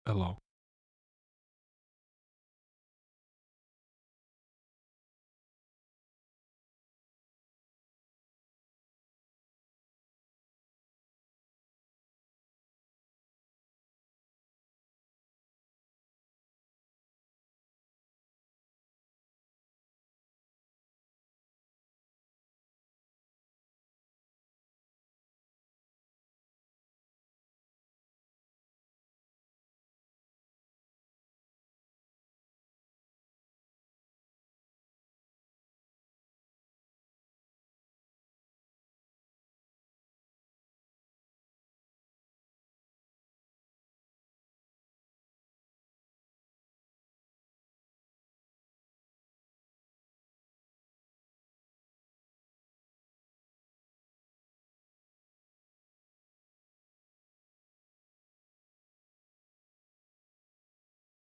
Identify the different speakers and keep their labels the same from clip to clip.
Speaker 1: Hello.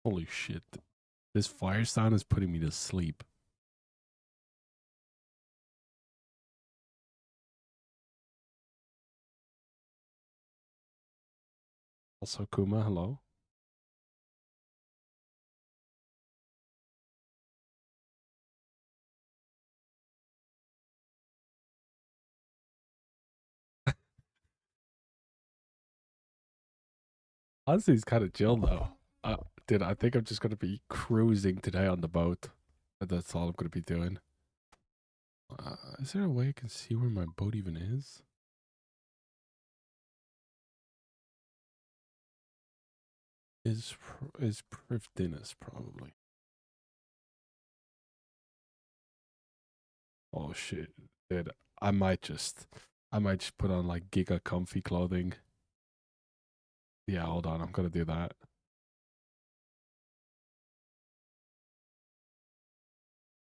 Speaker 1: Holy shit. This fire sound is putting me to sleep. Also, Kuma, hello. Honestly, it's kind of chill though. Dude, I think I'm just gonna be cruising today on the boat. That's all I'm gonna be doing. Is there a way I can see where my boat even is? Is Prifdinus probably? Oh shit, dude! I might just put on like giga comfy clothing. Yeah, hold on, I'm gonna do that.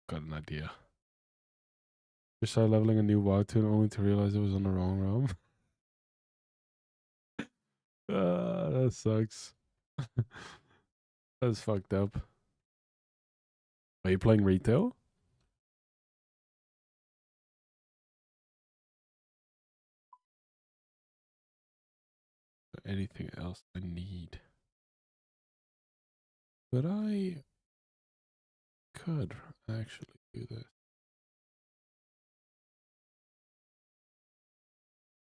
Speaker 1: Got an idea. Just started leveling a new WoW tune only to realize it was on the wrong realm. That sucks. That's fucked up. Are you playing retail? Anything else I need? But I could actually do this.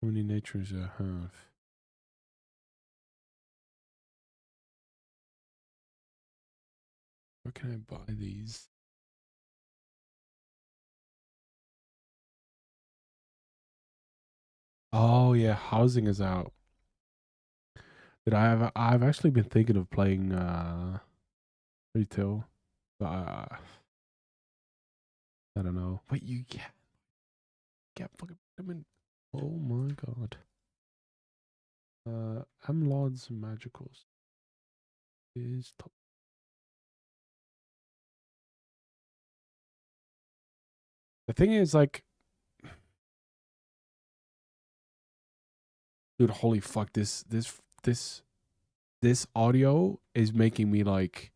Speaker 1: How many natures do I have? Where can I buy these? Oh yeah, housing is out. Did I've actually been thinking of playing retail, but I don't know. Wait, you can't fucking put them in. Oh my god. M-Lod's Magicals is top. The thing is, like, dude, holy fuck, this audio is making me like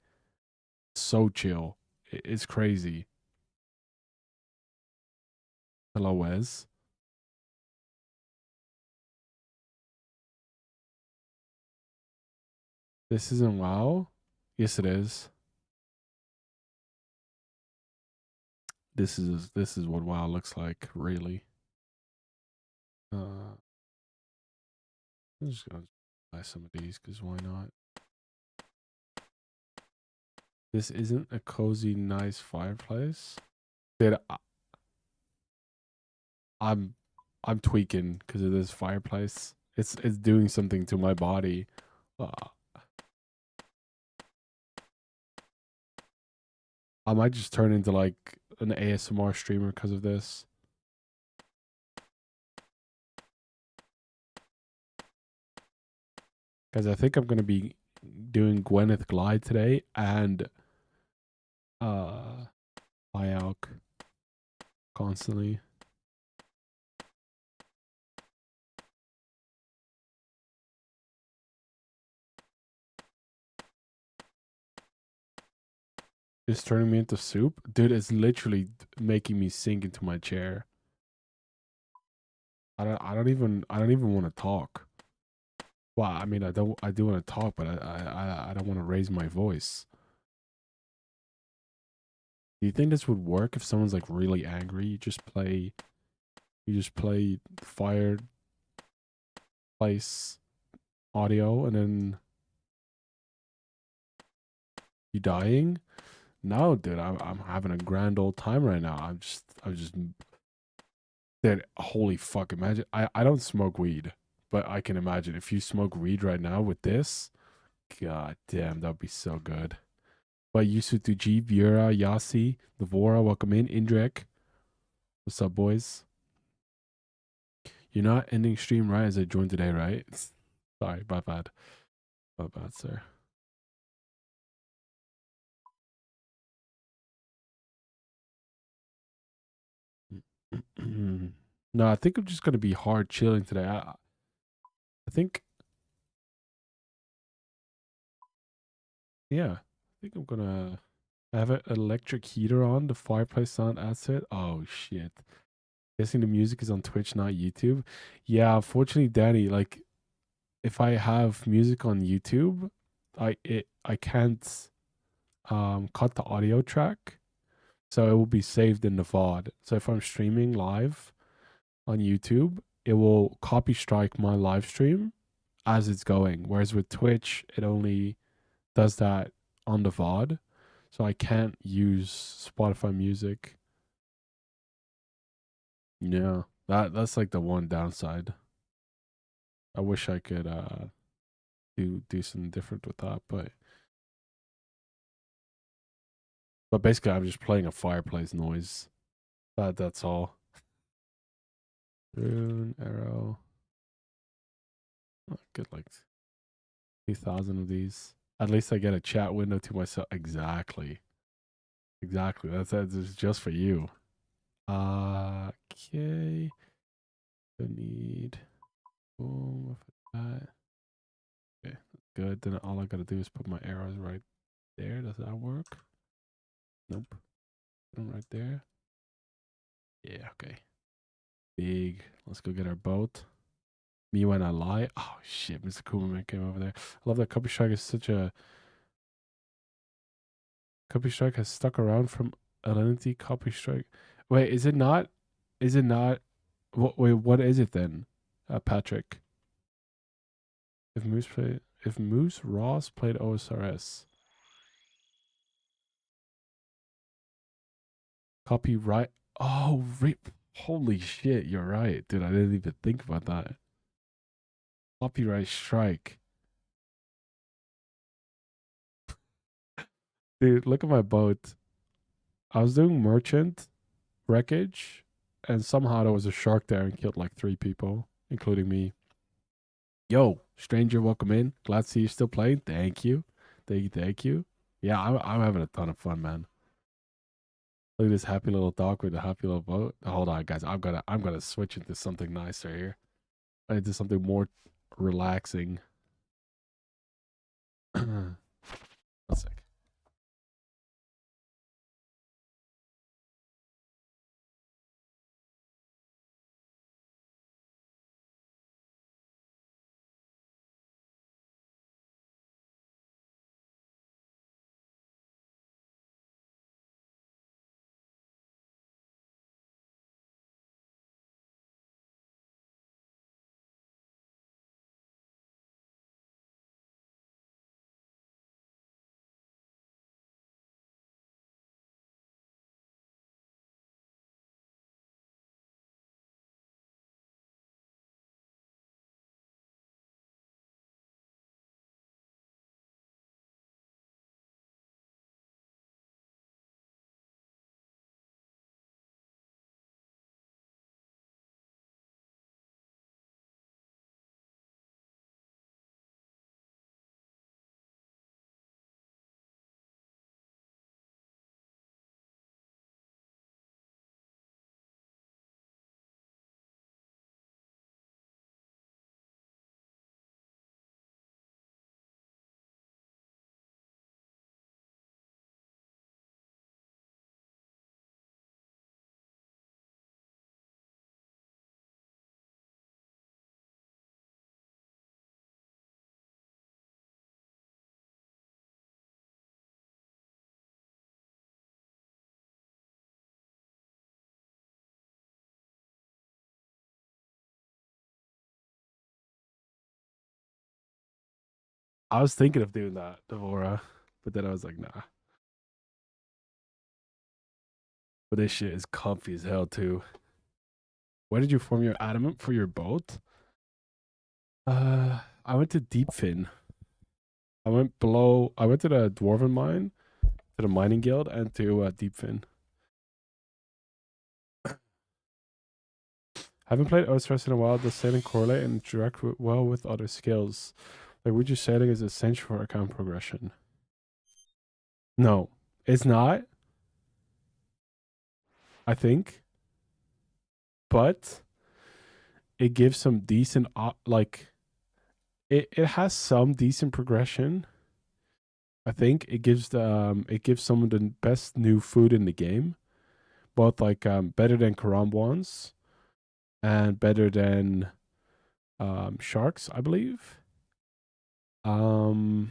Speaker 1: so chill. It's crazy. Hello, Wes. This isn't WoW. Yes, it is. This is what WoW looks like, really. I'm just gonna buy some of these because why not? This isn't a cozy, nice fireplace. Dude, I'm I'm tweaking because of this fireplace. It's doing something to my body. Uh, I might just turn into like an ASMR streamer because of this. Because I think I'm gonna be doing Gwyneth Glide today and uh Ayok constantly. It's turning me into soup. Dude, it's literally making me sink into my chair. I don't even want to talk. Well, I mean, I do want to talk, but I don't want to raise my voice. Do you think this would work if someone's like really angry? You just play fireplace audio and then you dying? No, dude, I'm having a grand old time right now. I'm just dude, holy fuck, imagine I don't smoke weed, but I can imagine if you smoke weed right now with this, god damn, that'd be so good. But Yusutu G, Viera, Yasi, Devora, welcome in, Indrek. What's up, boys? You're not ending stream right as I joined today, right? Sorry, my bad. My bad, sir. No, I think I'm just gonna be hard chilling today. I think, yeah, I think I'm gonna have an electric heater on. The fireplace sound asset. Oh shit! Guessing the music is on Twitch, not YouTube. Yeah, unfortunately, Danny, like if I have music on YouTube, I can't cut the audio track, so it will be saved in the VOD. So if I'm streaming live on YouTube, it will copy strike my live stream as it's going. Whereas with Twitch, it only does that on the VOD. So I can't use Spotify music. Yeah. That's like the one downside. I wish I could do something different with that, but basically I'm just playing a fireplace noise. That's all. Rune, arrow. I get like 2,000 of these. At least I get a chat window to myself. Exactly. Exactly. That's just for you. Okay. Don't need boom for that. Okay, good. Then all I gotta do is put my arrows right there. Does that work? Nope. Put them right there. Yeah, okay. Big. Let's go get our boat. Me when I lie. Oh shit, Mr. Cooperman came over there. I love that Copy Strike is such a Copy Strike has stuck around from Alinity Copy Strike. Wait, is it not? Is it not? Wait, what is it then, Patrick? If Moose Ross played OSRS, copyright. Oh, rip. Holy shit, you're right, dude. I didn't even think about that. Copyright strike, dude. Look at my boat. I was doing merchant wreckage, and somehow there was a shark there and killed like 3 people, including me. Yo, stranger, welcome in. Glad to see you still playing. Thank you, thank you, thank you. Yeah, I'm having a ton of fun, man. Look at this happy little dog with a happy little boat. Hold on, guys. I'm gonna switch into something nicer here. Into something more relaxing. One sec. I was thinking of doing that, Devora, but then I was like, nah. But this shit is comfy as hell too. Where did you form your adamant for your boat? I went to Deep Fin. I went below. I went to the Dwarven mine, to the mining guild, and to Deep Fin. Haven't played Oathstress in a while. Does sailing correlate and interact well with other skills? Like, would you sailing is essential for account progression? No, it's not. I think, but it gives some decent like it has some decent progression. I think it gives some of the best new food in the game, both like better than Karambwans and better than sharks, I believe. Um,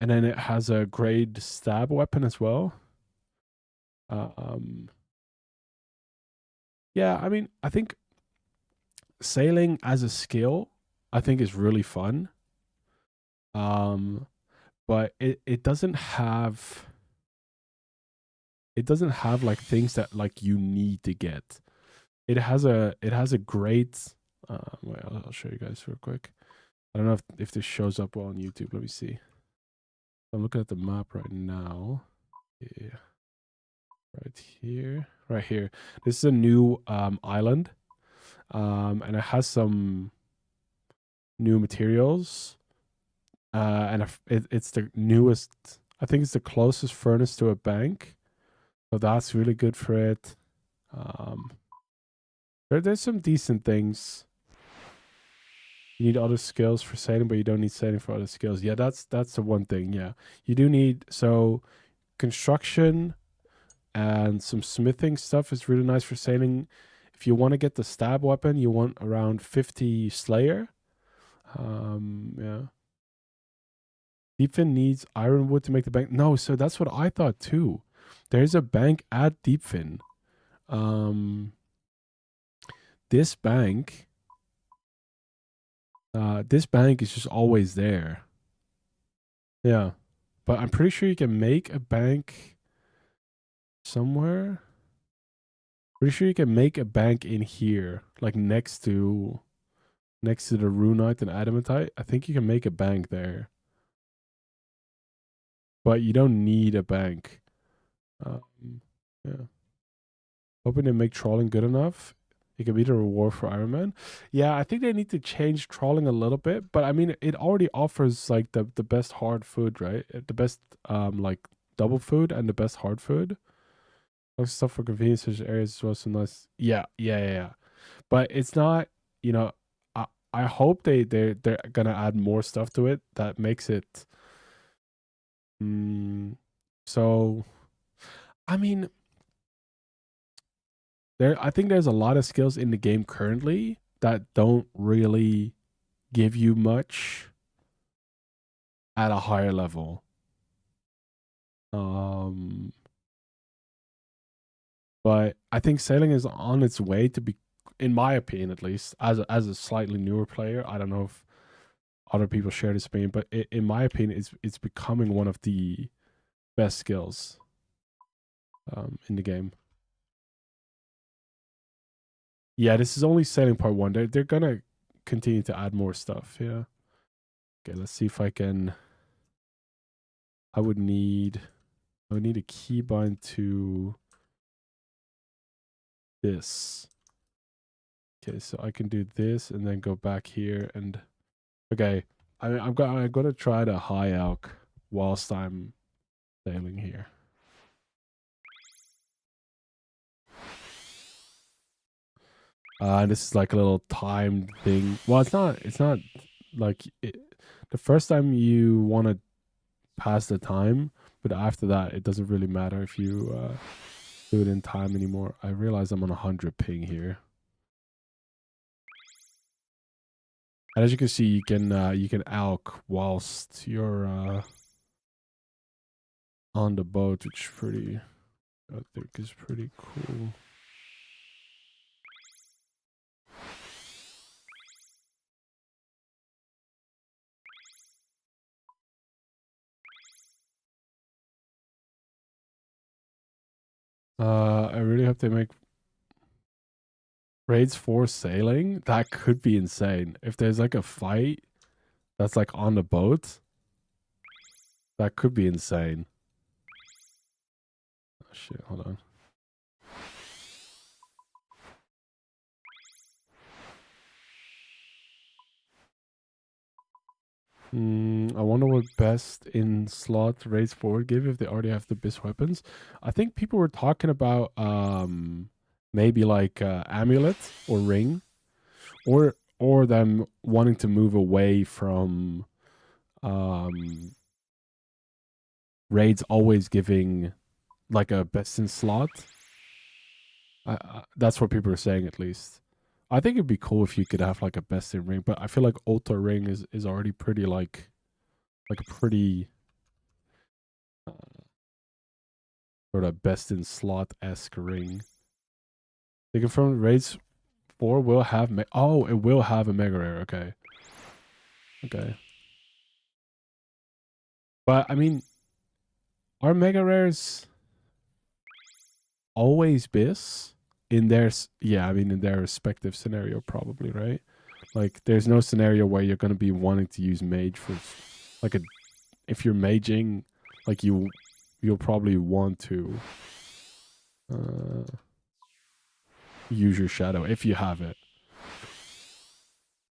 Speaker 1: and then it has a great stab weapon as well. Um, yeah, I mean, I think sailing as a skill, I think is really fun. Um, but it doesn't have like things that like you need to get. It has a great wait, I'll show you guys real quick. I don't know if this shows up well on YouTube. Let me see. I'm looking at the map right now. Yeah. Right here. This is a new island. And it has some new materials. And it's the newest. I think it's the closest furnace to a bank, so that's really good for it. Um, there's some decent things. You need other skills for sailing, but you don't need sailing for other skills. Yeah, that's the one thing. Yeah, you do need construction and some smithing stuff is really nice for sailing. If you want to get the stab weapon, you want around 50 Slayer. Yeah. Deepfin needs ironwood to make the bank. No, so that's what I thought too. There's a bank at Deepfin. Um, this bank, this bank is just always there. Yeah, but I'm pretty sure you can make a bank somewhere. Pretty sure you can make a bank in here, like next to the runite and adamantite. I think you can make a bank there, but you don't need a bank. Yeah. Hoping to make trawling good enough. It could be the reward for Iron Man. Yeah, I think they need to change trawling a little bit, but I mean, it already offers like the best hard food, right? The best like double food and the best hard food. Like stuff for convenience such areas as well. So nice. Yeah. But it's not. You know, I hope they're gonna add more stuff to it that makes it. Mm, so, I mean, I think there's a lot of skills in the game currently that don't really give you much at a higher level. Um, but I think sailing is on its way to be, in my opinion, at least, as a slightly newer player. I don't know if other people share this opinion, but in my opinion, it's becoming one of the best skills in the game. Yeah, this is only sailing part one. They're gonna continue to add more stuff. Yeah. Okay, let's see if I can. I would need a keybind to this. Okay, so I can do this and then go back here and okay. I'm gonna try to high elk whilst I'm sailing here. And this is like a little timed thing. Well, it's not. It's not like the first time you want to pass the time, but after that, it doesn't really matter if you do it in time anymore. I realize I'm on 100 ping here. And as you can see, you can elk whilst you're on the boat, which I think is pretty cool. I really hope they make raids for sailing. That could be insane. If there's like a fight that's like on the boat, that could be insane. Oh shit, hold on. I wonder what best in slot raids forward give if they already have the best weapons. I think people were talking about maybe like amulet or ring, or them wanting to move away from raids always giving like a best in slot. That's what people are saying at least. I think it'd be cool if you could have like a best in ring, but I feel like Ultra ring is already pretty like a pretty sort of best in slot esque ring. They confirmed raids 4 will have oh, it will have a mega rare. Okay, okay. But I mean, are mega rares always bis in their yeah? I mean, in their respective scenario, probably right. Like, there's no scenario where you're gonna be wanting to use mage for like a if you're maging, like you'll probably want to uh, use your shadow if you have it.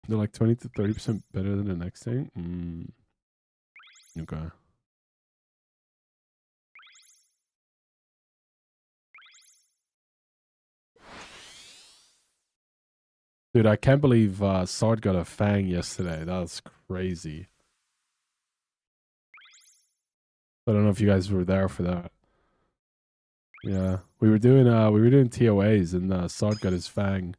Speaker 1: They're like 20 to 30% better than the next thing. Okay. Dude, I can't believe Sword got a fang yesterday. That was crazy. I don't know if you guys were there for that. Yeah, we were doing TOAs and Sword got his fang.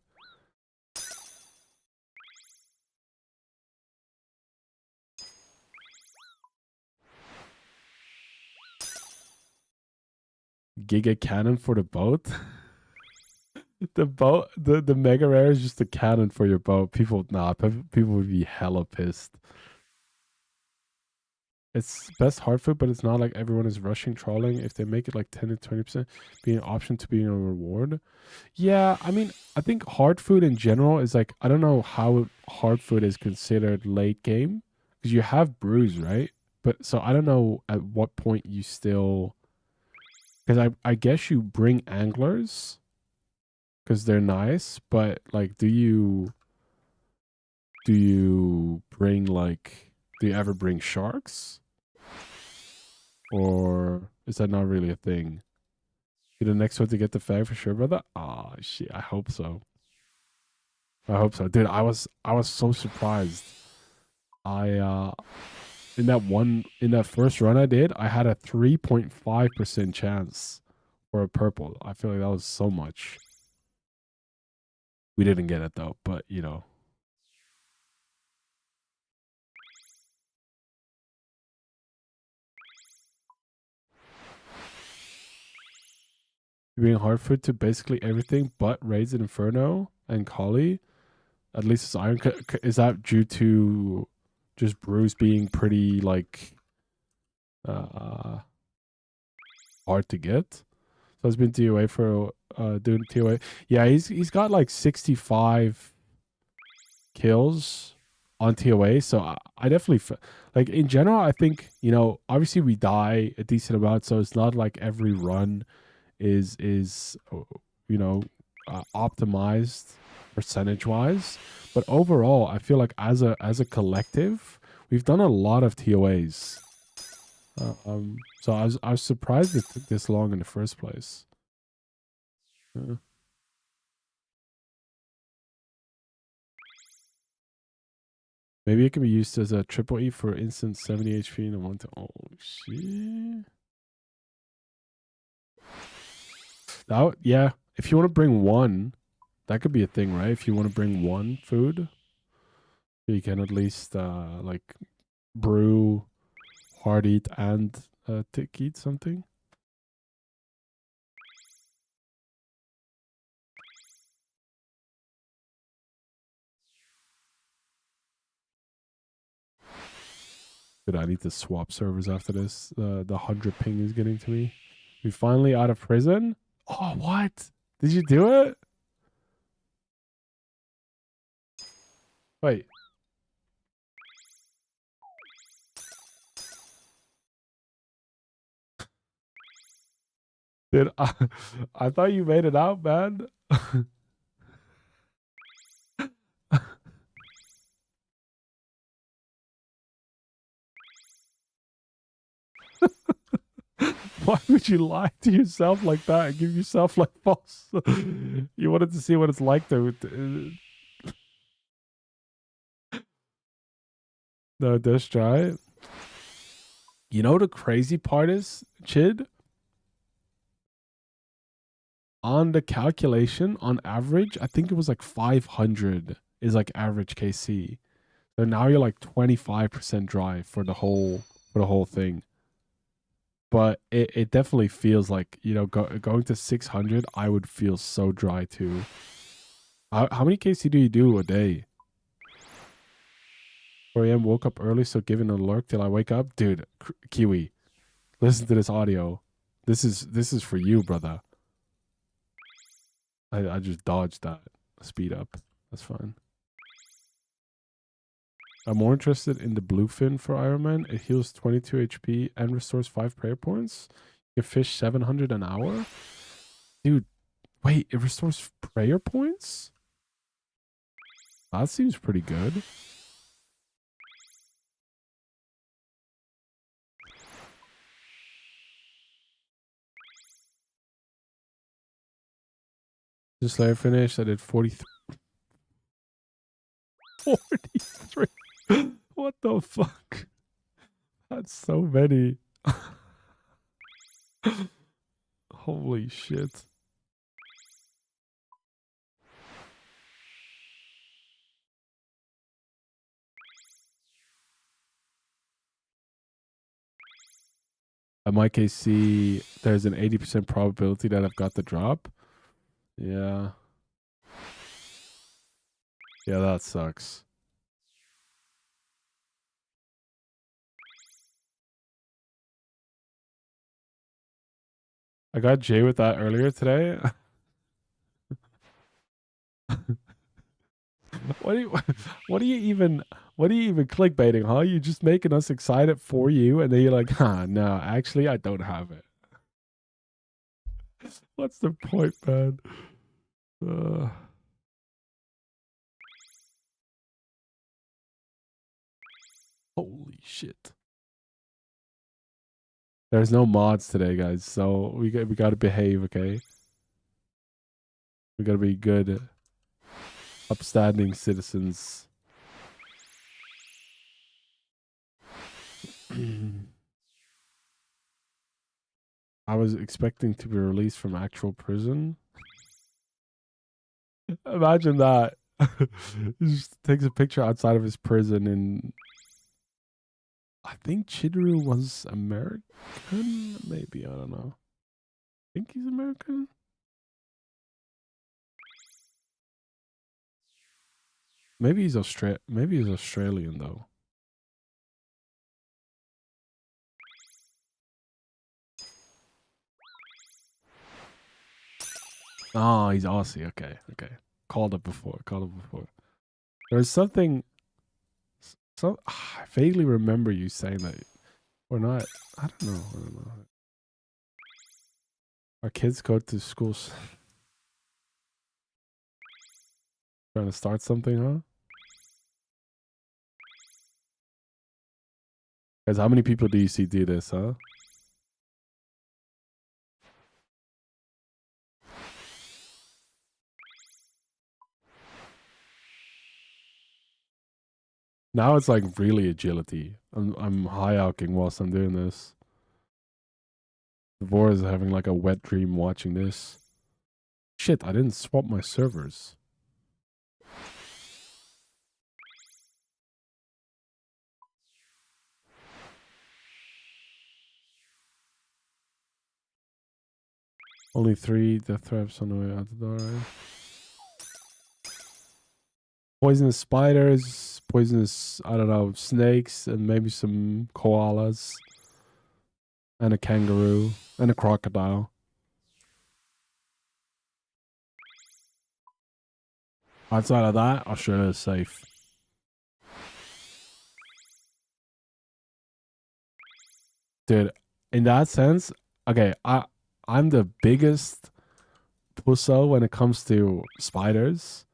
Speaker 1: Giga cannon for the boat. The mega rare is just a cannon for your boat. People would be hella pissed. It's best hard food, but it's not like everyone is rushing trolling. If they make it like 10 to 20% being an option to being a reward. Yeah, I mean, I think hard food in general is like, I don't know how hard food is considered late game because you have brews, right? But so I don't know at what point you still, because I guess you bring anglers because they're nice, but like, do you bring like, do you ever bring sharks? Or is that not really a thing? You the next one to get the fag for sure, brother? Oh shit, I hope so. I hope so. Dude, I was so surprised. I in that first run I did, I had a 3.5% chance for a purple. I feel like that was so much. We didn't get it though, but you know. Being hard food to basically everything but Raids and Inferno and Kali. At least it's iron. Is that due to just Bruce being pretty like uh hard to get? So it's been TOA for doing TOA. Yeah, he's got like 65 kills on TOA. So I definitely like in general. I think obviously we die a decent amount, so it's not like every run is optimized percentage wise. But overall, I feel like as a collective, we've done a lot of TOAs. So I was surprised it took this long in the first place. Yeah. Maybe it can be used as a triple E for instant 70 HP and a one to. Oh shit! Yeah. If you want to bring one, that could be a thing, right? If you want to bring one food, you can at least like brew, hard eat, and tick eat something. Dude, I need to swap servers after this. The 100 ping is getting to me. We finally out of prison. Oh, what? Did you do it? Wait. Dude, I thought you made it out, man. Why would you lie to yourself like that and give yourself like false? You wanted to see what it's like to. No, just try it. You know the crazy part is, Chid? On the calculation, on average, I think it was like 500 is like average KC. So now you're like 25% dry for the whole thing. But it definitely feels like, you know, going to 600, I would feel so dry too. How many KC do you do a day? 4 a.m. woke up early, so giving a lurk till I wake up. Dude, Kiwi, listen to this audio. This is for you, brother. I just dodged that. Speed up. That's fine. I'm more interested in the bluefin for Iron Man. It heals 22 HP and restores 5 prayer points. You fish 700 an hour. Dude, wait, it restores prayer points? That seems pretty good. Just like I finished, I did 43. 43. What the fuck? That's so many. Holy shit. At my KC, there's an 80% probability that I've got the drop. Yeah. Yeah, that sucks. I got Jay with that earlier today. What do you what are you even clickbaiting, huh? You're just making us excited for you, and then you're like, huh, no, actually I don't have it. What's the point, man? Holy shit. There's no mods today, guys, so we gotta behave, okay? We gotta be good, upstanding citizens. I was expecting to be released from actual prison. Imagine that. He just takes a picture outside of his prison, and I think Chidru was American. Maybe, I don't know. I think he's American. Maybe he's Australian though. Oh, he's Aussie. Okay, okay. Called it before. There's something. So I vaguely remember you saying that, or not. I don't know. Our kids go to schools trying to start something, huh? Guys, how many people do you see do this, huh? Now it's like really agility. I'm high alking whilst I'm doing this. Vor is having like a wet dream watching this. Shit, I didn't swap my servers. Only 3 death traps on the way out the door, right? Poisonous spiders, poisonous, I don't know, snakes, and maybe some koalas. And a kangaroo. And a crocodile. Outside of that, Australia is safe. Dude, in that sense, okay, I'm the biggest pusso when it comes to spiders.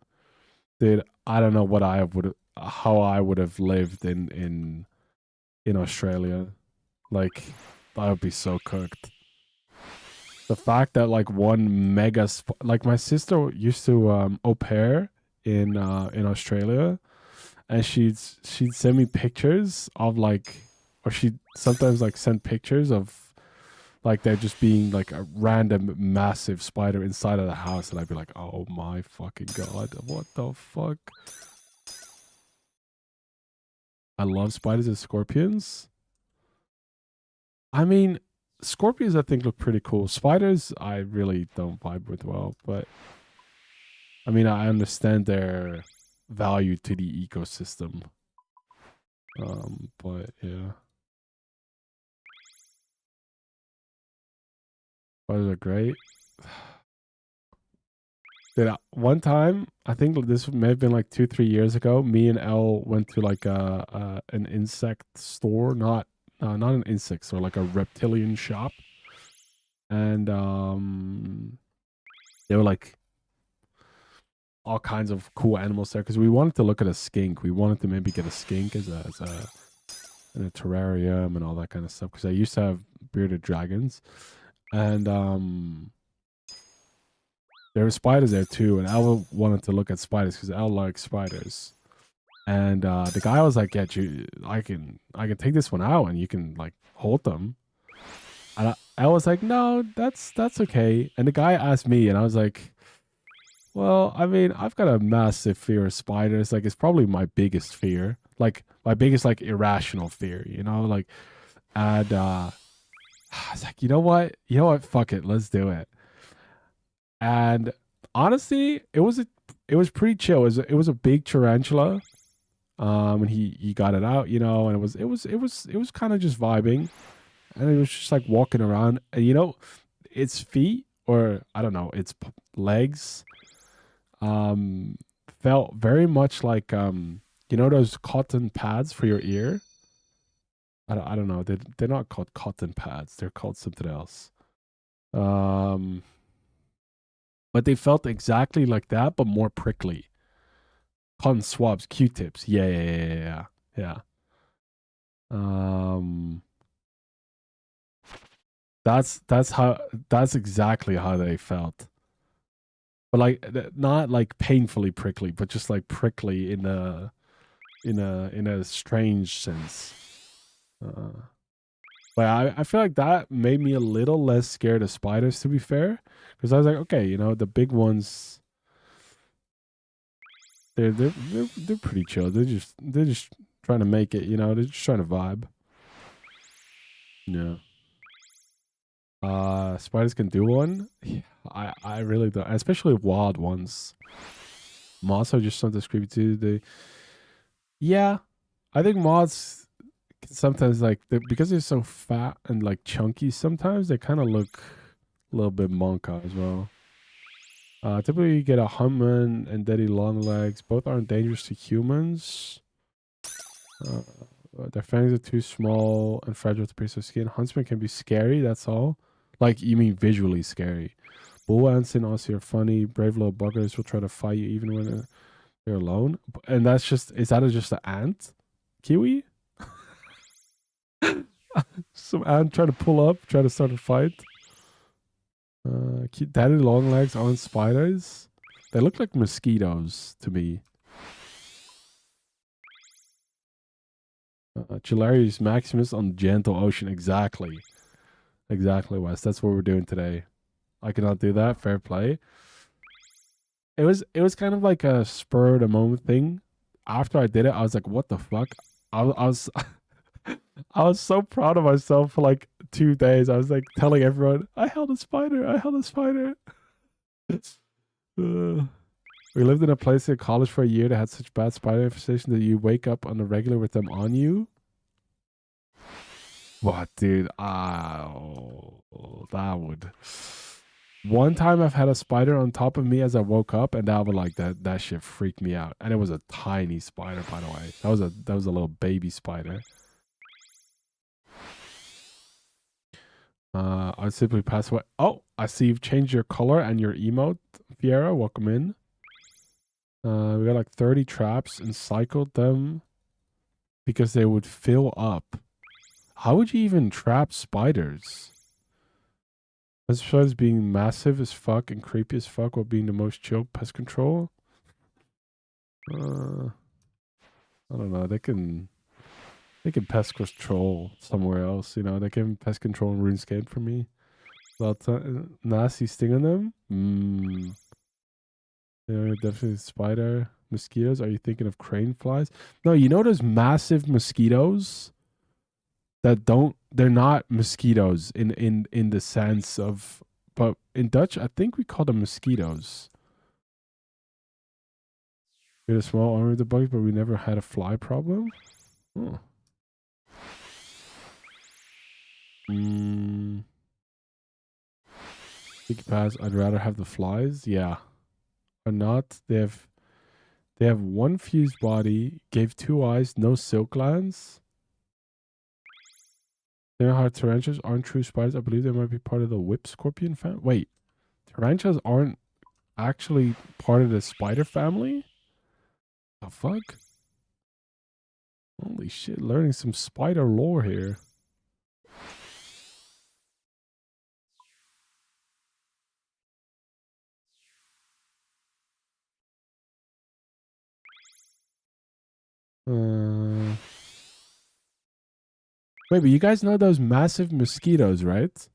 Speaker 1: Dude, I don't know what I would how I would have lived in Australia. Like I would be so cooked. The fact that like one like my sister used to au pair in Australia, and she'd send me pictures of like, or she'd sometimes like send pictures of like there just being like a random massive spider inside of the house, and I'd be like, oh my fucking god, what the fuck. I love spiders and scorpions. I mean, scorpions I think look pretty cool. Spiders I really don't vibe with well, but I mean I understand their value to the ecosystem. But yeah, spiders are great. Dude, one time, I think this may have been like 2, 3 years ago. Me and Elle went to like an insect store, not an insect store, like a reptilian shop, and there were like all kinds of cool animals there because we wanted to look at a skink. We wanted to maybe get a skink as a in a terrarium and all that kind of stuff because I used to have bearded dragons, and there were spiders there too. And Elle wanted to look at spiders because Elle likes spiders. And the guy was like, "Yeah, I can take this one out, and you can like hold them." And I was like, "No, that's okay." And the guy asked me, and I was like, "Well, I mean, I've got a massive fear of spiders. Like, it's probably my biggest fear, like my biggest like irrational fear, you know." Like, and I was like, you know what, fuck it, let's do it." And honestly, it was pretty chill. It was a big tarantula. And he got it out, and it was kind of just vibing, and it was just like walking around, and its feet, or I don't know, its legs, um, felt very much like those cotton pads for your ear. I don't know. They're not called cotton pads. They're called something else. Um, but they felt exactly like that, but more prickly. Cotton swabs, Q-tips. Yeah, yeah, yeah, yeah, yeah. Um, that's exactly how they felt. But like not like painfully prickly, but just like prickly in a strange sense. Uh, but I feel like that made me a little less scared of spiders, to be fair, because I was like, okay, the big ones, they're pretty chill. They're just trying to make it. They're just trying to vibe. Yeah. Spiders can do one. Yeah, I really don't, especially wild ones. Moths are just something creepy too. Yeah, I think moths can sometimes like because they're so fat and like chunky. Sometimes they kind of look a little bit monka as well. Typically, you get a humming and daddy long legs. Both aren't dangerous to humans. Uh, their fangs are too small and fragile to pierce their skin. Huntsmen can be scary. That's all. Like you mean visually scary. Bull ants and also are funny. Brave little buggers will try to fight you even when they're alone. And is that just an ant? Kiwi? Some ant trying to pull up, trying to start a fight. Daddy long legs aren't spiders. They look like mosquitoes to me. Chilarius Maximus on Gentle Ocean. Exactly. Exactly, Wes. That's what we're doing today. I cannot do that. Fair play. It was kind of like a spur of the moment thing. After I did it, I was like, what the fuck? I was I was so proud of myself for like 2 days. I was like telling everyone, I held a spider. I held a spider. We lived in a place in college for a year that had such bad spider infestation that you wake up on the regular with them on you. What, dude? Oh, that would One time I've had a spider on top of me as I woke up, and that was like that shit freaked me out. And it was a tiny spider, by the way. That was a little baby spider. I'd simply pass away. Oh, I see you've changed your color and your emote, Fiera. Welcome in. We got like 30 traps and cycled them because they would fill up. How would you even trap spiders? As far as being massive as fuck and creepy as fuck while being the most chill pest control. I don't know. They can pest control somewhere else. You know, they can pest control in RuneScape for me. Without nasty sting on them. Yeah, definitely spider. Mosquitoes. Are you thinking of crane flies? No, you know those massive mosquitoes that don't. They're not mosquitoes in the sense of. But in Dutch, I think we call them mosquitoes. We had a small army of the bugs, but we never had a fly problem. Oh. Sticky pass. I'd rather have the flies. Yeah. Or not. They have one fused body, gave 2 eyes, no silk glands. You know how tarantulas aren't true spiders? I believe they might be part of the whip scorpion family. Wait, tarantulas aren't actually part of the spider family? The fuck? Holy shit, learning some spider lore here. Wait, but you guys know those massive mosquitoes, right?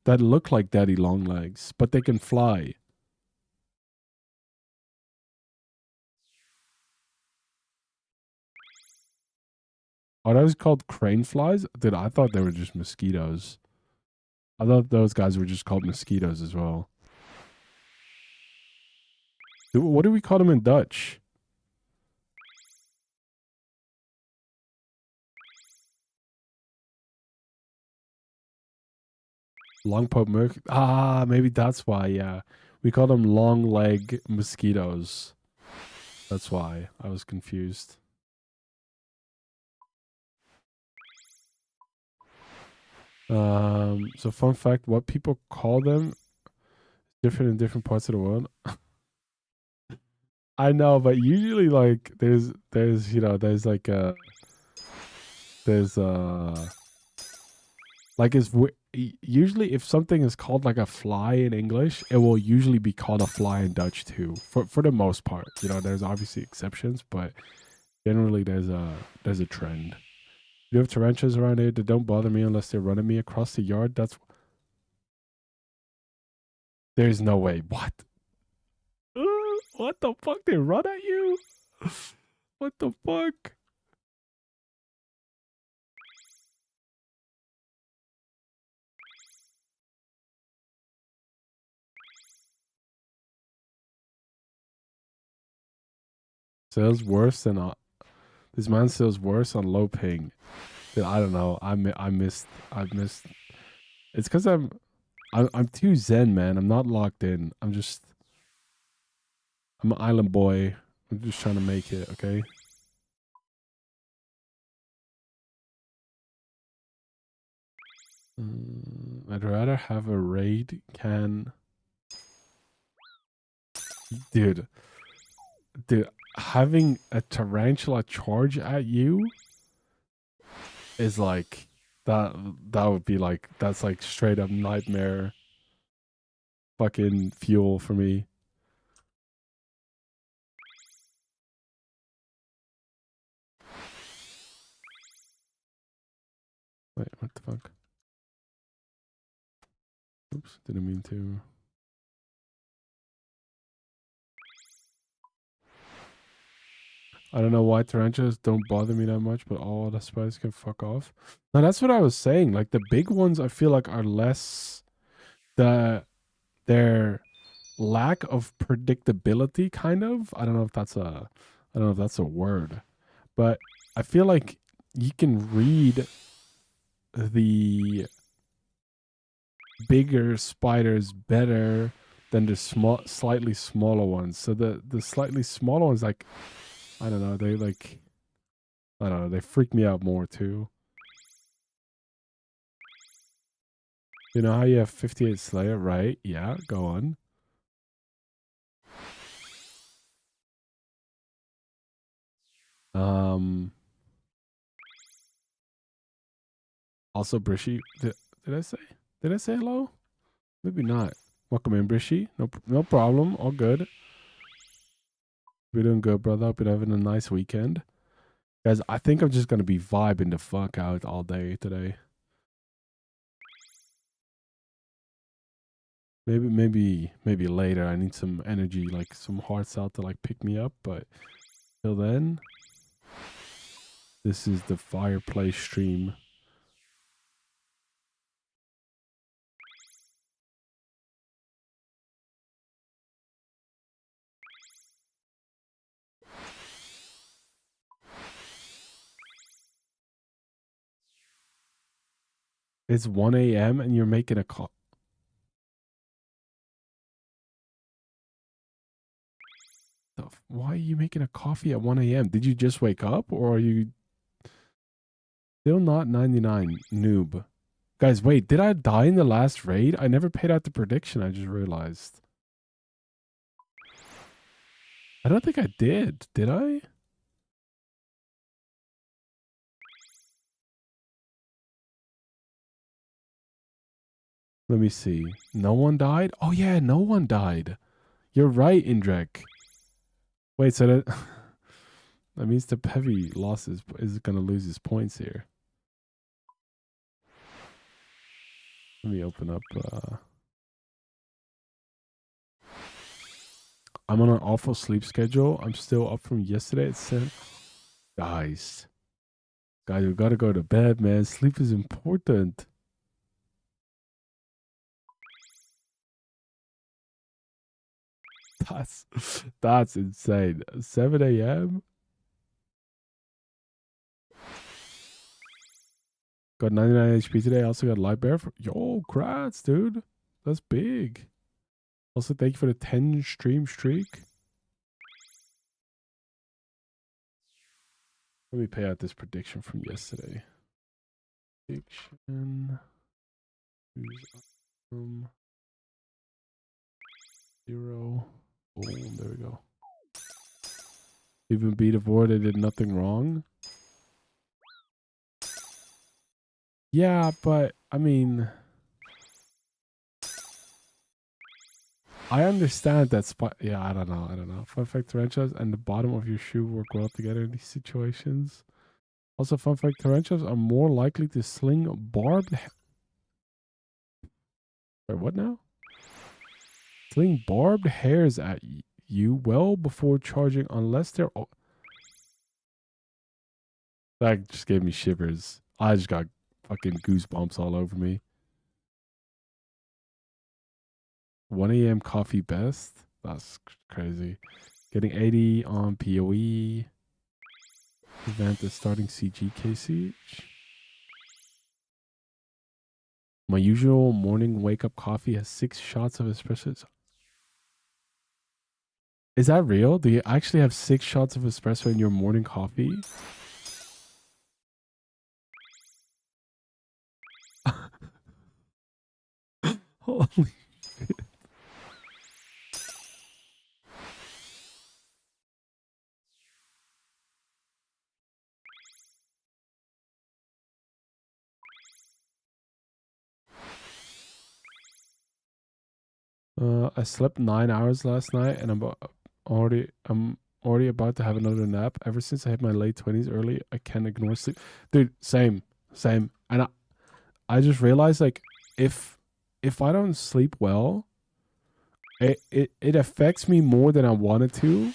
Speaker 1: That look like daddy long legs, but they can fly. Are those called crane flies? Dude, I thought they were just mosquitoes. I thought those guys were just called mosquitoes as well. Dude, what do we call them in Dutch? Longpoat merc. Ah, maybe that's why. Yeah, we call them long leg mosquitoes. That's why I was confused. So fun fact: what people call them different in different parts of the world. I know, but usually, like, there's you know, there's like usually if something is called like a fly in English, it will usually be called a fly in Dutch too. For the most part, you know, there's obviously exceptions, but generally there's a trend. You have tarantulas around here that don't bother me unless they're running me across the yard. There's no way. What? What the fuck? They run at you? What the fuck? Sells worse than this man sells worse on low ping. Dude, I don't know. I missed. It's because I'm too zen, man. I'm not locked in. I'm an island boy. I'm just trying to make it. Okay. I'd rather have a raid can. Dude, having a tarantula charge at you is like that would be like that's like straight up nightmare fucking fuel for me. Wait, what the fuck? Oops, didn't mean to. I don't know why tarantulas don't bother me that much, but all the spiders can fuck off. Now that's what I was saying. Like the big ones, I feel like are less their lack of predictability. Kind of. I don't know if that's a word, but I feel like you can read the bigger spiders better than the slightly smaller ones. So the slightly smaller ones, like, I don't know, they like, I don't know, they freak me out more too. You know how you have 58 Slayer, right? Yeah, go on. Um. Also, Brishi, did I say? Did I say hello? Maybe not. Welcome in, Brishi. No problem. All good. We're doing good, brother. Hope you're having a nice weekend. Guys, I think I'm just gonna be vibing the fuck out all day today. Maybe later. I need some energy, like some hearts out to like pick me up. But till then, this is the fireplace stream. It's 1 a.m. and you're making a call. Why are you making a coffee at 1 a.m.? Did you just wake up or are you still not 99, noob? Guys, wait, did I die in the last raid? I never paid out the prediction, I just realized. I don't think I did. Did I? Let me see. No one died? Oh yeah, no one died. You're right, Indrek. Wait, so that that means the heavy losses is gonna lose his points here. Let me open up I'm on an awful sleep schedule. I'm still up from yesterday at 7. Guys, we gotta go to bed, man. Sleep is important. That's that's insane. 7 a.m. Got 99 HP today. Also got light bear. Yo, crats, dude. That's big. Also, thank you for the 10 stream streak. Let me pay out this prediction from yesterday. Prediction. Choose 0. Boom. There we go. Even beat avoid. I did nothing wrong. Yeah, but I mean, I understand that spot. Yeah, I don't know. Fun fact: tarantulas and the bottom of your shoe work well together in these situations. Also, fun fact: tarantulas are more likely to sling barbed. Wait, what now? Sling barbed hairs at you well before charging, unless they're. That just gave me shivers. I just got fucking goosebumps all over me. 1 a.m. coffee best? That's crazy. Getting 80 on PoE. Event is starting CGKC. My usual morning wake up coffee has 6 shots of espresso. Is that real? Do you actually have 6 shots of espresso in your morning coffee? Holy shit. I slept 9 hours last night and I'm already about to have another nap. Ever since I hit my late 20s early, I can't ignore sleep. Dude, same. And I just realized, like, if I don't sleep well, it affects me more than I wanted to,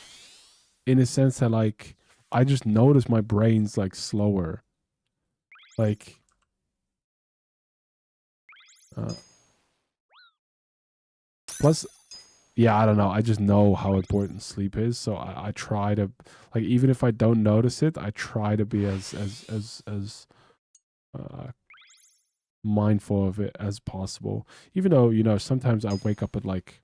Speaker 1: in a sense that, like, I just notice my brain's like slower. Like plus, yeah, I don't know. I just know how important sleep is, so I try to, like, even if I don't notice it, I try to be as uh mindful of it as possible. Even though, you know, sometimes I wake up at like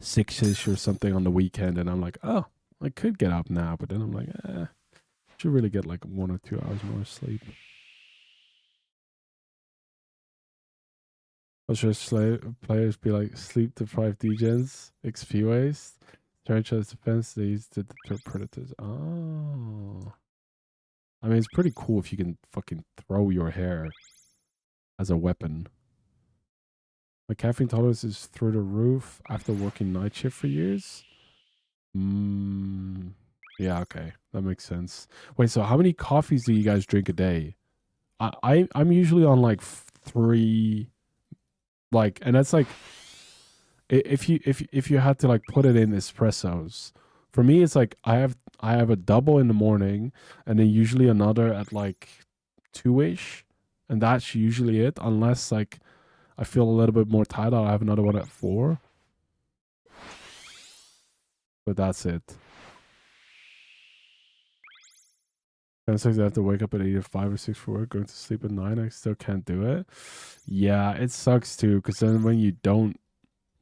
Speaker 1: 6ish or something on the weekend and I'm like, oh, I could get up now, but then I'm like, should really get like 1 or 2 hours more sleep. Or should players be like sleep deprived degens, XP waste, turn each other's defense, they use to deter predators. Oh. I mean, it's pretty cool if you can fucking throw your hair as a weapon. My caffeine tolerance is through the roof after working night shift for years. Yeah, okay. That makes sense. Wait, so how many coffees do you guys drink a day? I'm usually on like 3, like, and that's like if you had to like put it in espressos. For me, it's like I have a double in the morning, and then usually another at like 2ish, and that's usually it. Unless like I feel a little bit more tired, I'll have another one at 4. But that's it. And I have to wake up at either 5 or 6 for work, going to sleep at 9. I still can't do it. Yeah, it sucks too, because then when you don't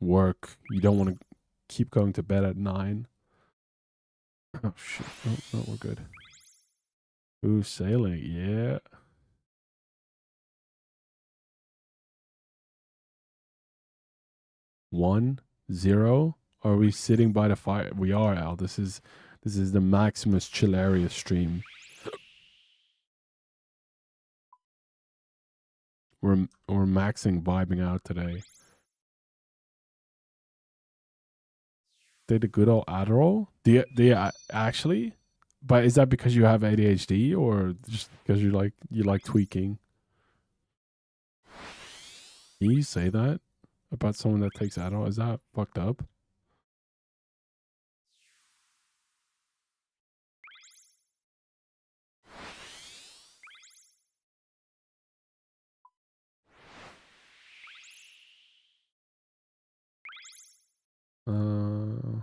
Speaker 1: work, you don't want to keep going to bed at 9. Oh shit! Oh, no, we're good. Ooh, sailing, yeah. 1-0. Are we sitting by the fire? We are, Al. This is the Maximus Chillaria stream. We're maxing vibing out today. Take the good old Adderall. Do you actually? But is that because you have ADHD or just because you like tweaking? Can you say that about someone that takes Adderall? Is that fucked up? Uh,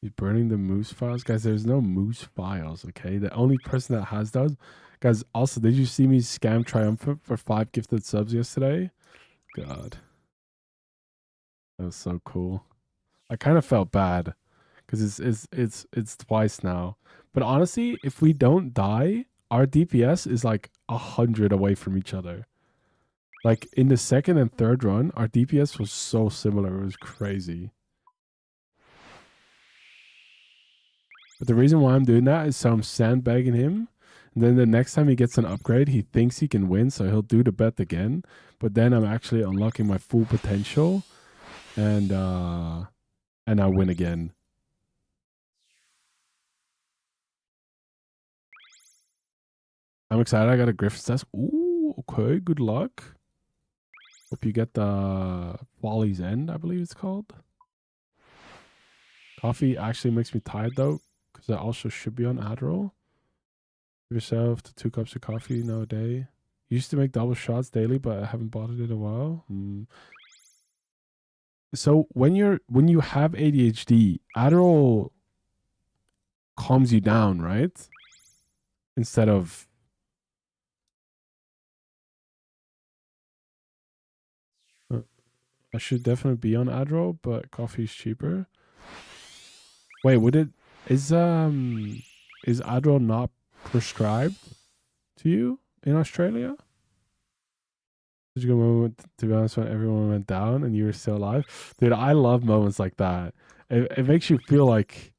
Speaker 1: you burning the moose files, guys. There's no moose files. Okay, the only person that has those, guys. Also, did you see me scam Triumphant for 5 gifted subs yesterday? God, that was so cool. I kind of felt bad because it's twice now. But honestly, if we don't die, our DPS is like 100 away from each other. Like in the second and third run, our DPS was so similar. It was crazy. But the reason why I'm doing that is so I'm sandbagging him. And then the next time he gets an upgrade, he thinks he can win, so he'll do the bet again. But then I'm actually unlocking my full potential, and I win again. I'm excited. I got a Griffin's test. Ooh, okay. Good luck. Hope you get the Folly's End, I believe it's called. Coffee actually makes me tired though, because I also should be on Adderall. Give yourself to 2 cups of coffee now a day. Used to make double shots daily, but I haven't bought it in a while. So when you have ADHD, Adderall calms you down, right? Instead of uh, I should definitely be on Adderall, but coffee is cheaper. Wait, would it is Adderall not prescribed to you in Australia? Did you go moment to be honest when everyone went down and you were still alive? Dude, I love moments like that. It makes you feel like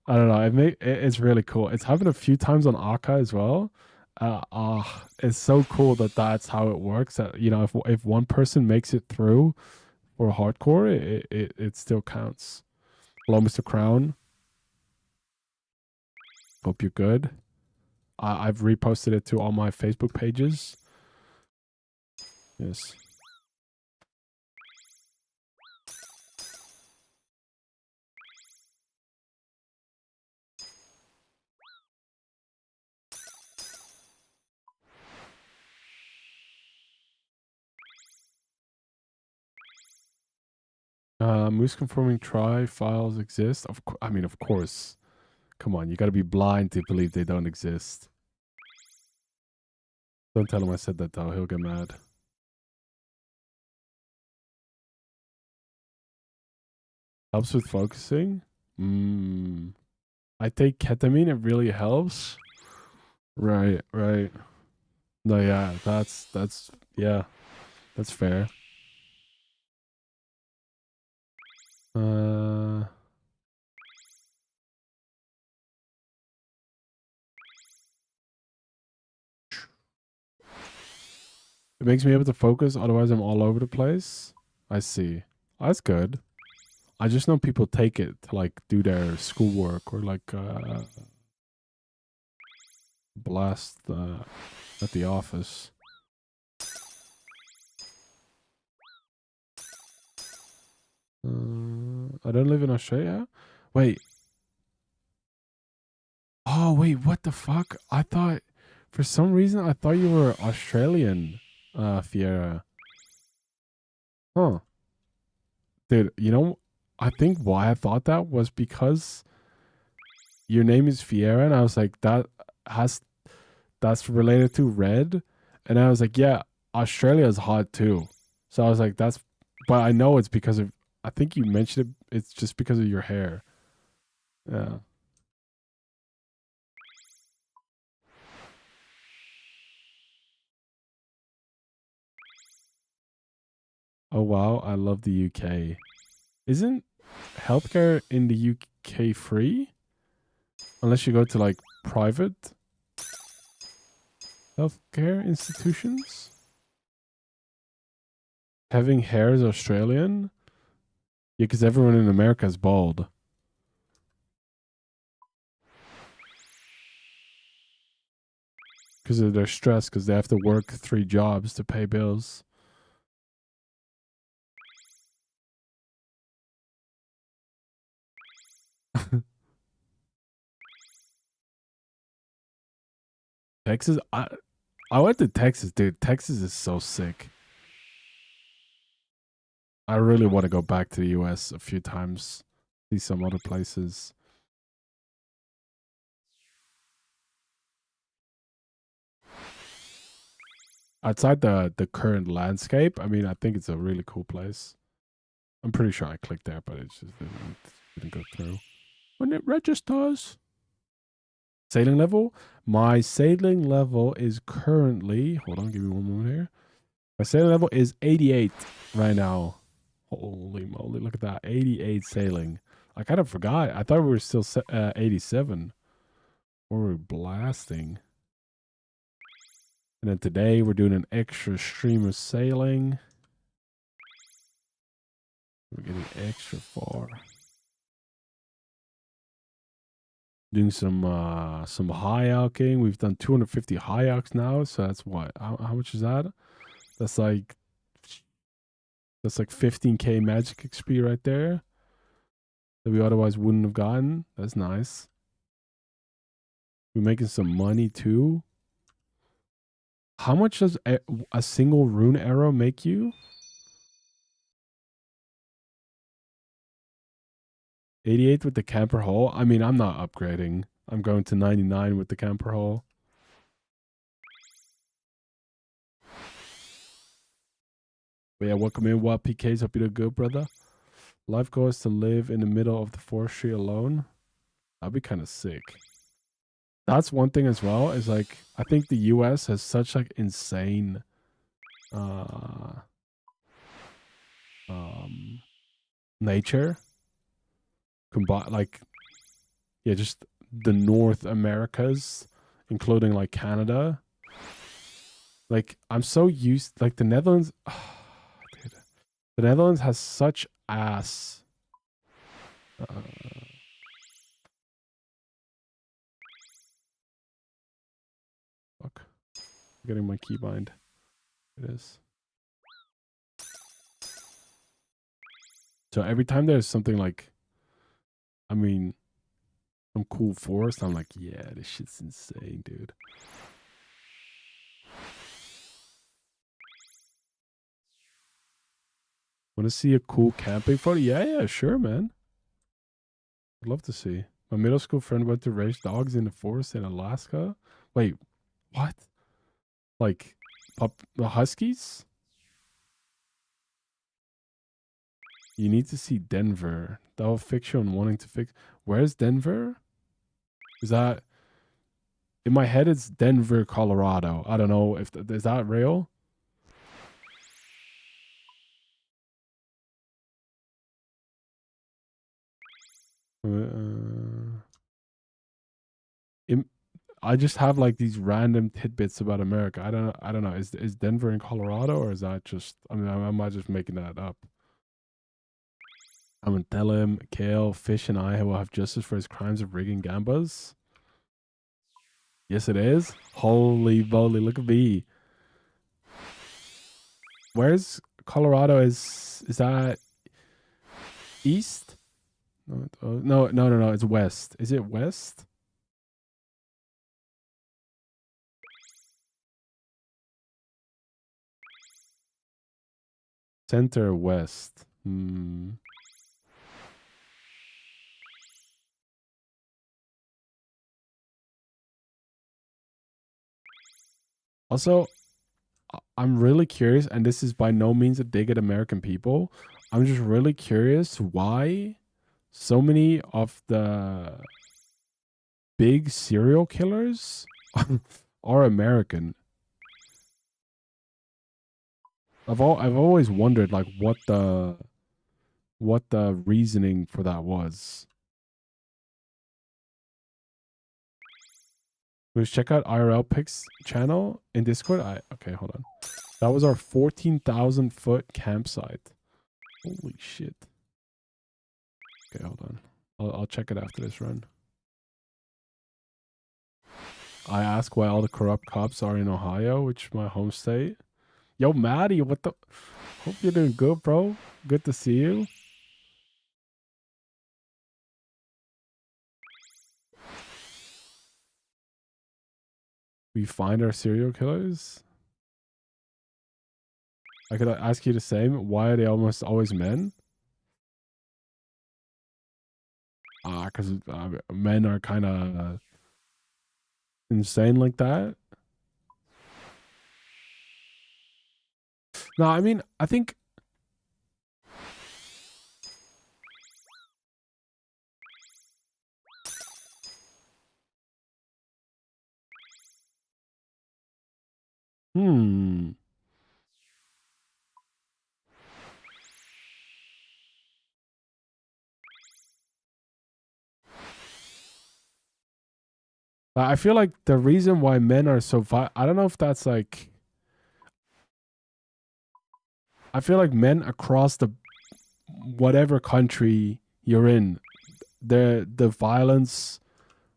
Speaker 1: I don't know. It's really cool. It's happened a few times on Aka as well. It's so cool that that's how it works. That you know, if one person makes it through for hardcore, it still counts. Hello, Mr. Crown. Hope you're good. I've reposted it to all my Facebook pages. Yes. Moose conforming try files exist. I mean, of course. Come on, you gotta be blind to believe they don't exist. Don't tell him I said that though, he'll get mad. Helps with focusing? I take ketamine, it really helps. Right, right. No, yeah, yeah, that's fair. Uh It makes me able to focus, otherwise I'm all over the place. I see. That's good. I just know people take it to like do their schoolwork or like blast at the office. I don't live in Australia. Wait. Oh wait, what the fuck? I thought for some reason I thought you were Australian, Fiera. Huh. Dude, you know, I think why I thought that was because your name is Fiera, and I was like, has that's related to red, and I was like, yeah, Australia is hot too. So I was like, that's, but I know it's because of. I think you mentioned it. It's just because of your hair. Yeah. Oh wow, I love the UK. Isn't healthcare in the UK free unless you go to like private healthcare institutions? Having hair is Australian? Yeah, because everyone in America is bald because of their stress because they have to work 3 jobs to pay bills. Texas, I went to Texas, dude. Texas is so sick. I really want to go back to the US a few times, see some other places. Outside the current landscape, I mean, I think it's a really cool place. I'm pretty sure I clicked there, but it just didn't go through. When it registers. Sailing level? My sailing level is currently, hold on, give me one moment here. My sailing level is 88 right now. Holy moly, look at that. 88 sailing. I kind of forgot. I thought we were still 87. Or we're blasting. And then today we're doing an extra stream of sailing. We're getting extra far. Doing some hayaking. We've done 250 hayaks now, so that's what? How much is that? That's like 15k magic XP right there that we otherwise wouldn't have gotten. That's nice. We're making some money too. How much does a single rune arrow make you? 88 with the camper hull. I mean, I'm not upgrading. I'm going to 99 with the camper hull. But yeah, welcome in, Wild PKs. Hope you do good, brother. Life goal is to live in the middle of the forestry alone. That'd be kind of sick. That's one thing as well. Is like I think the U.S. has such like insane, uh, nature. Combine like yeah, just the North Americas, including like Canada. Like I'm so used like the Netherlands. Dude, the Netherlands has such ass. Uh, fuck, I'm getting my keybind. It is. So every time there's something like, I mean, some cool forest, I'm like, yeah, this shit's insane, dude. Want to see a cool camping photo? Yeah, yeah, sure, man. I'd love to see. My middle school friend went to raise dogs in the forest in Alaska. Wait, what? Like, the huskies? You need to see Denver. That will fix you on wanting to fix. Where's Denver? Is that in my head? It's Denver, Colorado. I don't know if is that real. Im- I just have like these random tidbits about America. I don't know. Is Denver in Colorado or is that just? I mean, am I just making that up? I'm gonna tell him Kale, Fish, and I will have justice for his crimes of rigging gambas. Yes, it is. Holy moly! Look at me. Where's Colorado? Is that east? No. It's west. Is it west? Center west. Hmm. Also, I'm really curious, and this is by no means a dig at American people. I'm just really curious why so many of the big serial killers are American. I've always wondered like what the reasoning for that was. Let's check out IRL Pics channel in Discord. Okay, hold on. That was our 14,000-foot campsite. Holy shit. Okay, hold on. I'll check it after this run. I ask why all the corrupt cops are in Ohio, which is my home state. Yo, Maddie, what the? Hope you're doing good, bro. Good to see you. We find our serial killers. I could ask you the same. Why are they almost always men? Because men are kind of insane like that. No, I mean, I think. Hmm. I feel like the reason why men are so I don't know if that's like. I feel like men across the whatever country you're in, the violence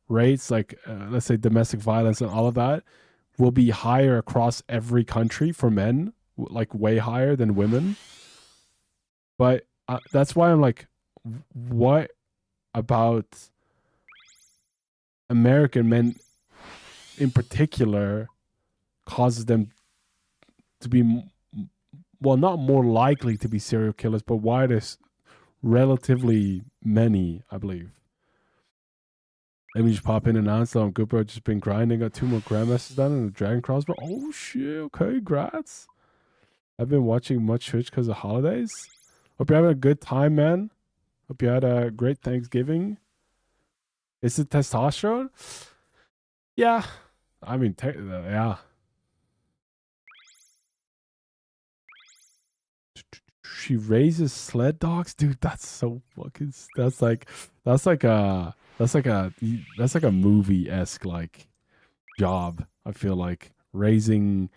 Speaker 1: rates, like let's say domestic violence and all of that, will be higher across every country for men, like way higher than women. But that's why I'm like, what about American men in particular causes them to be, well, not more likely to be serial killers, but why there's relatively many, I believe. Let me just pop in and announce that I'm good, bro. Just been grinding. Got 2 more grandmasters done and a dragon crossbow. Oh shit! Okay, grats. I've been watching much Twitch because of holidays. Hope you're having a good time, man. Hope you had a great Thanksgiving. Is it testosterone? Yeah. I mean, yeah. She raises sled dogs, dude. That's so fucking. That's like a movie esque like job. I feel like raising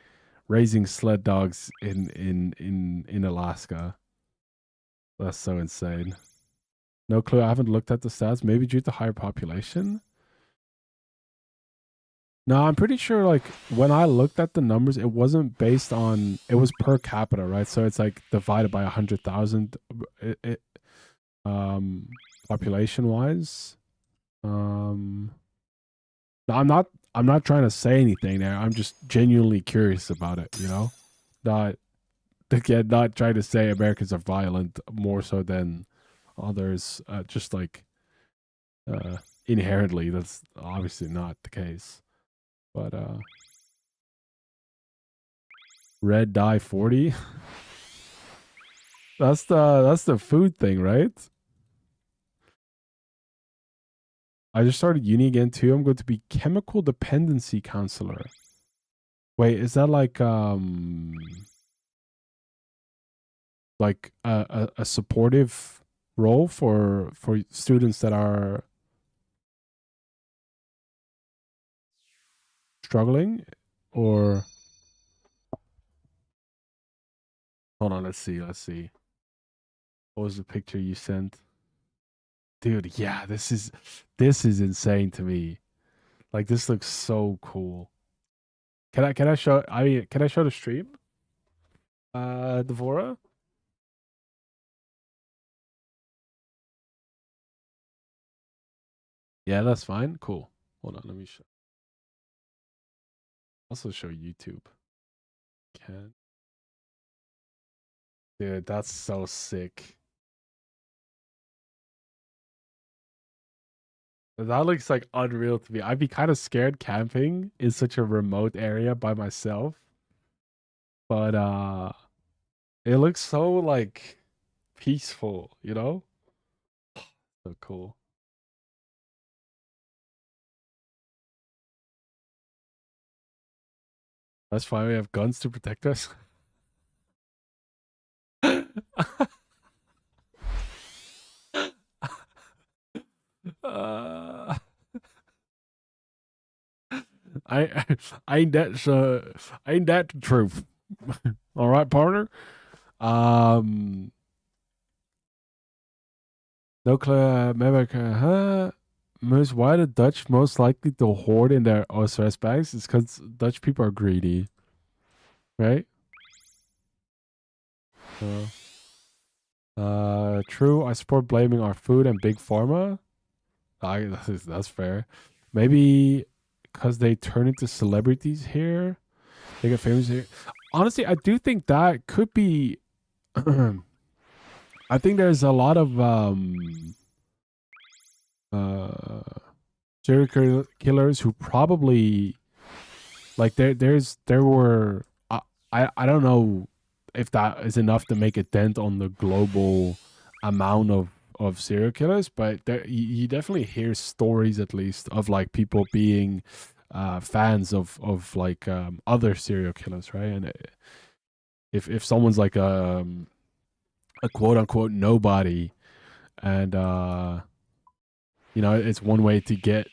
Speaker 1: sled dogs in Alaska. That's so insane. No clue. I haven't looked at the stats. Maybe due to higher population. No, I'm pretty sure like when I looked at the numbers, it wasn't based on it was per capita, right? So it's like divided by 100,000 um population wise. Um no, I'm not trying to say anything there. I'm just genuinely curious about it, you know? Not again, not trying to say Americans are violent more so than others. Just like inherently that's obviously not the case. But red dye 40. That's the food thing, right? I just started uni again too. I'm going to be chemical dependency counselor. Wait, is that like a supportive role for students that are struggling? Or hold on, let's see. What was the picture you sent? Dude, yeah, this is insane to me. Like this looks so cool. Can I show I mean can I show the stream? Devora? Yeah, that's fine. Cool. Hold on, let me show. Also show YouTube. Can Dude, that's so sick. That looks like unreal to me. I'd be kind of scared camping in such a remote area by myself. But it looks so like peaceful, you know? So cool. That's why we have guns to protect us. uh, I ain't that the truth. All right, partner. Um, nuclear America, huh? Most why the Dutch most likely to hoard in their OSRS bags is because Dutch people are greedy, right? True. I support blaming our food and big pharma. That's fair. Maybe because they turn into celebrities here, they get famous here. Honestly, I do think that could be. I think there's a lot of uh serial killers who probably like there were I don't know if that is enough to make a dent on the global amount of serial killers, but there you definitely hear stories at least of like people being fans of like other serial killers, right? And if someone's like a quote unquote nobody, and it's one way to get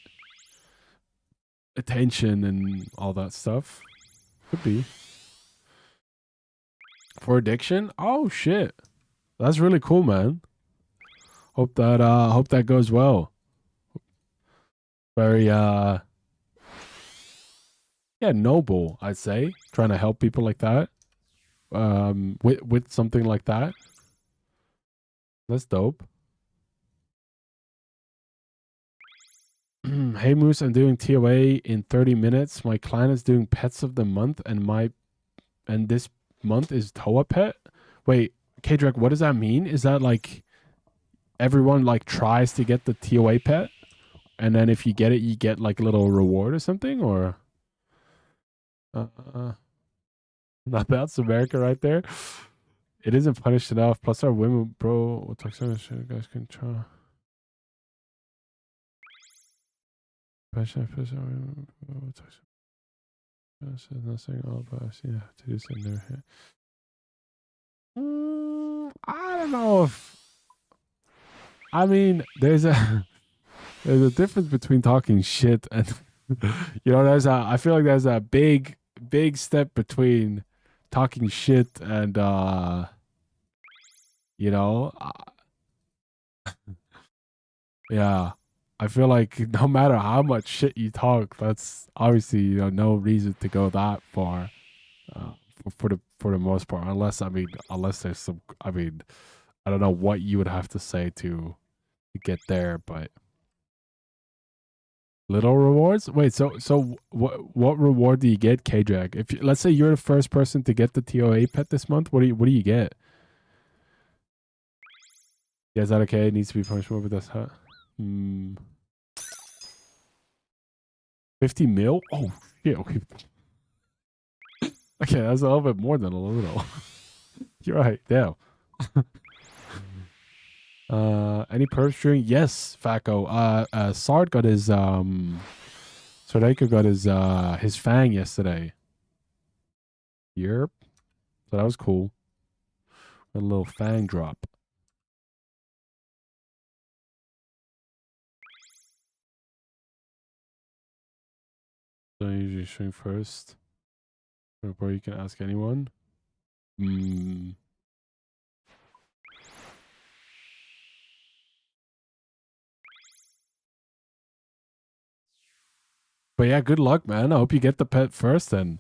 Speaker 1: attention and all that stuff. Could be for addiction. Oh shit, that's really cool, man. Hope that goes well. Very yeah, noble, I'd say. Trying to help people like that. With something like that. That's dope. Hey Moose, I'm doing TOA in 30 minutes. My client is doing pets of the month and this month is Toa pet. Wait, K-Drek, what does that mean? Is that like everyone like tries to get the TOA pet? And then if you get it, you get like a little reward or something, or uh, not that's America right there. It isn't punished enough. Plus, our women, bro, what toxicity guys can try. Passion, nothing all of us. Yeah, to do something there. I don't know if. I mean, there's a difference between talking shit and I feel like there's a big step between talking shit and you know uh, yeah, I feel like no matter how much shit you talk, that's obviously no reason to go that far uh, for the most part, unless there's some, I don't know what you would have to say to get there, but little rewards. Wait, so what reward do you get, K-Drag? If let's say you're the first person to get the TOA pet this month, what do you get? Yeah, is that okay? It needs to be punished more, but that's how. Hmm. 50 mil? Oh, shit. Okay. Okay, that's a little bit more than a little. You're right. Damn. Any perp string? Yes, Faco. Sard got his Sardeka got his fang yesterday. Yep. So that was cool. A little fang drop. So I usually string first. Before you can ask anyone. Hmm. But yeah, good luck, man. I hope you get the pet first then.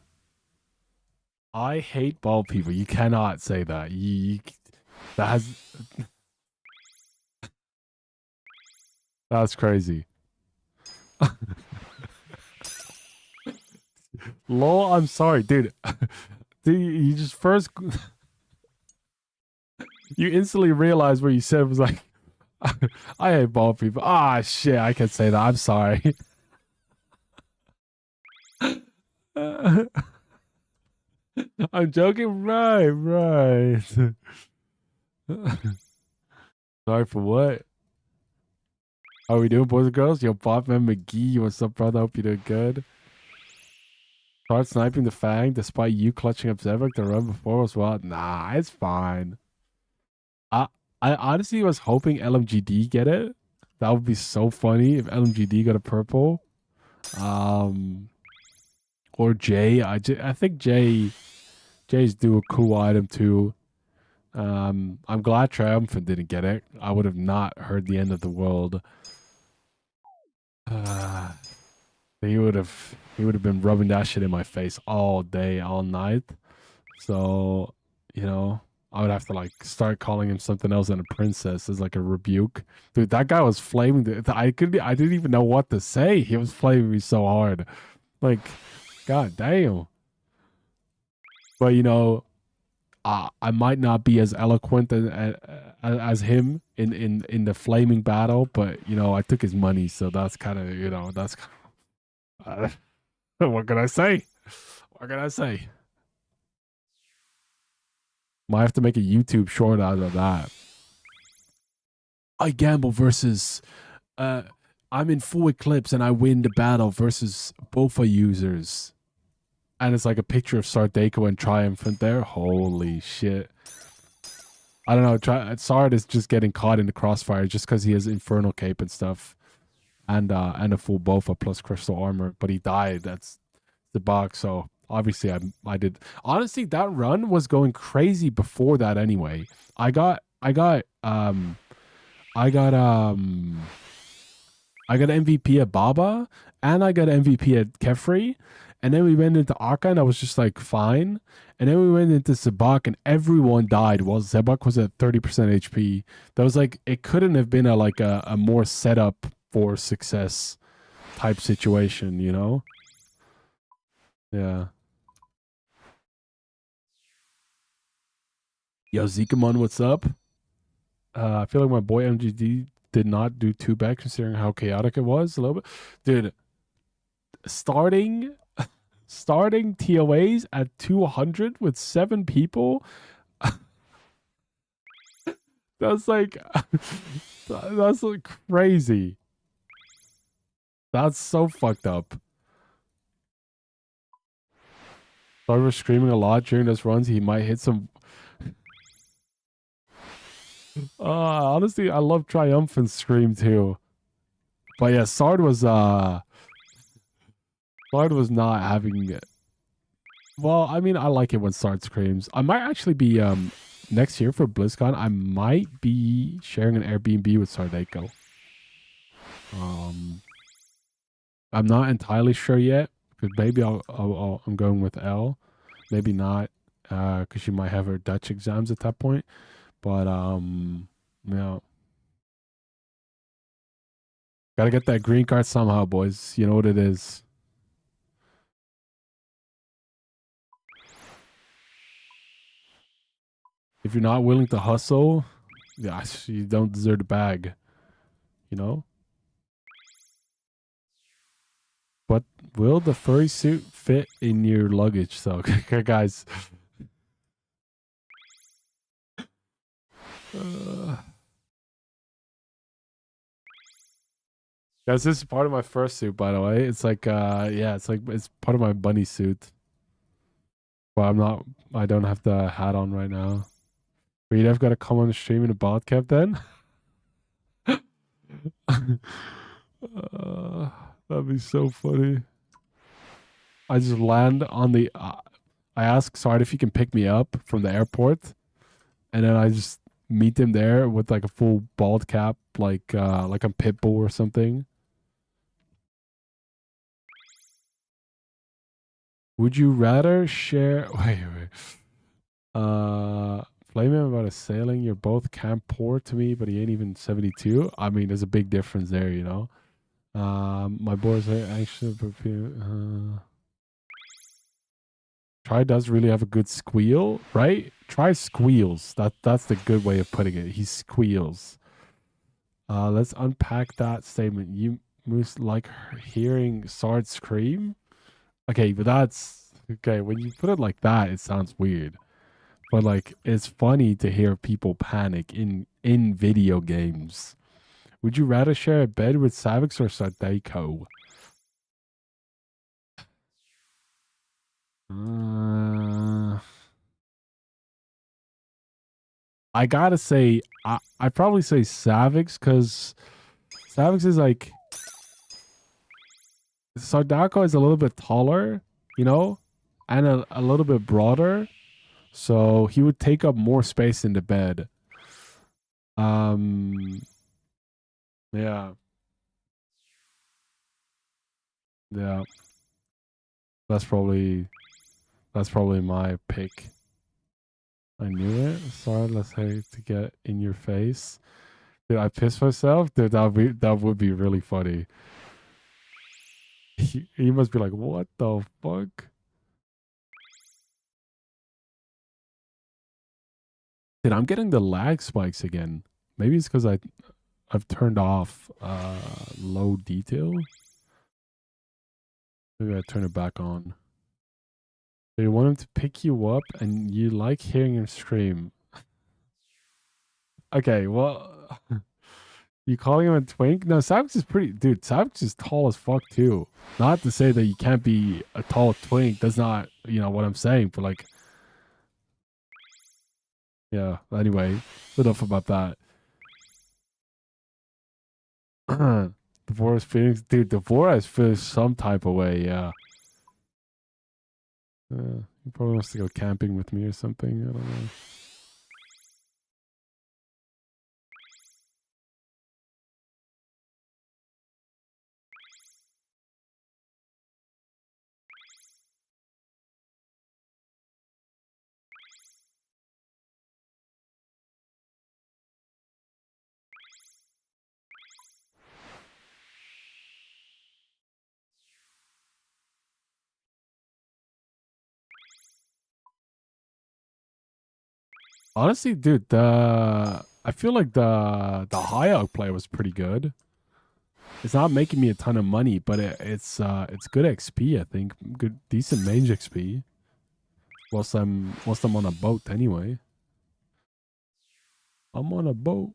Speaker 1: I hate bald people. You cannot say that. That's that's crazy. Lol, I'm sorry, dude. Dude, you just first you instantly realized what you said was like I hate bald people. Ah shit, I can say that. I'm sorry. I'm joking. Right, right. Sorry for what? How are we doing, boys and girls? Yo, Bobman McGee, what's up, brother? Hope you're doing good. Start sniping the Fang despite you clutching up Zevik the run before as well. Nah, it's fine. I I honestly was hoping LMGD get it. That would be so funny if LMGD got a purple. Um, or Jay. I think Jay's do a cool item too. I'm glad Triumphant didn't get it. I would have not heard the end of the world. Uh, he would have been rubbing that shit in my face all day, all night. So, you know, I would have to like start calling him something else than a princess as like a rebuke. Dude, that guy was flaming. I didn't even know what to say. He was flaming me so hard. Like, god damn. But I might not be as eloquent as him in the flaming battle, but I took his money, so that's kind of that's what can I say? What can I say? Might have to make a YouTube short out of that. I gamble versus uh I'm in full eclipse and I win the battle versus Bofa users. And it's like a picture of Sardaco and Triumphant there. Holy shit. I don't know. Sard is just getting caught in the crossfire just because he has Infernal Cape and stuff. And a full Bofa plus Crystal Armor. But he died. That's the box. So obviously I did. Honestly, that run was going crazy before that anyway. I got I got MVP at Baba and I got MVP at Kefri. And then we went into Akka and I was just like fine. And then we went into Zabak and everyone died while Zabak was at 30% HP. That was like it couldn't have been a more setup for success type situation, you know? Yeah. Yo, Zekamon, what's up? I feel like my boy MGD did not do too bad considering how chaotic it was a little bit. Dude, starting starting TOAs at 200 with 7 people. That's like that's like crazy. That's so fucked up. Sard was screaming a lot during those runs. He might hit some. Honestly, I love Triumphant Scream too. But yeah, Sard was not having it. Well, I mean, I like it when Sard screams. I might actually be next year for BlizzCon. I might be sharing an Airbnb with Sardaco. Um, I'm not entirely sure yet because maybe I'm going with L, maybe not because she might have her Dutch exams at that point. But gotta get that green card somehow, boys. You know what it is. If you're not willing to hustle, yeah, you don't deserve the bag. You know. But will the furry suit fit in your luggage? So, okay, guys. Guys, this is part of my first suit, by the way. It's like, yeah, it's part of my bunny suit. But I don't have the hat on right now. But you'd have got to come on the stream in a bald cap then? That'd be so funny. I just land on the. I ask Sard if he can pick me up from the airport, and then I just meet him there with like a full bald cap, like a Pitbull or something. Would you rather share? Wait. Blame him about a sailing. You're both camp poor to me, but he ain't even 72. I mean, there's a big difference there, you know. My boys are anxious. Try does really have a good squeal, right? Try squeals. That's the good way of putting it. He squeals. Let's unpack that statement. You most like hearing Sard scream. Okay, but that's okay. When you put it like that, it sounds weird. But like, it's funny to hear people panic in video games. Would you rather share a bed with Savix or Sadeko? I gotta say, I'd probably say Savix because Savix is like Sadako is a little bit taller, you know, and a little bit broader, so he would take up more space in the bed. Um, yeah, yeah, that's probably my pick. I knew it. Sorry, let's say to get in your face. Did I piss myself? Dude, that would be really funny. He must be like, what the fuck? Dude, I'm getting the lag spikes again. Maybe it's because I've turned off low detail. Maybe I turn it back on. So you want him to pick you up and you like hearing him scream. Okay, well, you calling him a twink? No, Savage is pretty, dude. Savage is tall as fuck too. Not to say that you can't be a tall twink. That's not, what I'm saying. But like, yeah. Anyway, enough about that. Divorce feelings, dude. Divorce feels some type of way. Yeah. He probably wants to go camping with me or something. I don't know. Honestly, dude, I feel like the high out play was pretty good. It's not making me a ton of money, but it's good XP. I think good, decent mage XP. Whilst I'm on a boat anyway. I'm on a boat.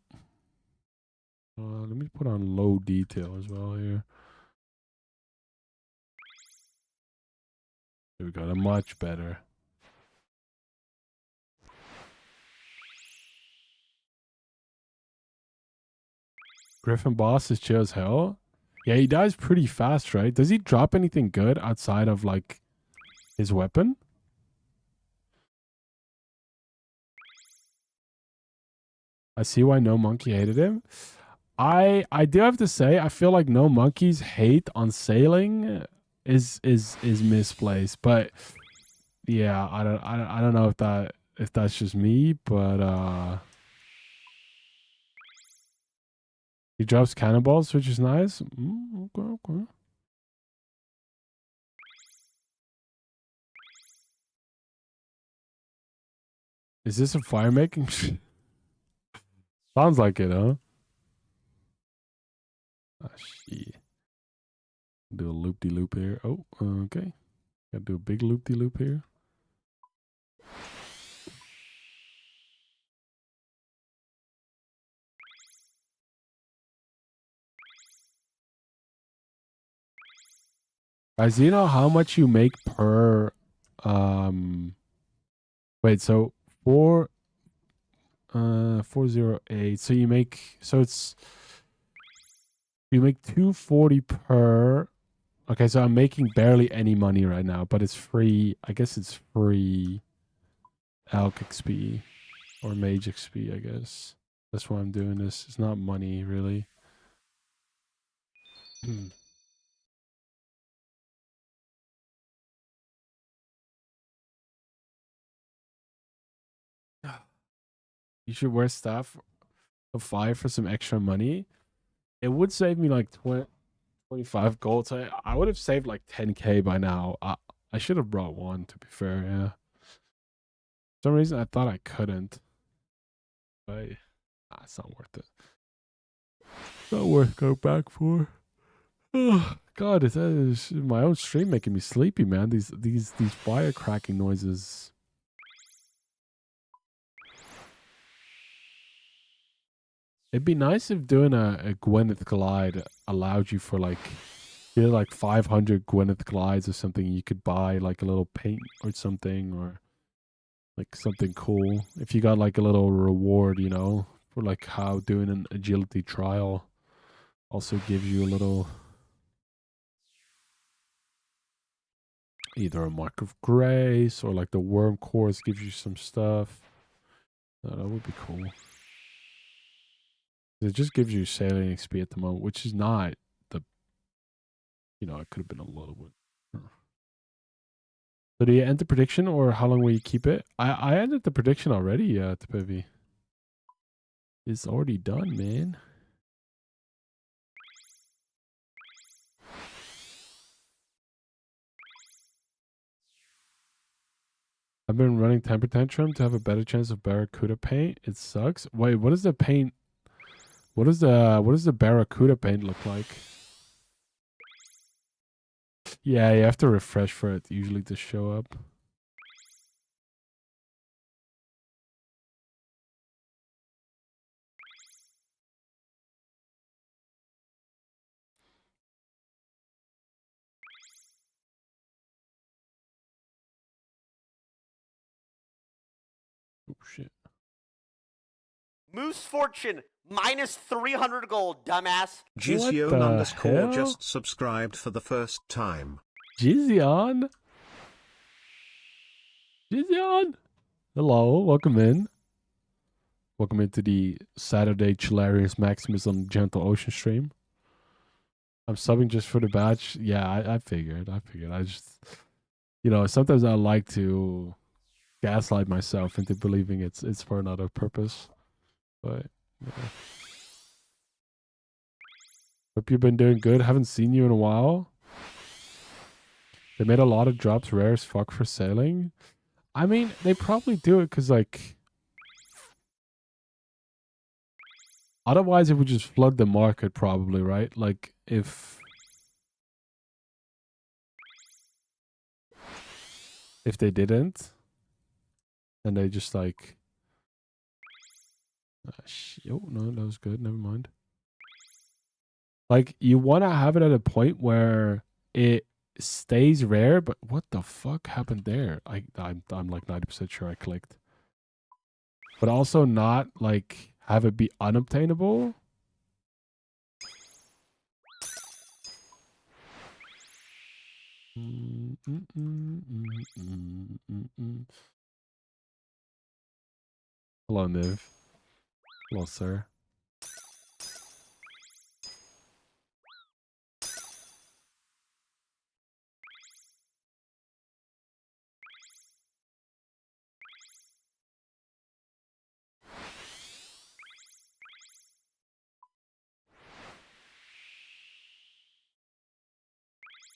Speaker 1: Let me put on low detail as well here. There we go. Much better. Griffin boss is chill as hell. Yeah, he dies pretty fast, right? Does he drop anything good outside of like his weapon? I see why no monkey hated him. I do have to say I feel like no monkey's hate on sailing is misplaced, but yeah, I don't know if that's just me, but he drops cannonballs, which is nice. Okay. Is this a fire making? Sounds like it, huh? Ah, shit. Do a loop-de-loop here. Oh, okay. Gotta do a big loop-de-loop here. Guys, do you know how much you make per wait, so 408. So you make you make 240 per. Okay, so I'm making barely any money right now, but it's free. I guess it's free Alc XP or Mage XP, I guess. That's why I'm doing this. It's not money, really. You should wear staff of 5 for some extra money. It would save me like 25 gold. So I would have saved like 10k by now. I should have brought one, to be fair, yeah. For some reason, I thought I couldn't. But it's not worth it. Not worth going back for. Oh, God, it is my own stream making me sleepy, man. These fire cracking noises. It'd be nice if doing a Gwyneth glide allowed you for like 500 Gwyneth glides or something. You could buy like a little paint or something, or like something cool. If you got like a little reward, you know, for like how doing an agility trial also gives you a little, either a mark of grace or like the worm course gives you some stuff. That would be cool. It just gives you sailing XP at the moment, which is not the, you know, it could have been a little bit. So do you end the prediction, or how long will you keep it? I ended the prediction already, Tepevi. It's already done, man. I've been running Temper Tantrum to have a better chance of Barracuda paint. It sucks. Wait, what is the paint? What does the Barracuda paint look like? Yeah, you have to refresh for it usually to show up. Oh shit.
Speaker 2: Moose Fortune, minus 300 gold, dumbass.
Speaker 3: Jizion underscore just subscribed for the first time.
Speaker 1: Jizion? Jizion? Hello, welcome in. Welcome into the Saturday Chilarius Maximus on Gentle Ocean stream. I'm subbing just for the badge. Yeah, I figured. I just, you know, sometimes I like to gaslight myself into believing it's for another purpose. But yeah. Hope you've been doing good. Haven't seen you in a while. They made a lot of drops rare as fuck for sailing. I mean, they probably do it because, like, otherwise it would just flood the market probably, right? Like, if they didn't, and they just like, oh no, that was good. Never mind. Like, you want to have it at a point where it stays rare, but what the fuck happened there? I'm like 90% sure I clicked. But also not like have it be unobtainable. Hello, Niv. Hello, sir.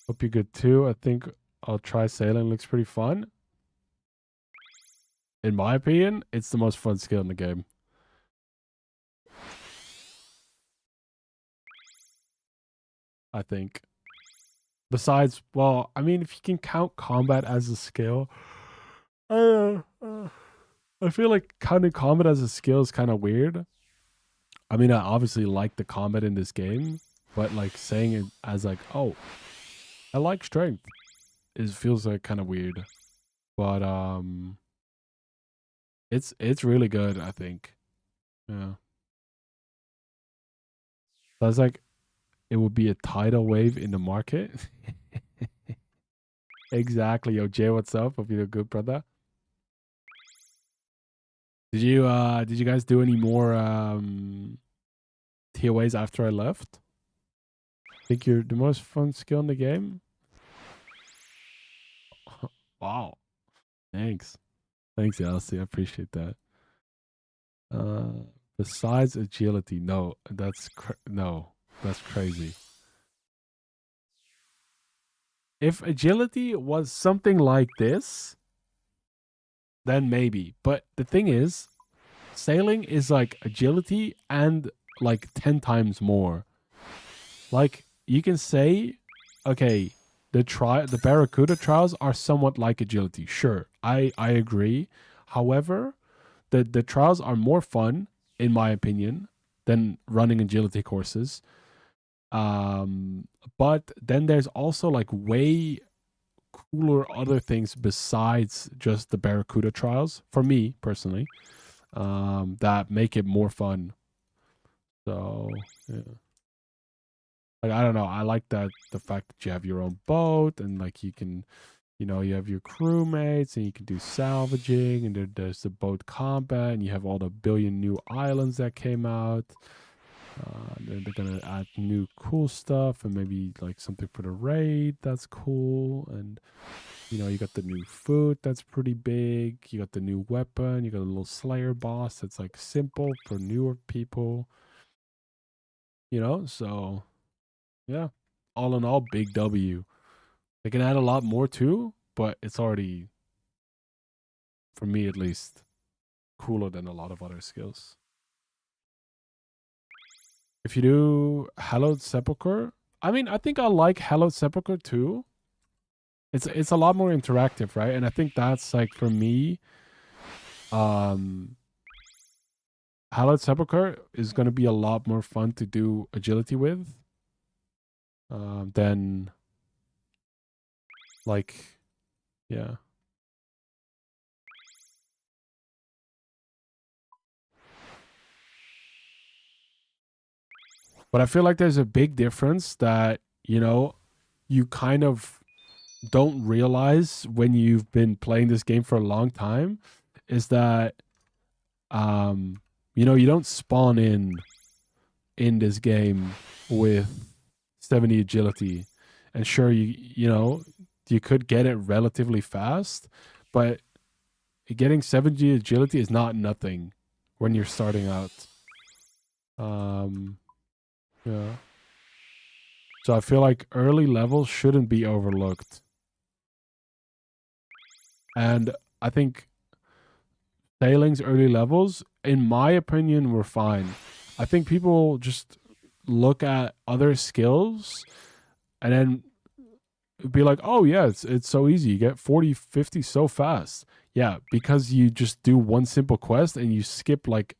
Speaker 1: Hope you're good too. I think I'll try sailing. Looks pretty fun. In my opinion, it's the most fun skill in the game. I think. Besides, well, I mean, if you can count combat as a skill, uh, uh, I feel like counting combat as a skill is kind of weird. I mean, I obviously like the combat in this game, but like saying it as like, oh, I like strength, it feels like kind of weird. But it's really good, I think. Yeah. That's like it would be a tidal wave in the market. Exactly. Yo, Jay, what's up? Hope you're good, brother. Did you guys do any more TOAs after I left? Think you're the most fun skill in the game? Wow. Thanks. Thanks, Elsie. I appreciate that. Besides agility, no, no, that's crazy. If agility was something like this, then maybe. But the thing is, sailing is like agility and like 10 times more. Like you can say, okay, the Barracuda trials are somewhat like agility. Sure, I agree. However, the trials are more fun, in my opinion, than running agility courses. But then there's also like way cooler other things besides just the Barracuda trials for me personally, that make it more fun. So yeah. Like I don't know, I like that the fact that you have your own boat and like you can, you have your crewmates and you can do salvaging and there's the boat combat and you have all the billion new islands that came out. Then they're gonna add new cool stuff and maybe like something for the raid that's cool. And you got the new food that's pretty big. You got the new weapon. You got a little Slayer boss that's like simple for newer people. So yeah, all in all, big W. They can add a lot more too, but it's already, for me at least, cooler than a lot of other skills. If you do Hallowed Sepulchre, I mean, I think I like Hallowed Sepulchre too. It's a lot more interactive, right? And I think that's like for me, um, Hallowed Sepulchre is going to be a lot more fun to do agility with, than like, yeah. But I feel like there's a big difference that, you kind of don't realize when you've been playing this game for a long time is that, you don't spawn in this game with 70 agility. And sure, you could get it relatively fast, but getting 70 agility is not nothing when you're starting out. Yeah. So I feel like early levels shouldn't be overlooked. And I think sailing's early levels, in my opinion, were fine. I think people just look at other skills and then be like, oh yeah, it's so easy. You get 40, 50 so fast. Yeah, because you just do one simple quest and you skip like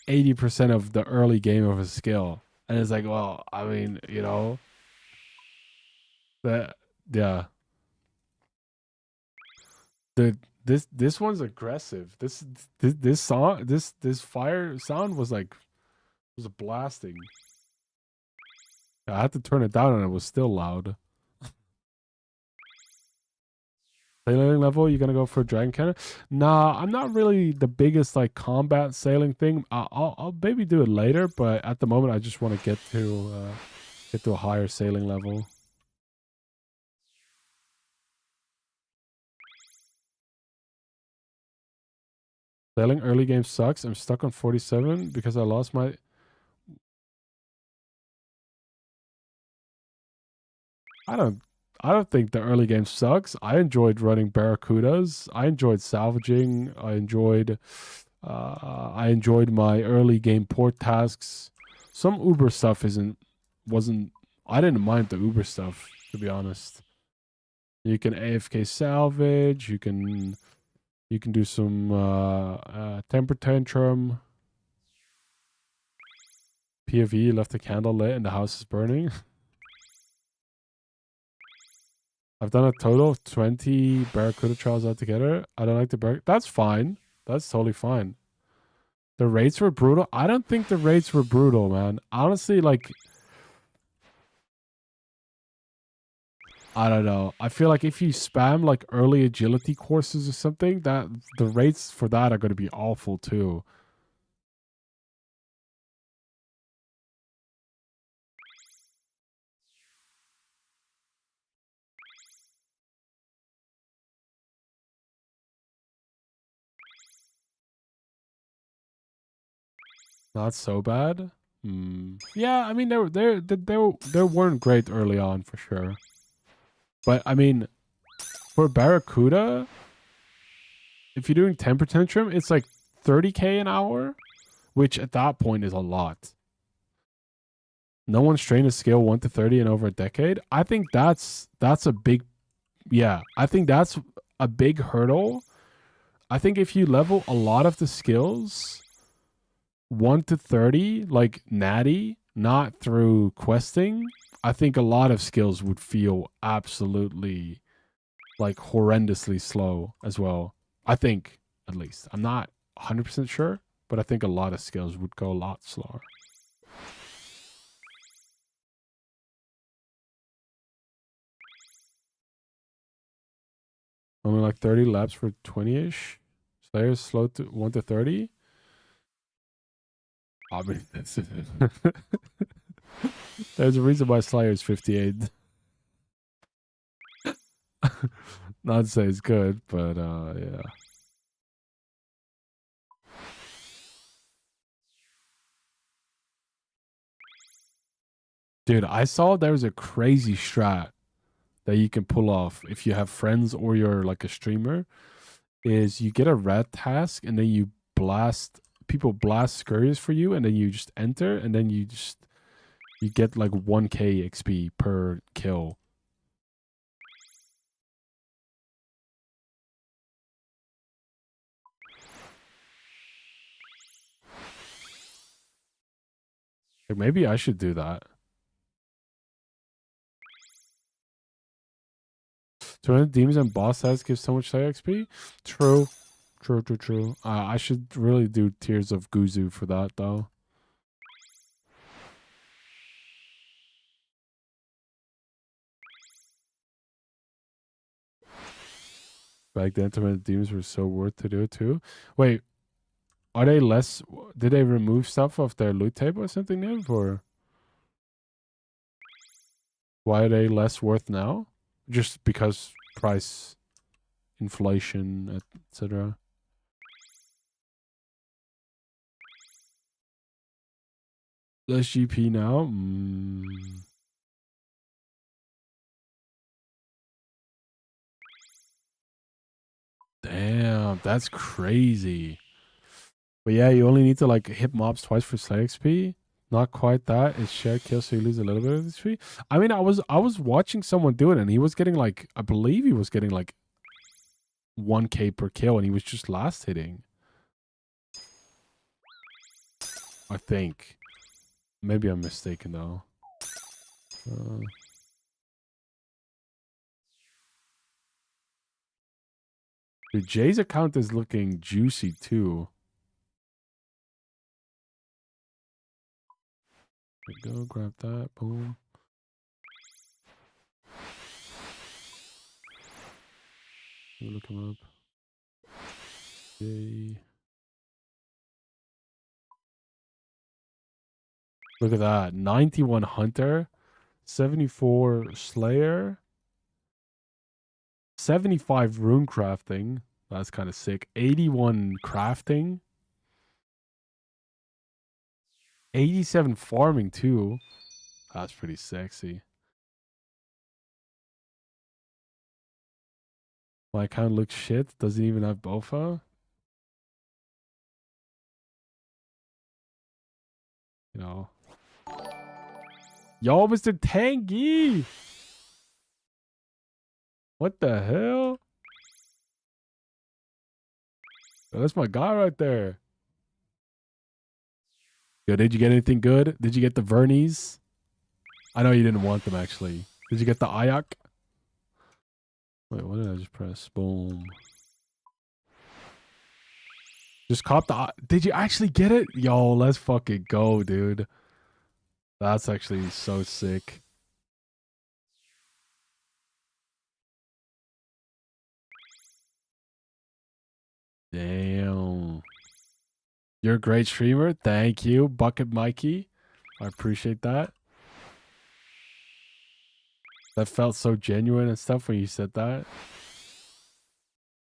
Speaker 1: 80% of the early game of a skill. And it's like, well, I mean, that yeah. This one's aggressive. This song this fire sound was blasting. I had to turn it down and it was still loud. Sailing level, you gonna go for Dragon Cannon? Nah, I'm not really the biggest like combat sailing thing. I'll maybe do it later, but at the moment I just want to get to a higher sailing level. Sailing early game sucks. I'm stuck on 47 because I lost my. I don't think the early game sucks. I enjoyed running Barracudas. I enjoyed salvaging. I enjoyed my early game port tasks. Some Uber stuff wasn't. I didn't mind the Uber stuff. to be honest. You can AFK salvage. You can do some temper tantrum. POV left the candle lit and the house is burning. I've done a total of 20 Barracuda trials altogether. I don't like the Barracuda. That's fine. That's totally fine. The rates were brutal. I don't think the rates were brutal, man. Honestly, like, I don't know. I feel like if you spam like early agility courses or something, that the rates for that are going to be awful too. Not so bad. Yeah, I mean they weren't great early on for sure. But I mean, for Barracuda, if you're doing temper tantrum, it's like 30k an hour, which at that point is a lot. No one's trained a scale 1 to 30 in over a decade. I think that's a big, yeah. I think that's a big hurdle. I think if you level a lot of the skills 1 to 30, like natty, not through questing, I think a lot of skills would feel absolutely like horrendously slow as well. I think, at least. I'm not 100% sure, but I think a lot of skills would go a lot slower. Only like 30 laps for 20-ish. Slayers slow to 1 to 30. I mean, there's a reason why Slayer's 58. Not to say it's good, but yeah. Dude, I saw there was a crazy strat that you can pull off if you have friends or you're like a streamer. Is you get a red task and then you people blast scurries for you, and then you just enter, and then you get like 1k XP per kill. Like maybe I should do that. 200 demons and boss stats give so much higher XP. True. I should really do Tears of Guzu for that though. Back then, tormented demons were so worth to do too. Wait, are they less? Did they remove stuff off their loot table or something new? Or why are they less worth now? Just because price, inflation, etc. Less GP now. Damn, that's crazy. But yeah, you only need to like hit mobs twice for slay XP. Not quite that. It's shared kill, so you lose a little bit of XP. I mean, I was watching someone do it, and he was getting like, I believe he was getting like 1k per kill, and he was just last hitting. I think. Maybe I'm mistaken though. Dude, Jay's account is looking juicy too. There we go, grab that, boom. Look him up. Jay. Look at that. 91 Hunter, 74 Slayer, 75 Rune Crafting. That's kind of sick. 81 Crafting. 87 Farming too. That's pretty sexy. My account looks shit. Doesn't even have Bofa. You know. Yo, Mr. Tangy! What the hell? Oh, that's my guy right there. Yo, did you get anything good? Did you get the Vernies? I know you didn't want them, actually. Did you get the Ayak? Wait, what did I just press? Boom. Just cop the... Did you actually get it? Yo, let's fucking go, dude. That's actually so sick. Damn. You're a great streamer. Thank you, Bucket Mikey. I appreciate that. That felt so genuine and stuff when you said that.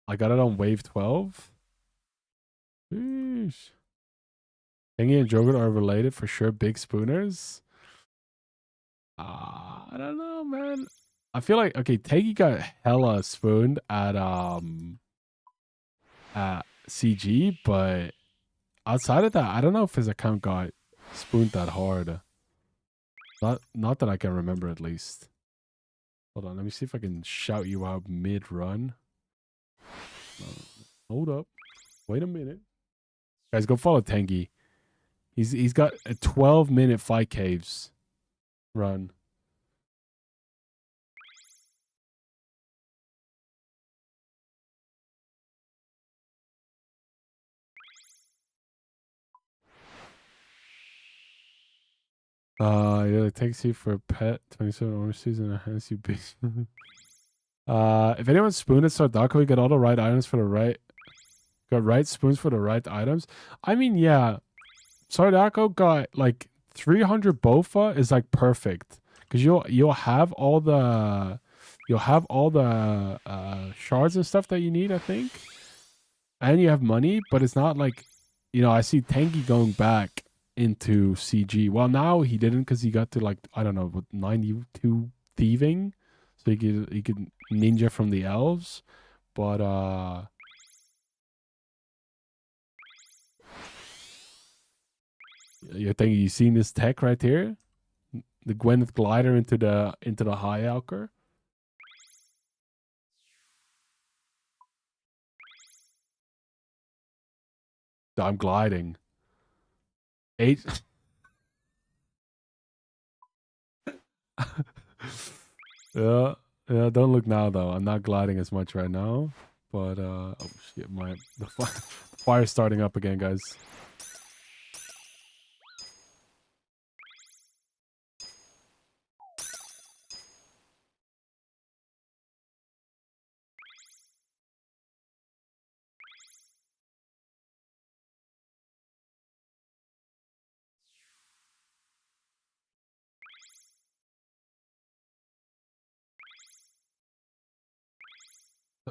Speaker 1: I got it on wave 12. Sheesh. Tangy and Jogurt are related for sure. Big spooners. I don't know, man. I feel like okay, Tangy got hella spooned at CG, but outside of that, I don't know if his account got spooned that hard. Not that I can remember at least. Hold on, let me see if I can shout you out mid-run. Hold up. Wait a minute. Guys, go follow Tangy. He's got a 12-minute fight caves run. Yeah, it takes you for a pet, 27 orange season, and hands you big. If anyone spooned at Sardako, we got all the right items for the right. Got right spoons for the right items. I mean, yeah, Sardako got like 300 Bofa is like perfect because you'll have all the shards and stuff that you need, I think, and you have money, but it's not like, I see Tangy going back into CG. Well, now he didn't because he got to like, I don't know, what, 92 thieving, so he could ninja from the elves, but you're thinking you seen this tech right here, the Gwyneth glider into the high alker. I'm gliding 8. Yeah, don't look now though. I'm not gliding as much right now, but oh shit, the fire's starting up again, guys.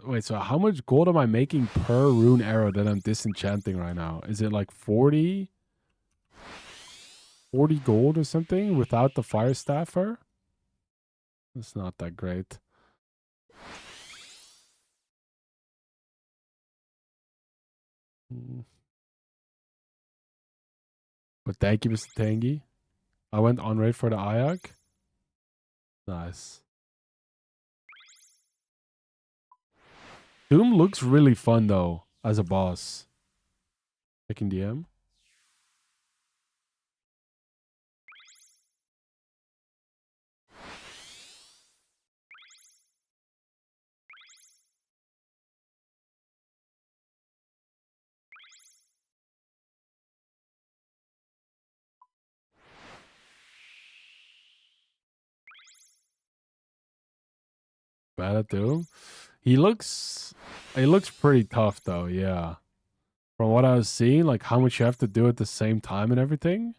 Speaker 1: Wait, so how much gold am I making per rune arrow that I'm disenchanting right now? Is it like 40 gold or something without the fire staffer? It's not that great. But thank you, Mr. Tangy. I went on raid for the Ayak. Nice. Doom looks really fun though as a boss. Checking DM. Bad at Doom. He looks pretty tough though, yeah. From what I was seeing, like how much you have to do at the same time and everything.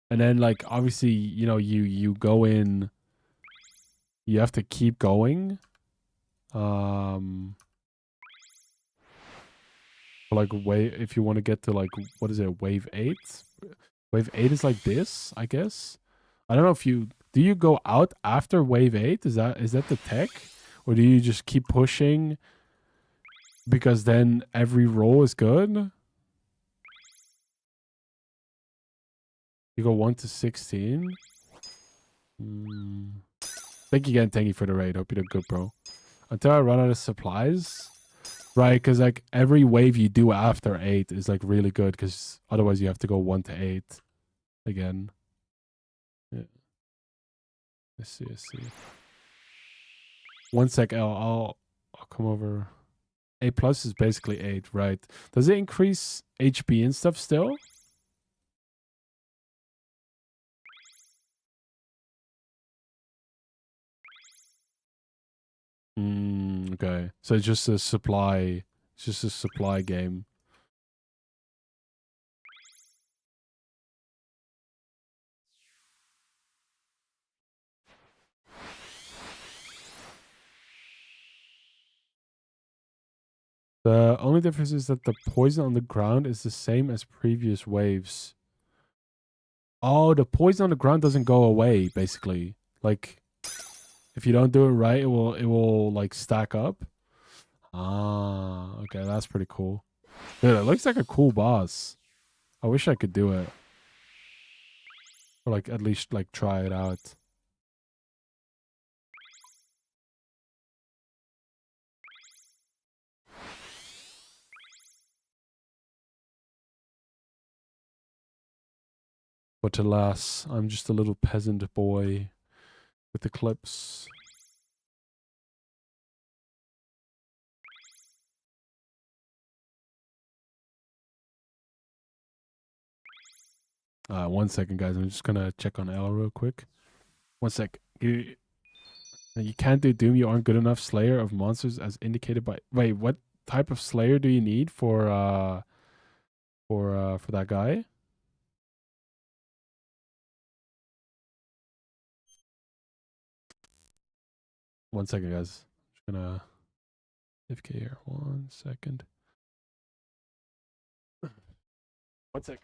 Speaker 1: And then like obviously, you go in, you have to keep going. Like if you want to get to like, what is it, wave 8? Wave 8 is like this, I guess. I don't know if do you go out after wave 8? Is that the tech? Or do you just keep pushing because then every roll is good? You go 1 to 16. Thank you again, Tangy, for the raid. Hope you did good, bro. until I run out of supplies. Right, because like every wave you do after 8 is like really good, because otherwise you have to go 1 to 8 again. Yeah. I see. 1 sec, I'll come over. A plus is basically 8, right? Does it increase HP and stuff still? Okay. So it's just a supply. It's just a supply game. The only difference is that the poison on the ground is the same as previous waves. Oh, the poison on the ground doesn't go away, basically. Like, if you don't do it right, it will like stack up. Ah, okay, that's pretty cool. Dude, it looks like a cool boss. I wish I could do it. Or like at least like try it out. But alas, I'm just a little peasant boy with the clips. One second, guys. I'm just gonna check on L real quick. One sec. You can't do Doom. You aren't good enough. Slayer of monsters, as indicated by. Wait, what type of Slayer do you need for that guy? One second, guys. Just gonna FK here. 1 second. 1 sec.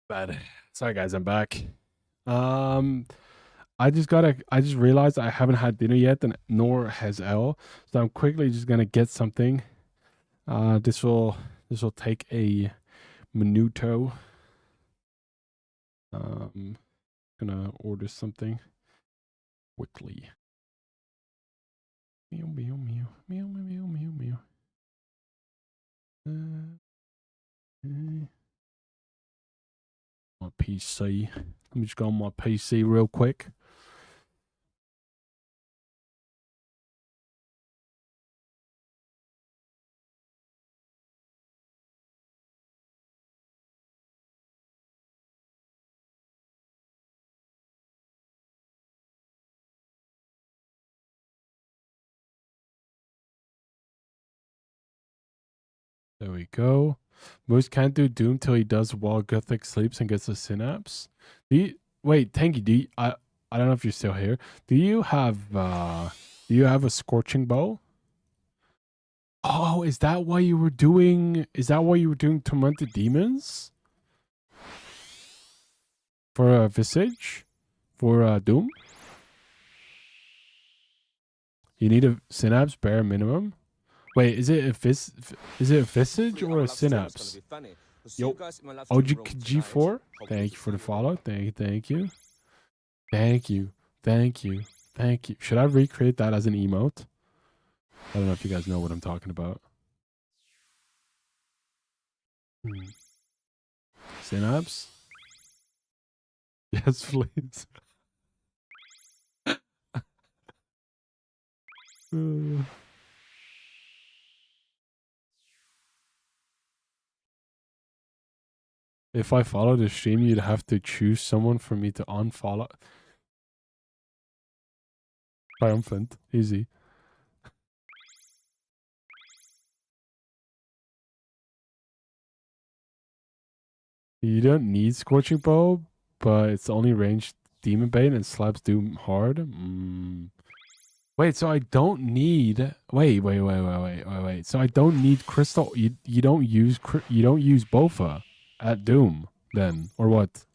Speaker 1: Bad. Sorry guys, I'm back. Um I just realized I haven't had dinner yet, and nor has Elle. So I'm quickly just gonna get something. This will take a minuto. Gonna order something quickly. Meow meow meow meow meow meow meow. Okay. My PC. Let me just go on my PC real quick. There we go. Moose can't do Doom till he does while Gothic sleeps and gets a synapse. Wait, Tanky, I don't know if you're still here. Do you have a scorching bow? Oh, is that why you were doing Tormented Demons? For Visage? For Doom? You need a synapse bare minimum? Wait, is it a Visage or a synapse? Yo, OG4, thank you for the follow. Thank you. Thank you. Thank you. Thank you. Should I recreate that as an emote? I don't know if you guys know what I'm talking about. Synapse? Yes, please. If I follow the stream, you'd have to choose someone for me to unfollow. Triumphant. Easy. You don't need Scorching Bow, but it's only ranged Demon Bane and slaps Doom hard. Wait, so I don't need. Wait. So I don't need Crystal. You don't use Bofa at Doom then, or what?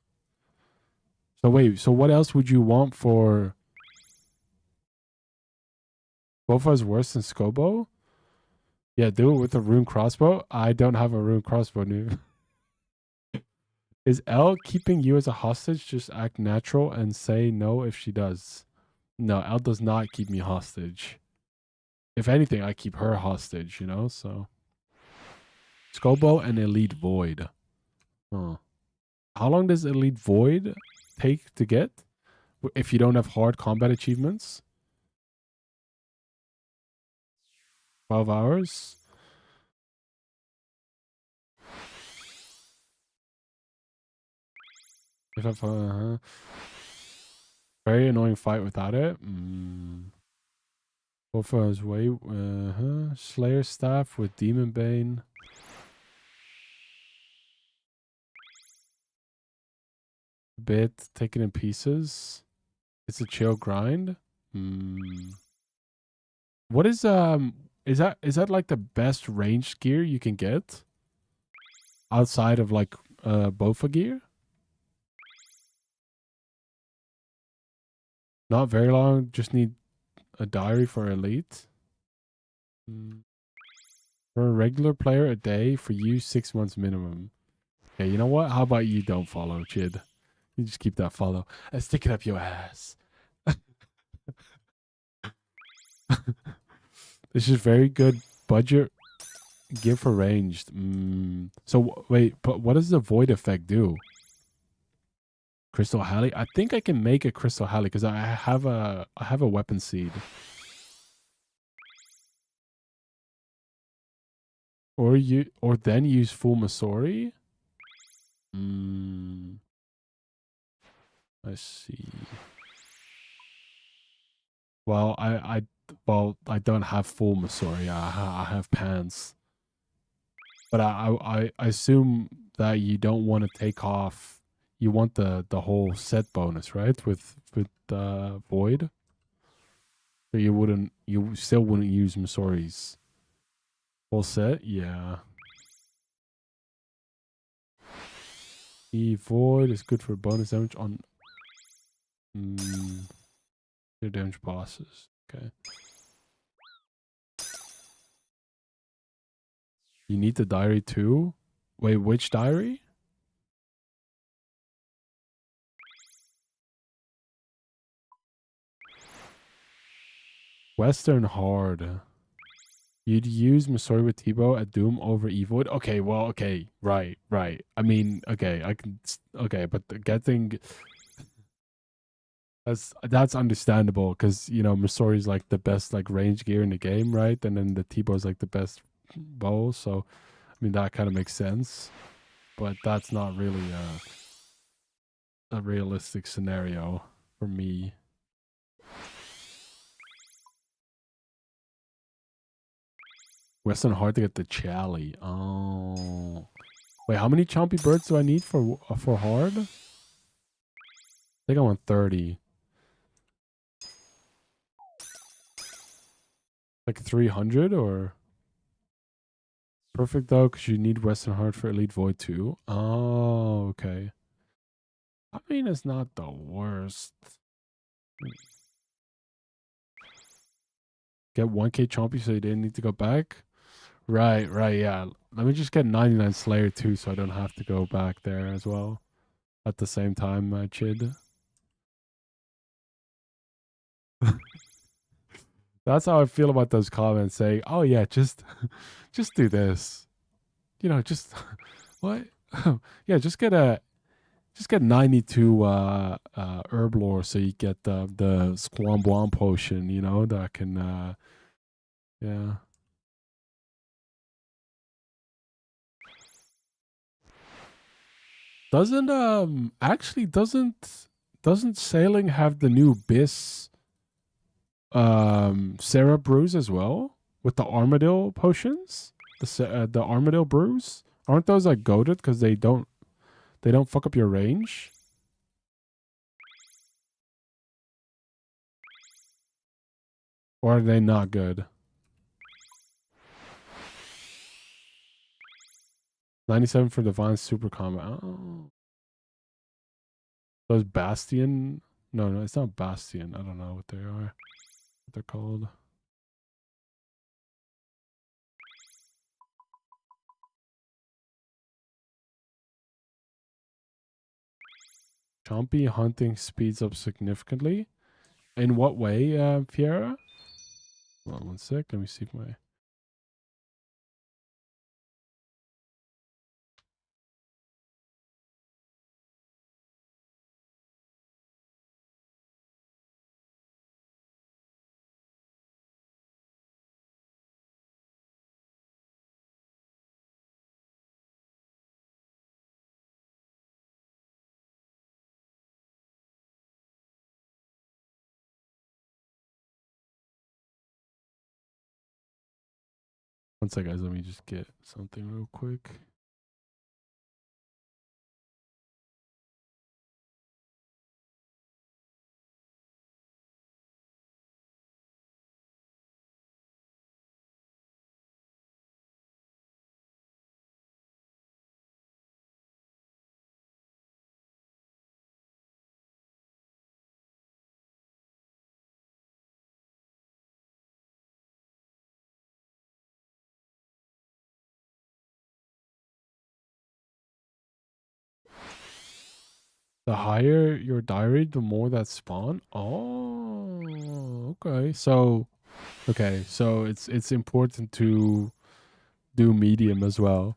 Speaker 1: So wait. So what else would you want for? Bofa is worse than Skobo. Yeah, do it with a rune crossbow. I don't have a rune crossbow, dude. Is Elle keeping you as a hostage? Just act natural and say no if she does. No, Elle does not keep me hostage. If anything, I keep her hostage, so. Skobo and Elite Void. Huh. How long does Elite Void take to get? If you don't have hard combat achievements? 12 hours? If I've, very annoying fight without it. Bofa's way. Slayer staff with Demon Bane. Bit taken in pieces. It's a chill grind. What is that like the best ranged gear you can get outside of like Bofa gear? Not very long. Just need a diary for elite. For a regular player, a day. For you, 6 months minimum. Okay, you know what? How about you don't follow, Chid? You just keep that follow. And stick it up your ass. This is very good budget gear for ranged. So wait, but what does the void effect do? Crystal Halley? I think I can make a Crystal Halley because I have a weapon seed. Or then use full Masori? I see. Well, I don't have full Masori. I have pants. But I assume that you don't want to take off. You want the whole set bonus, right? With Void. So you still wouldn't use Masori's full set? Yeah. Void is good for bonus damage on your damage bosses. Okay. You need the diary too? Wait, which diary? Western Hard. You'd use Missouri with Tebow at Doom over Evoid? Okay, well, okay. Right. I mean, okay, I can... Okay, but getting... That's understandable, because, you know, Missouri's like the best, like, range gear in the game, right? And then the Tebow's like the best bow, so, I mean, that kind of makes sense. But that's not really a realistic scenario for me. Western Hard to get the Chally. Oh. Wait, how many chompy birds do I need for hard? I think I want 30. Like 300 or... Perfect though, because you need Western Hard for Elite Void too. Oh, okay. I mean, it's not the worst. Get 1k chompy so you didn't need to go back? Right, yeah. Let me just get 99 Slayer too so I don't have to go back there as well. At the same time, Chid. That's how I feel about those comments saying, "Oh yeah, just do this." You know, just what? Yeah, just get 92 herb lore so you get the Squambuam potion, you know, that can yeah. Doesn't sailing have the new Biss Sarah brews as well with the Armadillo potions? The Armadillo brews? Aren't those like goated because they don't fuck up your range? Or are they not good? 97 for Divine Super Combat. Oh. Those Bastion? No, it's not Bastion. I don't know what they are. What they're called. Chompy hunting speeds up significantly. In what way, Fiera? Hold on 1 sec. Let me see if my... One sec, guys. Let me just get something real quick. The higher your diary, the more that spawn. Oh, okay. So it's important to do medium as well.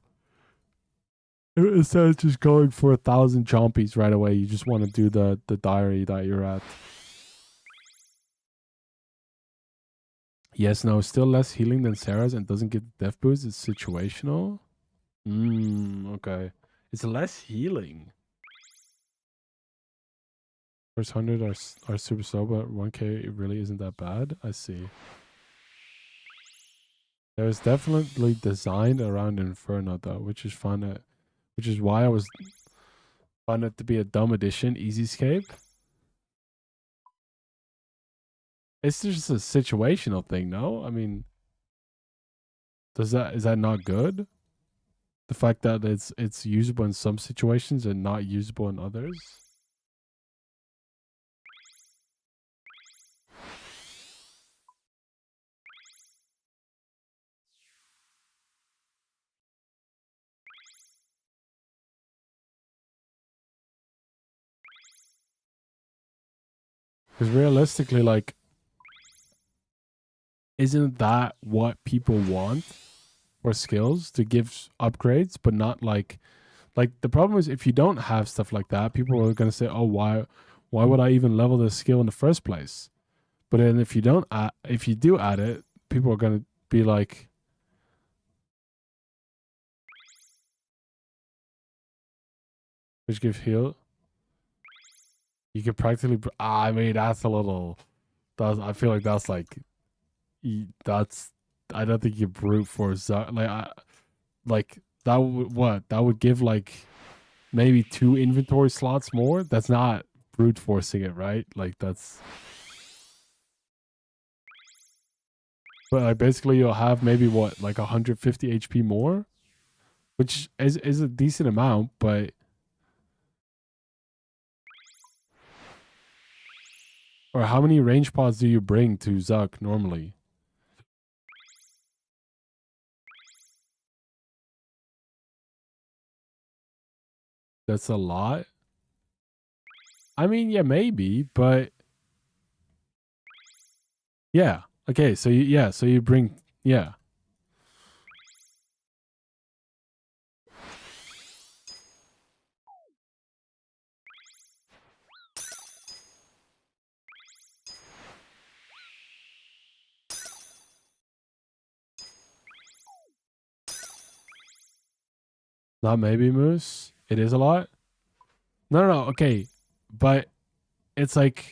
Speaker 1: Instead of just going for 1,000 chompies right away, you just want to do the diary that you're at. Yes, no, still less healing than Sarah's and doesn't get the death boost. It's situational. Okay. It's less healing. First 100 are super slow, but 1k it really isn't that bad. I see. There's definitely designed around Inferno though, which is fun. Which is why I was fun it to be a dumb addition, easy scape. It's just a situational thing, no? I mean, is that not good? The fact that it's usable in some situations and not usable in others. Because realistically, like, isn't that what people want for skills, to give upgrades, but not like the problem is if you don't have stuff like that, people are gonna say, oh, why would I even level this skill in the first place? But then if you don't if you do add it, people are gonna be like, which give heal. You can practically. I mean, that's a little. I feel like that's like. That's. I don't think you brute force that. Like that would what? That would give like maybe 2 inventory slots more. That's not brute forcing it, right? Like that's. But like basically, you'll have maybe what, like 150 HP more, which is a decent amount, but. Or how many range pods do you bring to Zuck normally? That's a lot. I mean, yeah, maybe, but yeah. Okay, so so you bring, yeah. Not maybe, Moose. It is a lot. No. Okay, but it's like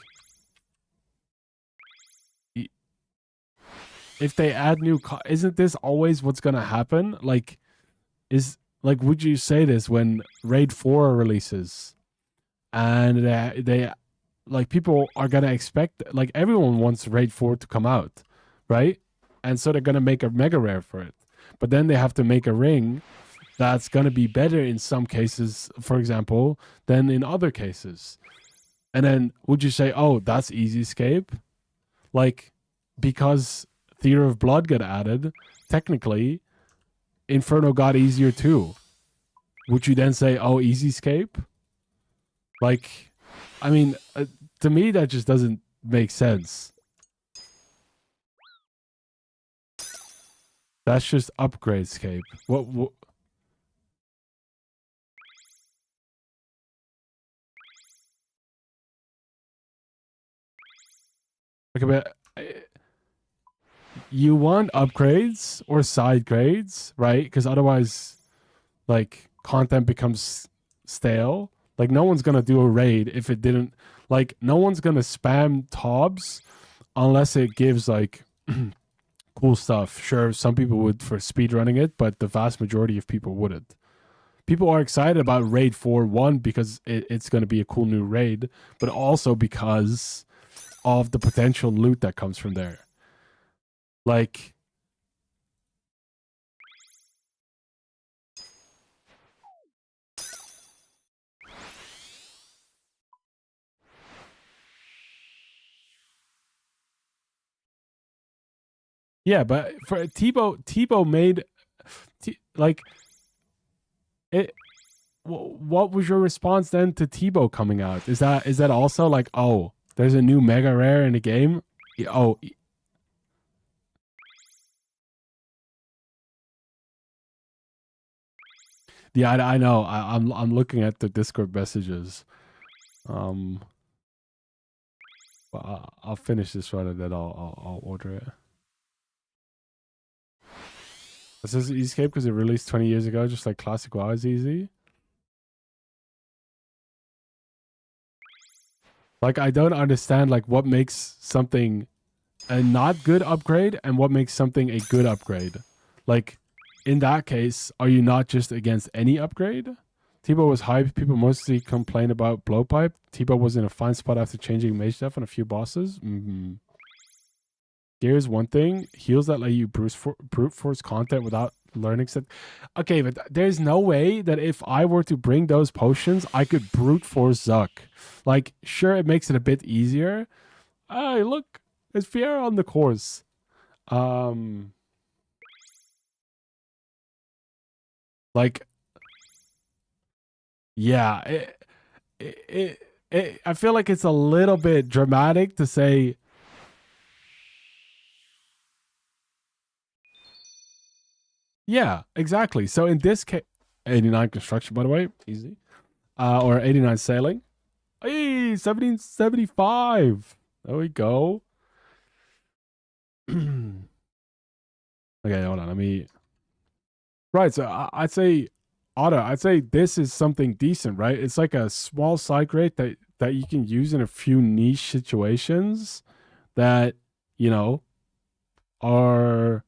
Speaker 1: if they add new, isn't this always what's gonna happen? Like, would you say this when Raid 4 releases, and they like people are gonna expect, like everyone wants Raid 4 to come out, right? And so they're gonna make a mega rare for it, but then they have to make a ring that's going to be better in some cases, for example, than in other cases. And then would you say, oh, that's easy escape? Like, because Theater of Blood got added, technically, Inferno got easier too. Would you then say, oh, easy escape? Like, I mean, to me, that just doesn't make sense. That's just upgrade escape. What okay, but you want upgrades or side grades, right? Because otherwise, like, content becomes stale. Like, no one's gonna do a raid if it didn't. Like, no one's gonna spam Tobs unless it gives like cool stuff. Sure, some people would for speed running it, but the vast majority of people wouldn't. People are excited about Raid 4, one, because it's going to be a cool new raid, but also because of the potential loot that comes from there. Like, yeah, but for Tebow made like it. What was your response then to Tebow coming out? Is that also like, oh, there's a new mega rare in the game? Oh, yeah, I know. I'm looking at the Discord messages. Well, I'll finish this one and then I'll order it. This is Escape because it released 20 years ago, just like Classic WoW is easy. Like, I don't understand like what makes something a not good upgrade and what makes something a good upgrade. Like, in that case, are you not just against any upgrade? Tebow was hyped. People mostly complain about Blowpipe. Tebow was in a fine spot after changing Mage Def on a few bosses. Gear is one thing. Heals that let you brute force content without learning set. Okay, but there's no way that if I were to bring those potions, I could brute force Zuck. Like, sure, it makes it a bit easier. Hey, look, it's Fiera on the course. Like, yeah, I feel like it's a little bit dramatic to say. Yeah, exactly. So in this case, 89 construction, by the way, easy. Or 89 sailing. Hey, 1775. There we go. Okay, hold on. Let me. Right. So I'd say, Otto, I'd say this is something decent, right? It's like a small side grade that you can use in a few niche situations that, you know, are,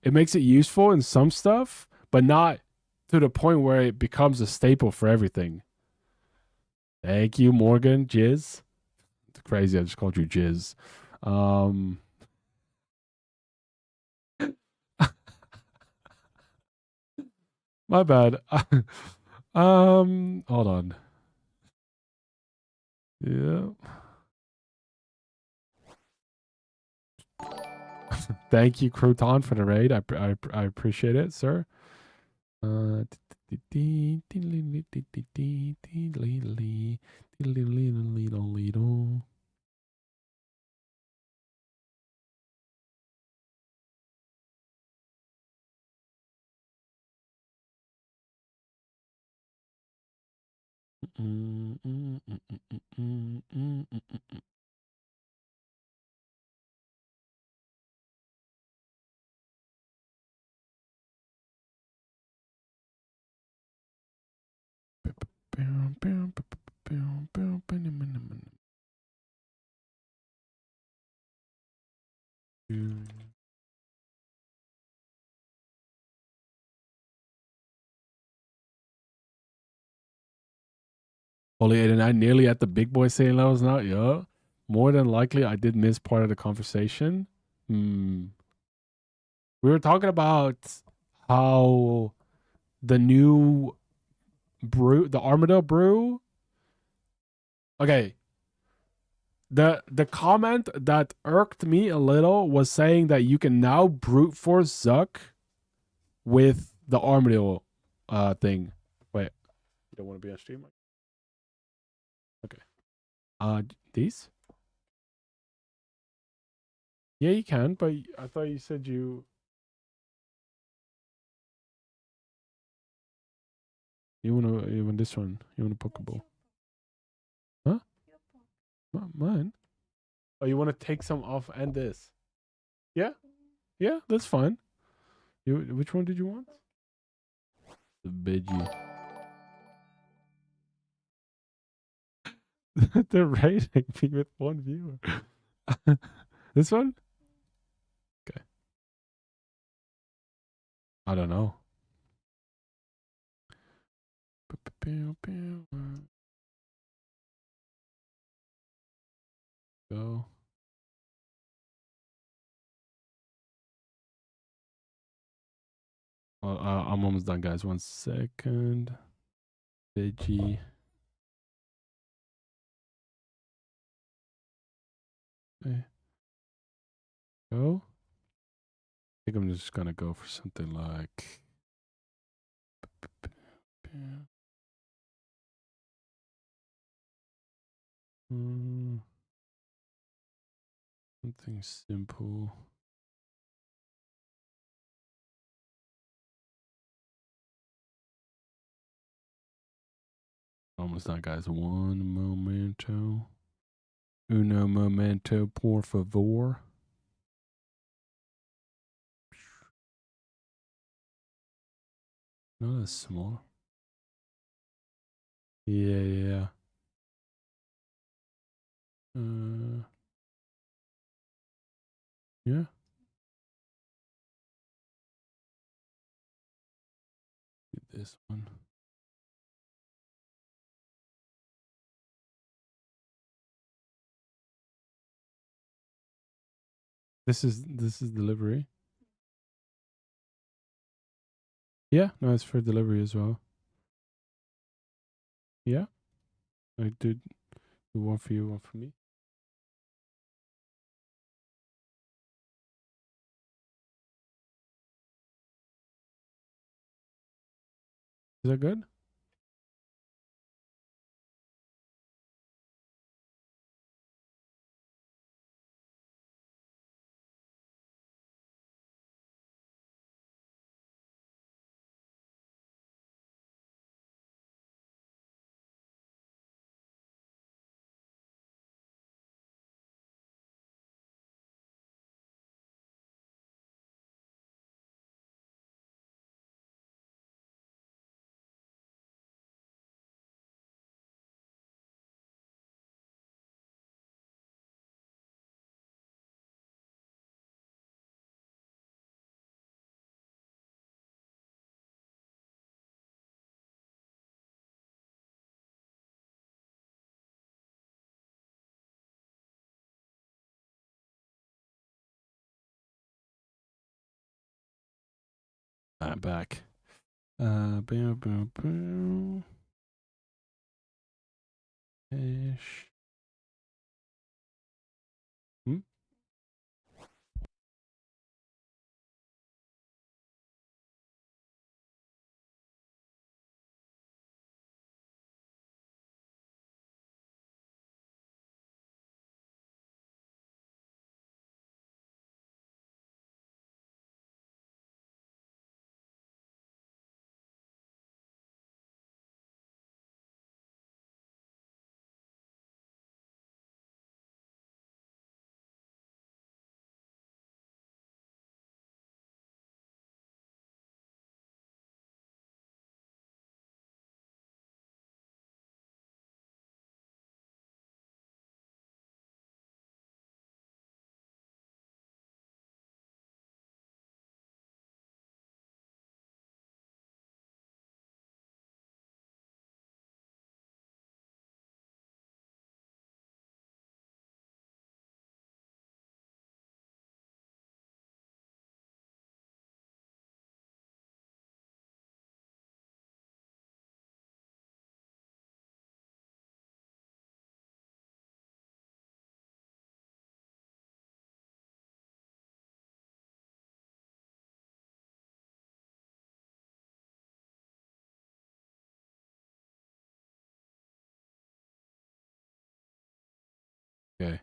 Speaker 1: it makes it useful in some stuff, but not to the point where it becomes a staple for everything. Thank you, Morgan. Jizz. It's crazy. I just called you Jizz. Um, my bad. Hold on. Yeah. Thank you, Crouton, for the raid. I appreciate it, sir. Only 89, nearly at the big boy saying levels now. Yeah. More than likely, I did miss part of the conversation. Hmm. We were talking about how the new brew, the Armada brew. Okay. The comment that irked me a little was saying that you can now brute force Zuck with the Armadillo thing. Wait, you don't want to be on stream? Okay. These? Yeah, you can, but I thought you said you want this one. You want a Pokeball. Huh? Mine? Oh, you want to take some off and this? Yeah? Yeah, that's fine. Which one did you want? The Bidgey. They're rating me with one viewer. This one? Okay. I don't know. Go. Well, I'm almost done, guys. 1 second. Veggie. Okay. Go. I think I'm just gonna go for something like. Something simple. Almost done, guys. One momento. Uno momento, por favor. No, that's small. Yeah, yeah. Yeah. This one. This is delivery. Yeah, no, it's for delivery as well. Yeah, I did one for you, one for me. Is that good? I'm back. Ish. Hmm? Okay.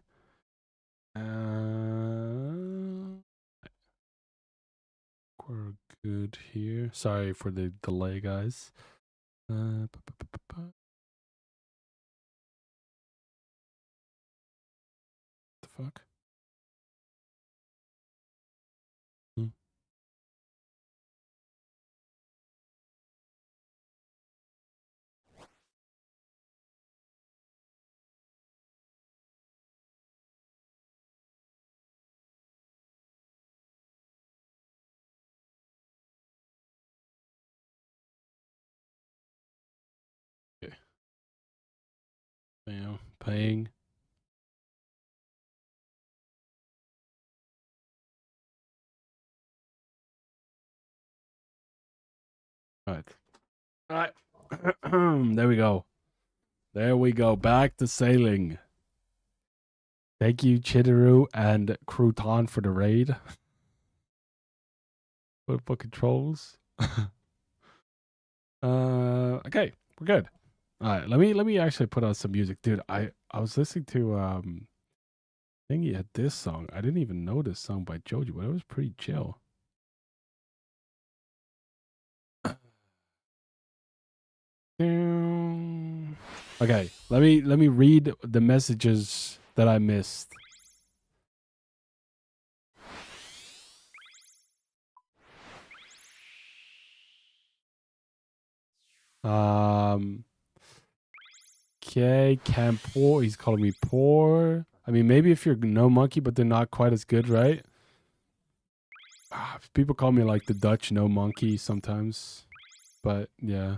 Speaker 1: We're good here. Sorry for the delay, guys. The fuck? Hmm. Okay. Bam. Paying. All right. All right. There we go. There we go. Back to sailing. Thank you, Chidaru and Crouton, for the raid. What fucking trolls? Okay, we're good. All right, let me actually put on some music, dude. I was listening to I think he had this song. I didn't even know this song by Joji, but it was pretty chill. Okay, let me read the messages that I missed. Okay, Camp Poor. He's calling me poor. I mean, maybe if you're no monkey, but they're not quite as good, right? People call me like the Dutch no monkey sometimes, but yeah.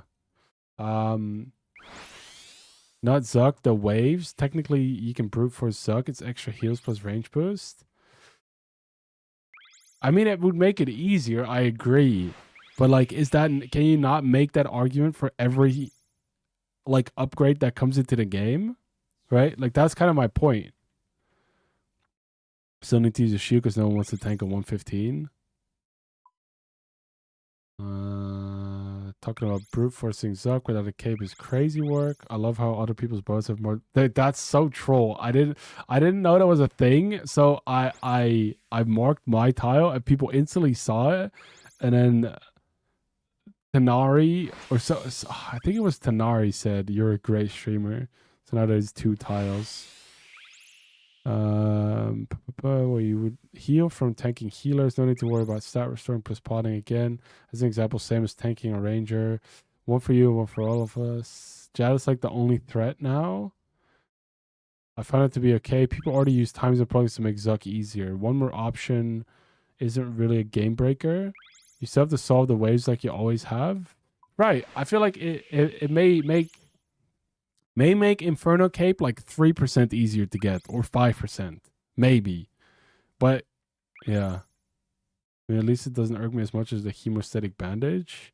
Speaker 1: Not Zuck, the waves. Technically, you can brute for Zuck. It's extra heals plus range boost. I mean, it would make it easier. I agree. But like, can you not make that argument for every like upgrade that comes into the game? Right? Like that's kind of my point. Still need to use a shield because no one wants to tank a 115. Talking about brute forcing Zuck without a cape is crazy work. I love how other people's boats have more. That's so troll. I didn't know that was a thing. So I marked my tile and people instantly saw it, and then Tanari so I think it was Tanari said you're a great streamer. So now there's 2 tiles. Where you would heal from tanking healers. No need to worry about stat restoring plus potting again. As an example, same as tanking a ranger. One for you, one for all of us. Jad is like the only threat now. I found it to be okay. People already use times and plugins to make Zuck easier. One more option isn't really a game breaker. You still have to solve the waves like you always have. Right. I feel like it may make Inferno Cape like 3% easier to get or 5%. Maybe. But yeah. I mean, at least it doesn't irk me as much as the hemostatic bandage.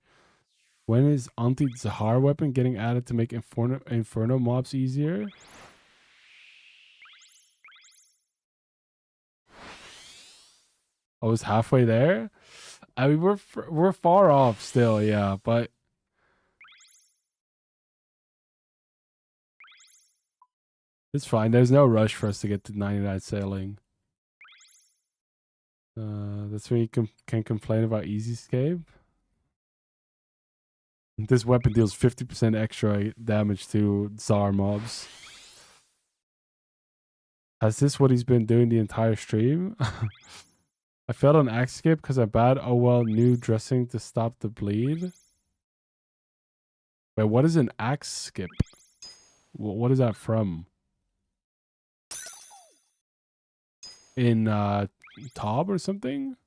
Speaker 1: When is anti-Zahar weapon getting added to make Inferno mobs easier? I was halfway there. I mean, we're far off still, yeah, but it's fine. There's no rush for us to get to 99 sailing. That's when you can complain about easy escape. This weapon deals 50% extra damage to Tsar mobs. Is this what he's been doing the entire stream? I failed on axe skip because I'm bad. Oh well, new dressing to stop the bleed. Wait, what is an axe skip? What is that from? In Tob or something?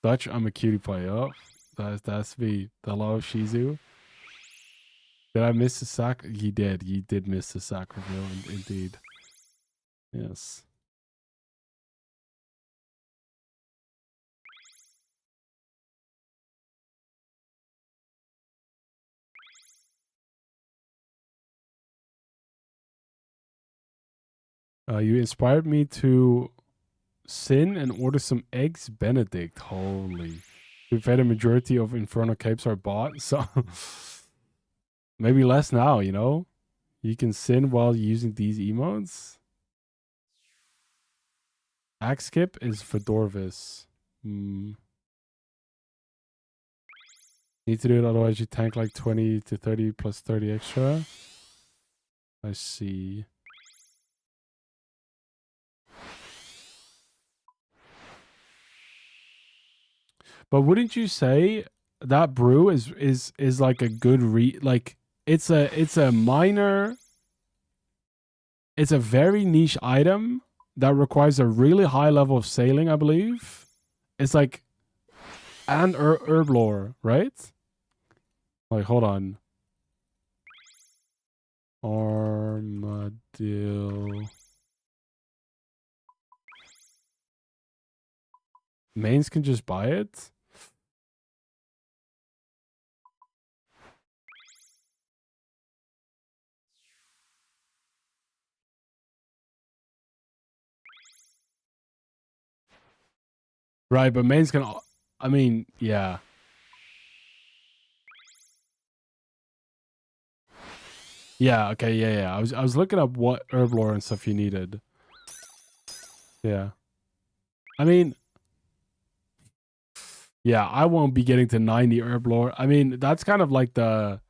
Speaker 1: Dutch, I'm a cutie pie. Oh, that's me. Hello, Shizu. Did I miss the sack? You did. You did miss the sack reveal, indeed. Yes. You inspired me to sin and order some eggs Benedict. Holy. We've had a majority of Inferno Capes are bought, so maybe less now, you know? You can sin while using these emotes. Axe skip is Fedorvis. Need to do it, otherwise you tank like 20 to 30 plus 30 extra. I see. But wouldn't you say that brew is like a good like it's a minor, it's a very niche item that requires a really high level of sailing, I believe. It's like and herb lore, right? Like hold on. Armadillo. Mains can just buy it? Right, but mains can. I mean, yeah. Yeah. Okay. Yeah. I was looking up what herb lore and stuff you needed. Yeah. I mean, yeah. I won't be getting to 90 herb lore. I mean, that's kind of like the.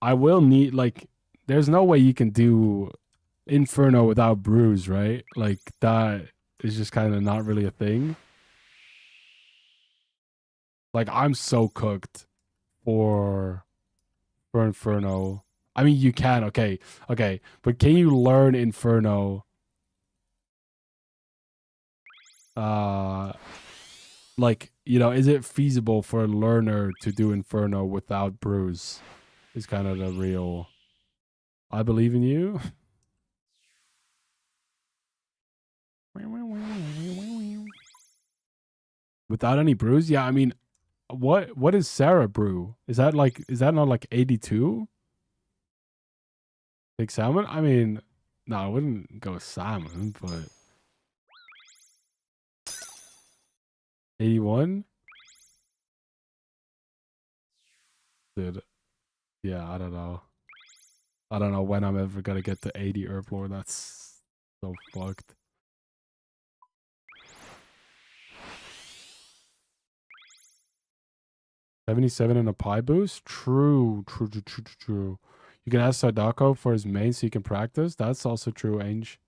Speaker 1: I will need like. There's no way you can do Inferno without brews, right? Like that is just kind of not really a thing. Like I'm so cooked for Inferno. I mean, you can, okay, but can you learn Inferno? Like you know, is it feasible for a learner to do Inferno without brews? Is kind of the real. I believe in you. Without any brews? Yeah, I mean, what is Sarah brew? Is that not like 82? Big salmon? I mean, no, I wouldn't go with salmon, but 81? Dude, yeah, I don't know. I don't know when I'm ever gonna get to 80 herb lore. That's so fucked. $77 and a pie boost? True. You can ask Sadako for his main so you can practice. That's also true, Ange.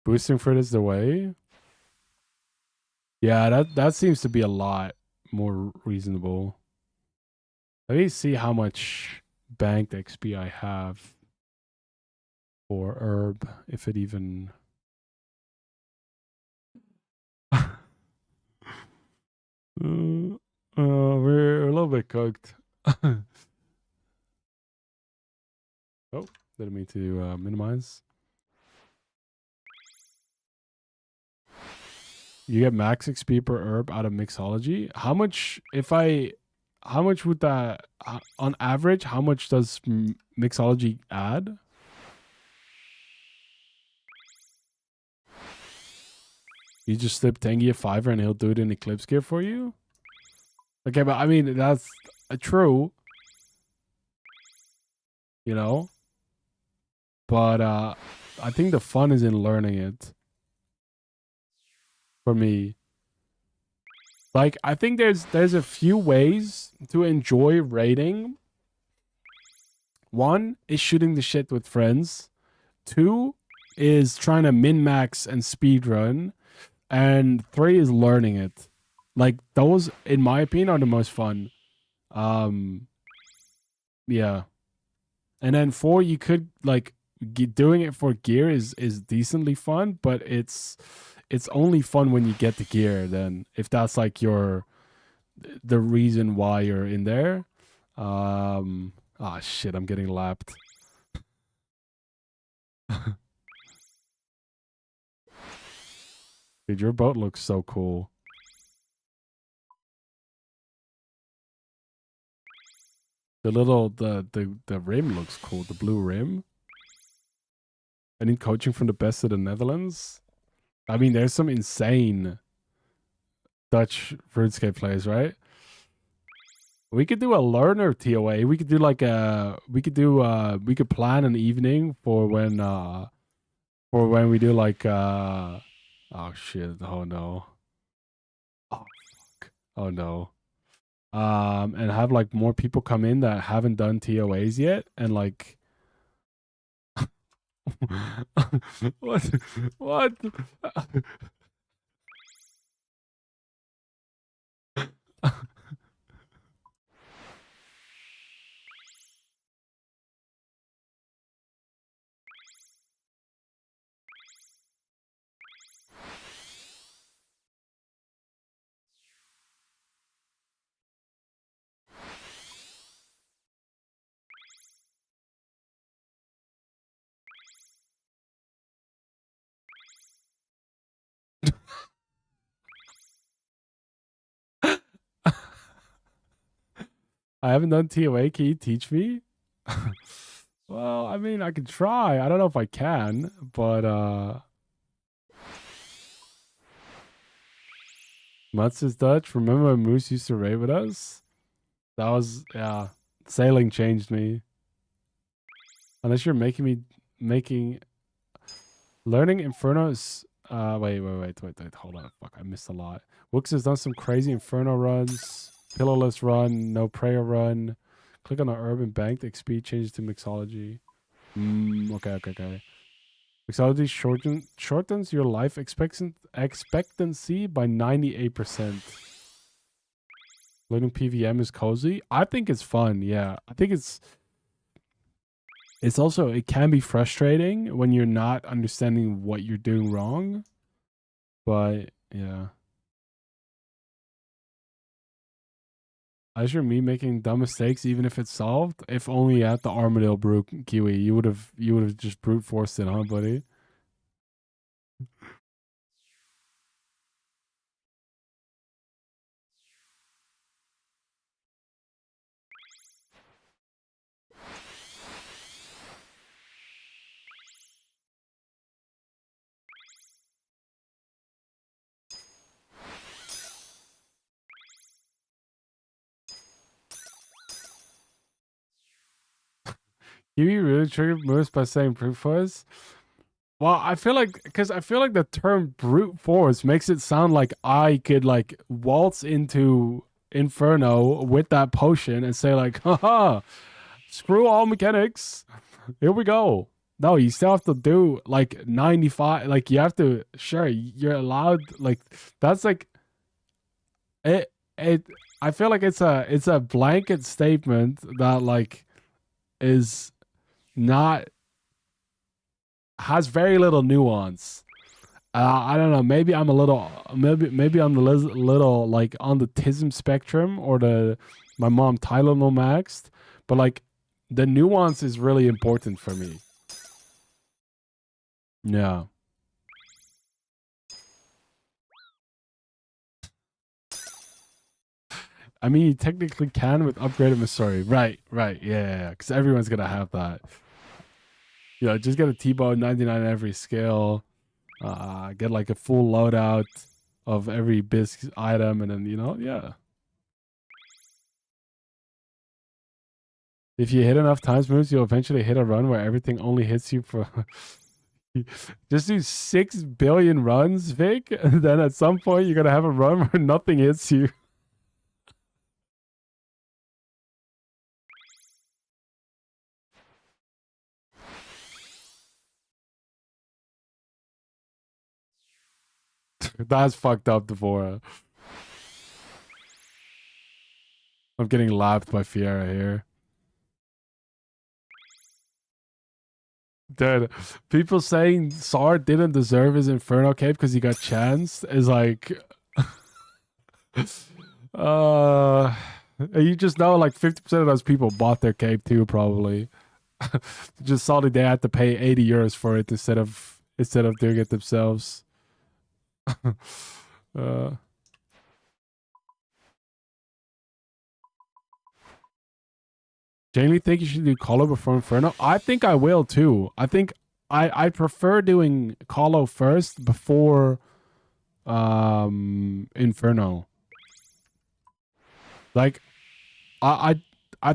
Speaker 1: Boosting fruit is the way. Yeah, that seems to be a lot more reasonable. Let me see how much banked XP I have for herb, if it even. We're a little bit cooked. Oh, didn't mean to minimize. You get max XP per herb out of mixology. How much would that, on average, how much does mixology add? You just slip Tengi a $5 and he'll do it in Eclipse gear for you? Okay, but I mean, that's true. You know? But I think the fun is in learning it. For me. Like, I think there's a few ways to enjoy raiding. One is shooting the shit with friends. Two is trying to min-max and speedrun. And three is learning it. Like, those, in my opinion, are the most fun. Yeah. And then four, you could, like, doing it for gear is decently fun, but it's only fun when you get the gear. Then, if that's like the reason why you're in there. Shit, I'm getting lapped. Dude, your boat looks so cool. The rim looks cool. The blue rim. I need coaching from the best of the Netherlands. I mean, there's some insane Dutch RuneScape players, right? We could do a learner TOA. We could do like we could plan an evening for when we do like oh shit. Oh no. Oh fuck. Oh no. And have like more people come in that haven't done TOAs yet and like what? What? I haven't done TOA. Can you teach me? Well, I mean, I can try. I don't know if I can, but Mutz is Dutch. Remember when Moose used to raid with us? That was, yeah. Sailing changed me. Unless you're making learning Inferno is wait, hold on. Fuck, I missed a lot. Wooks has done some crazy Inferno runs. Pillowless run, no prayer run. Click on the urban bank, the XP changes to mixology. Okay. Mixology shortens your life expectancy by 98%. Learning PVM is cozy. I think it's fun, yeah. I think it's also, it can be frustrating when you're not understanding what you're doing wrong. But yeah. As you're me making dumb mistakes, even if it's solved. If only at the Armadillo brew, Kiwi, you would have just brute forced it, huh, buddy? Kiwi really triggered most by saying brute force. Well, I feel like the term brute force makes it sound like I could like waltz into Inferno with that potion and say like, haha, screw all mechanics. Here we go. No, you still have to do like 95. Like you have to, sure, you're allowed. Like that's like it. It. I feel like it's a blanket statement that like is not has very little nuance. I don't know. Maybe I'm a little. Maybe I'm a little like on the tism spectrum or the my mom Tylenol maxed. But like the nuance is really important for me. Yeah. I mean, you technically can with upgraded Missouri. Right, right. Yeah, because everyone's going to have that. Just get a T-bow 99 every skill. Get like a full loadout of every bisc item. And then, yeah. If you hit enough times moves, you'll eventually hit a run where everything only hits you for... Just do 6 billion runs, Vic. And then at some point, you're going to have a run where nothing hits you. That's fucked up, Devora. I'm getting laughed by Fiera here. Dude, people saying Sar didn't deserve his Inferno cape because he got chanced is like... you just know like 50% of those people bought their cape too, probably. Just saw that they had to pay 80 euros for it instead of doing it themselves. Jamie, think you should do Colo before Inferno? I think I will too. I think I prefer doing Colo first before Inferno. Like I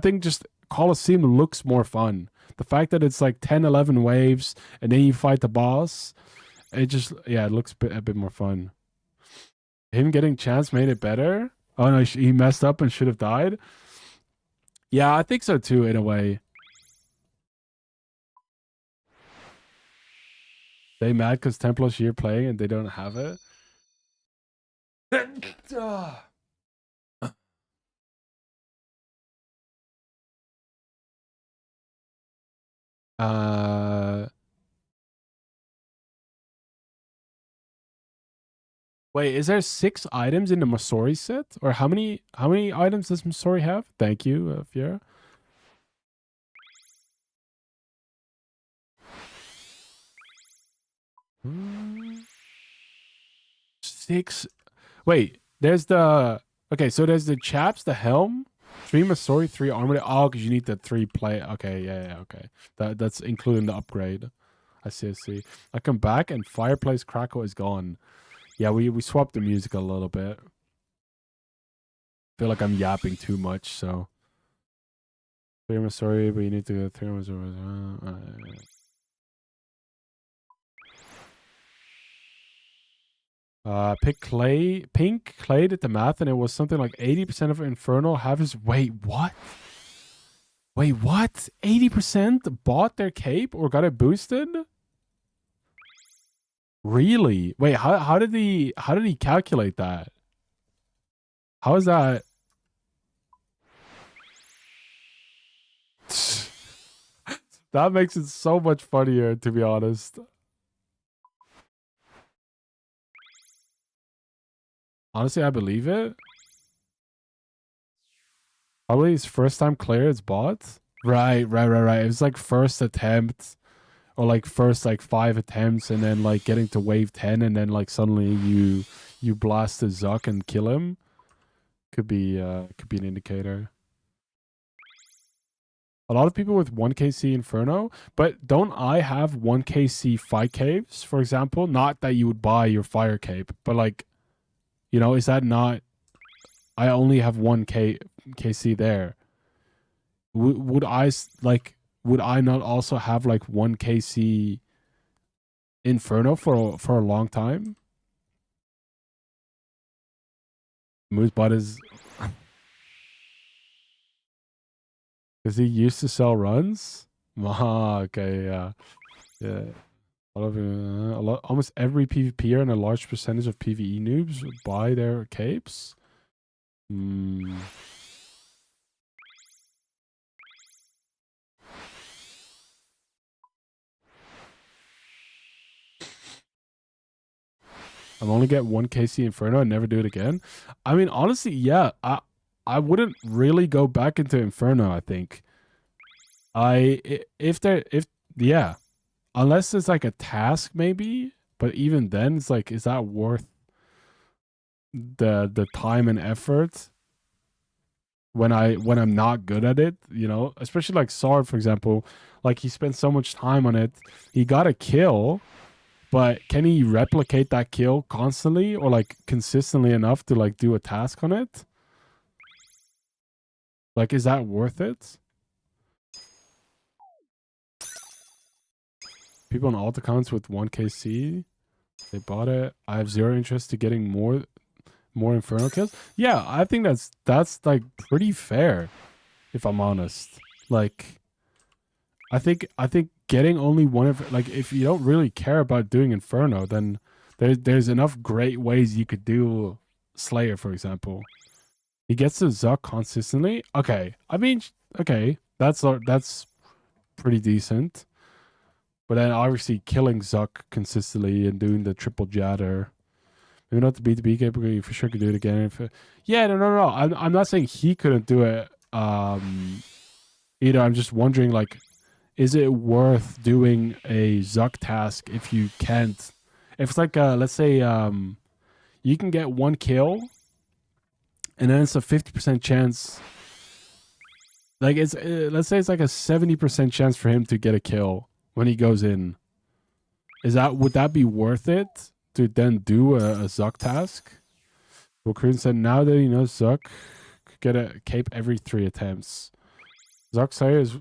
Speaker 1: think just Coliseum looks more fun. The fact that it's like 10, 11 waves and then you fight the boss, it just it looks a bit more fun. Him getting chance made it better. Oh no, he messed up and should have died. Yeah, I think so too in a way. They mad because Templos you're playing and they don't have it. Wait, is there 6 items in the Masori set? Or how many items does Masori have? Thank you, Fiera. 6. Wait, there's the... Okay, so there's the chaps, the helm, 3 Masori, 3 armored. Oh, because you need the 3 play. Okay, yeah, okay. That's including the upgrade. I see. I come back and Fireplace Crackle is gone. Yeah, we swapped the music a little bit. Feel like I'm yapping too much, so... 3 Masori, but you need to go 3 Masori. Pick clay. Pink Clay did the math, and it was something like 80% of Infernal have his. Wait, what? 80% bought their cape or got it boosted? Really? Wait, how did he calculate that? How is that? That makes it so much funnier, to be honest. Honestly, I believe it. Probably his first time clear, it's bot. Right. It was like first attempt, or like first like 5 attempts, and then like getting to wave 10, and then like suddenly you blast the Zuck and kill him. Could be an indicator. A lot of people with 1kc Inferno, but don't I have 1kc fight capes, for example? Not that you would buy your fire cape, but like, you know, is that not? I only have 1kc there. Would I like? Would I not also have like 1kc Inferno for a long time? Moosebot is because he used to sell runs. Ah, okay, yeah. Almost every PvPer and a large percentage of PvE noobs would buy their capes. Hmm. I'm only get 1kc Inferno and never do it again. I mean, honestly, yeah. I wouldn't really go back into Inferno, I think. If yeah. Unless it's like a task maybe, but even then it's like, is that worth the time and effort when I'm not good at it, you know? Especially like Sword, for example, like he spent so much time on it. He got a kill, but can he replicate that kill constantly or like consistently enough to like do a task on it? Like, is that worth it? People on alt accounts with 1kc, they bought it. I have zero interest to getting more Inferno kills. Yeah, I think that's like pretty fair, if I'm honest. Like, I think getting only one of, like, if you don't really care about doing Inferno, then there's enough great ways you could do Slayer, for example. He gets the Zuck consistently. Okay, I mean, okay, that's pretty decent. But then obviously killing Zuck consistently and doing the triple jatter. Maybe not the B2B cape, but you for sure could do it again. Yeah, no. I'm not saying he couldn't do it. Either. I'm just wondering, like, is it worth doing a Zuck task if you can't? If it's like, let's say, you can get one kill, and then it's a 50% chance. Like, it's let's say it's like a 70% chance for him to get a kill when he goes in. Would that be worth it to then do a Zuck task? Well, Kroon said now that he knows Zuck could get a cape every 3 attempts. Zuck Slayer is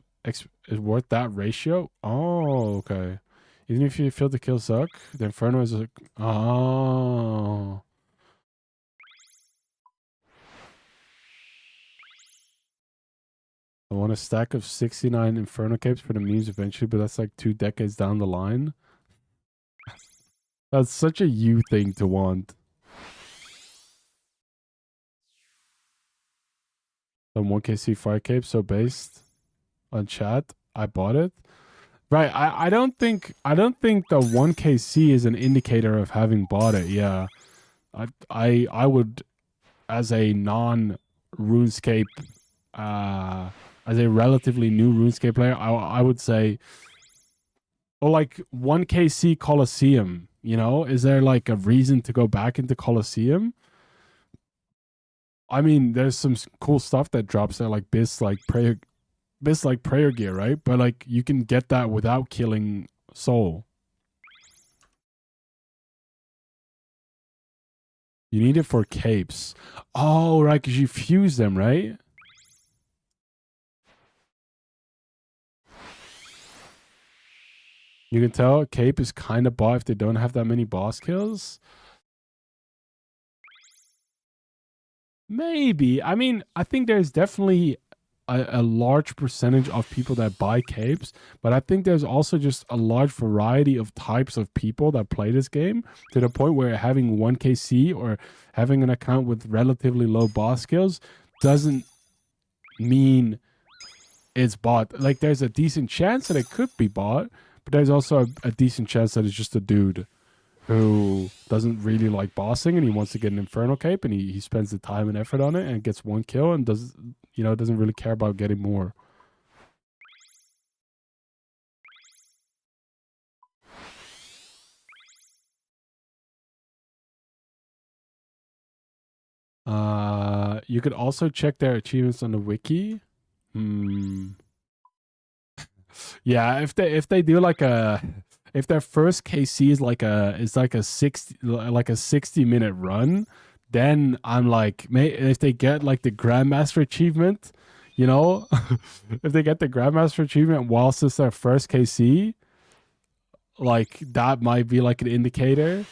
Speaker 1: worth that ratio? Oh, okay. Even if you fail to kill Zuck, the Inferno is like, oh. I want a stack of 69 Inferno capes for the memes eventually, but that's like 2 decades down the line. That's such a you thing to want. Some 1kc fire cape, so based on chat, I bought it. Right, I don't think the 1kc is an indicator of having bought it. Yeah. I would, as a non RuneScape, as a relatively new RuneScape player, I would say, or like 1kc Colosseum, you know, is there like a reason to go back into Colosseum? I mean, there's some cool stuff that drops there, like prayer gear, right? But like you can get that without killing soul. You need it for capes. Oh, right, because you fuse them, right? You can tell cape is kind of bought if they don't have that many boss kills. Maybe. I mean, I think there's definitely a large percentage of people that buy capes, but I think there's also just a large variety of types of people that play this game, to the point where having 1kc or having an account with relatively low boss skills doesn't mean it's bought. Like, there's a decent chance that it could be bought, but there's also a decent chance that it's just a dude who doesn't really like bossing and he wants to get an Inferno cape, and he spends the time and effort on it and gets one kill and does, you know, doesn't really care about getting more. You could also check their achievements on the wiki. Yeah, if they do like if their first KC is like a 60-minute run, then I'm like, if they get like the Grandmaster achievement, you know, if they get the Grandmaster achievement whilst it's their first KC, like that might be like an indicator.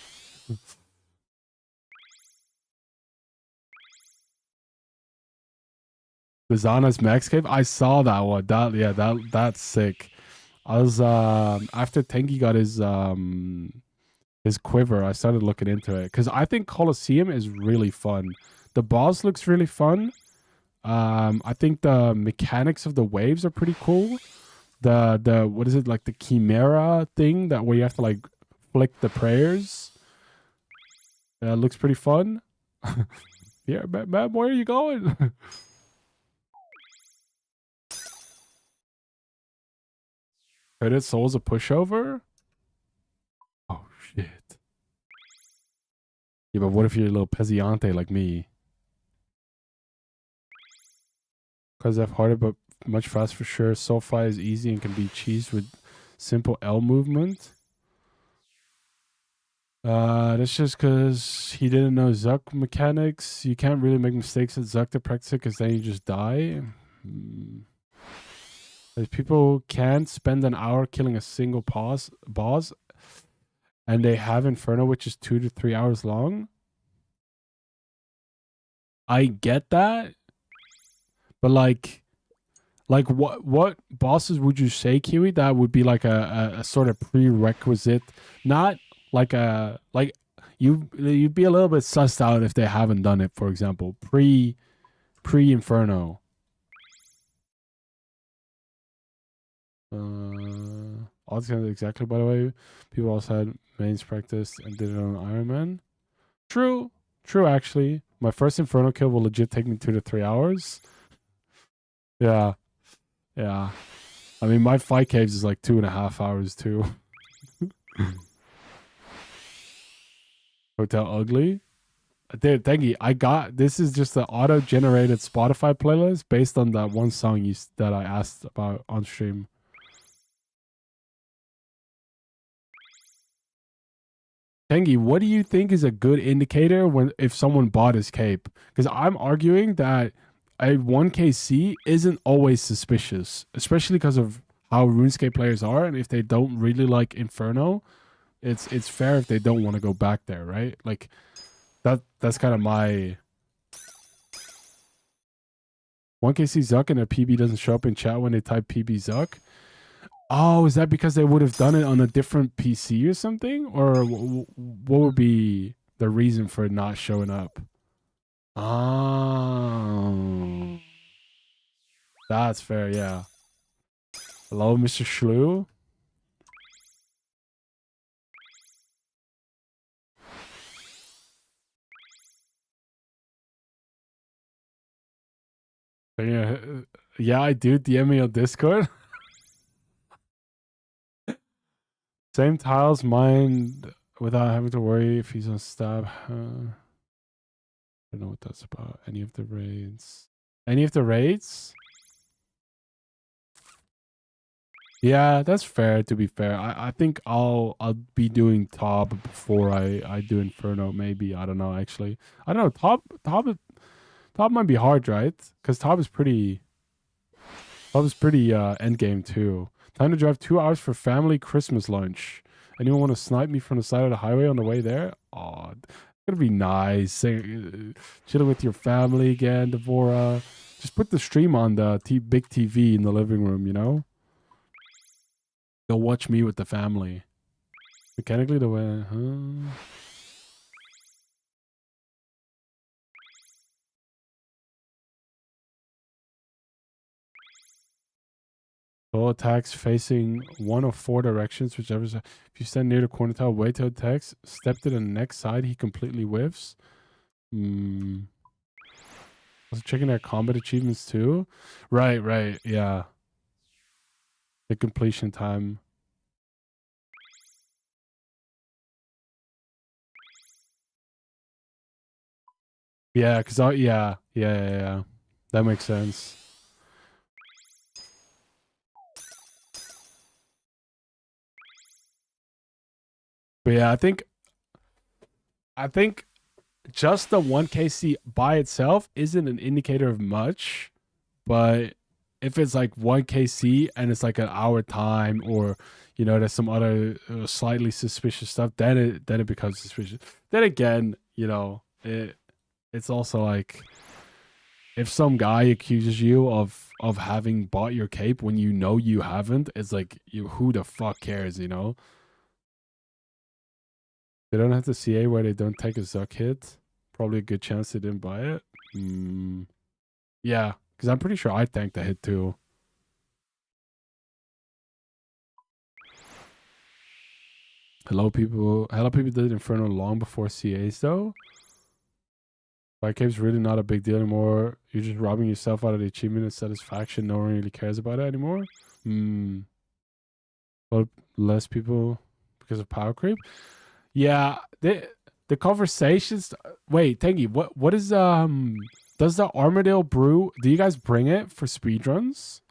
Speaker 1: The Zana's Max Cave. I saw that one. That's sick. I was after Tengi got his quiver, I started looking into it because I think Colosseum is really fun. The boss looks really fun. I think the mechanics of the waves are pretty cool. The what is it, like the Chimera thing that where you have to like flick the prayers? Looks pretty fun. Yeah, man, where are you going? Credit Soul's a pushover? Oh shit. Yeah, but what if you're a little pezzante like me? Because I've harder but much faster for sure. Soulfly is easy and can be cheesed with simple L movement. That's just because he didn't know Zuck mechanics. You can't really make mistakes at Zuck to practice it because then you just die. If people can't spend an hour killing a single boss, and they have Inferno, which is 2 to 3 hours long. I get that, but like what bosses would you say, Kiwi, that would be like a sort of prerequisite, not like a like you'd be a little bit sussed out if they haven't done it, for example, pre Inferno. All these kinds of exactly, by the way. People also had mains practice and did it on Iron Man. True actually. My first Inferno kill will legit take me 2 to 3 hours. Yeah. I mean, my fight caves is like 2.5 hours too. Hotel Ugly. Dude, thank you. This is just an auto-generated Spotify playlist based on that one song that I asked about on stream. Tengi, what do you think is a good indicator if someone bought his cape? Because I'm arguing that a 1KC isn't always suspicious, especially because of how RuneScape players are, and if they don't really like Inferno, it's fair if they don't want to go back there, right? Like that's kind of my 1KC Zuck and a PB doesn't show up in chat when they type PB Zuck. Oh, is that because they would have done it on a different PC or something? Or what would be the reason for it not showing up? Oh, that's fair, yeah. Hello, Mr. Schlu? Yeah, I do. DM me on Discord. Same tiles, mine, without having to worry if he's on stab. I don't know what that's about. Any of the raids? Yeah, that's fair, to be fair. I think I'll be doing top before I do Inferno, maybe. I don't know, actually. I don't know. Top might be hard, right? Because top is pretty end game too. Time to drive 2 hours for family Christmas lunch. Anyone want to snipe me from the side of the highway on the way there? Oh, it's gonna be nice. Chilling with your family again, Devora. Just put the stream on the big TV in the living room, you know? Go watch me with the family. Mechanically the way, huh? All attacks facing one of 4 directions, whichever side. If you stand near the corner tile, wait till attacks, step to the next side, he completely whiffs. I was checking their combat achievements too. Right, yeah. The completion time. Yeah, because yeah. That makes sense. But yeah, I think just the 1KC by itself isn't an indicator of much, but if it's like 1KC and it's like an hour time, or there's some other slightly suspicious stuff, then it becomes suspicious. Then again, it's also like if some guy accuses you of having bought your cape when you know you haven't, it's like who the fuck cares, They don't have the CA where they don't take a Zuck hit. Probably a good chance they didn't buy it. Yeah, because I'm pretty sure I tanked the hit too. Hello people did Inferno long before CAs though. Buy cape's really not a big deal anymore. You're just robbing yourself out of the achievement and satisfaction. No one really cares about it anymore. Well, less people because of power creep. Yeah, the conversations. Wait, Tengi, what is does the Armadale brew? Do you guys bring it for speedruns?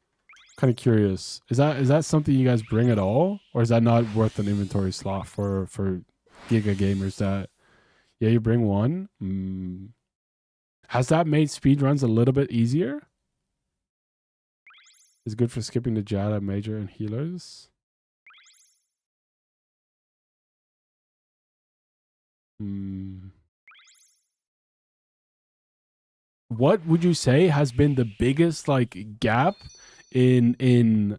Speaker 1: Kind of curious. Is that something you guys bring at all, or is that not worth an inventory slot for Giga gamers? That yeah, you bring one. Has that made speedruns a little bit easier? It's good for skipping the Jada major and healers. What would you say has been the biggest like gap in Inferno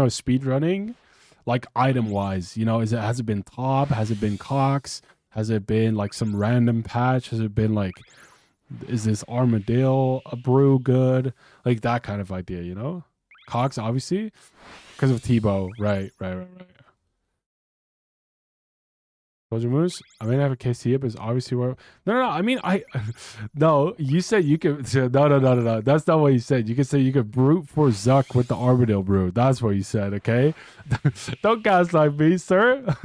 Speaker 1: speedrunning, like item wise? Has it been top? Has it been Cox? Has it been like some random patch? Has it been like, is this Armadale a brew good? Like that kind of idea, Cox obviously because of Tebow, right. Soldier Moose, I mean, I have a KC, but it's obviously where. No. I mean, no. You said you could. No. That's not what you said. You could say you could brute for Zuck with the Armadale brew. That's what you said. Okay, don't gaslight me, sir.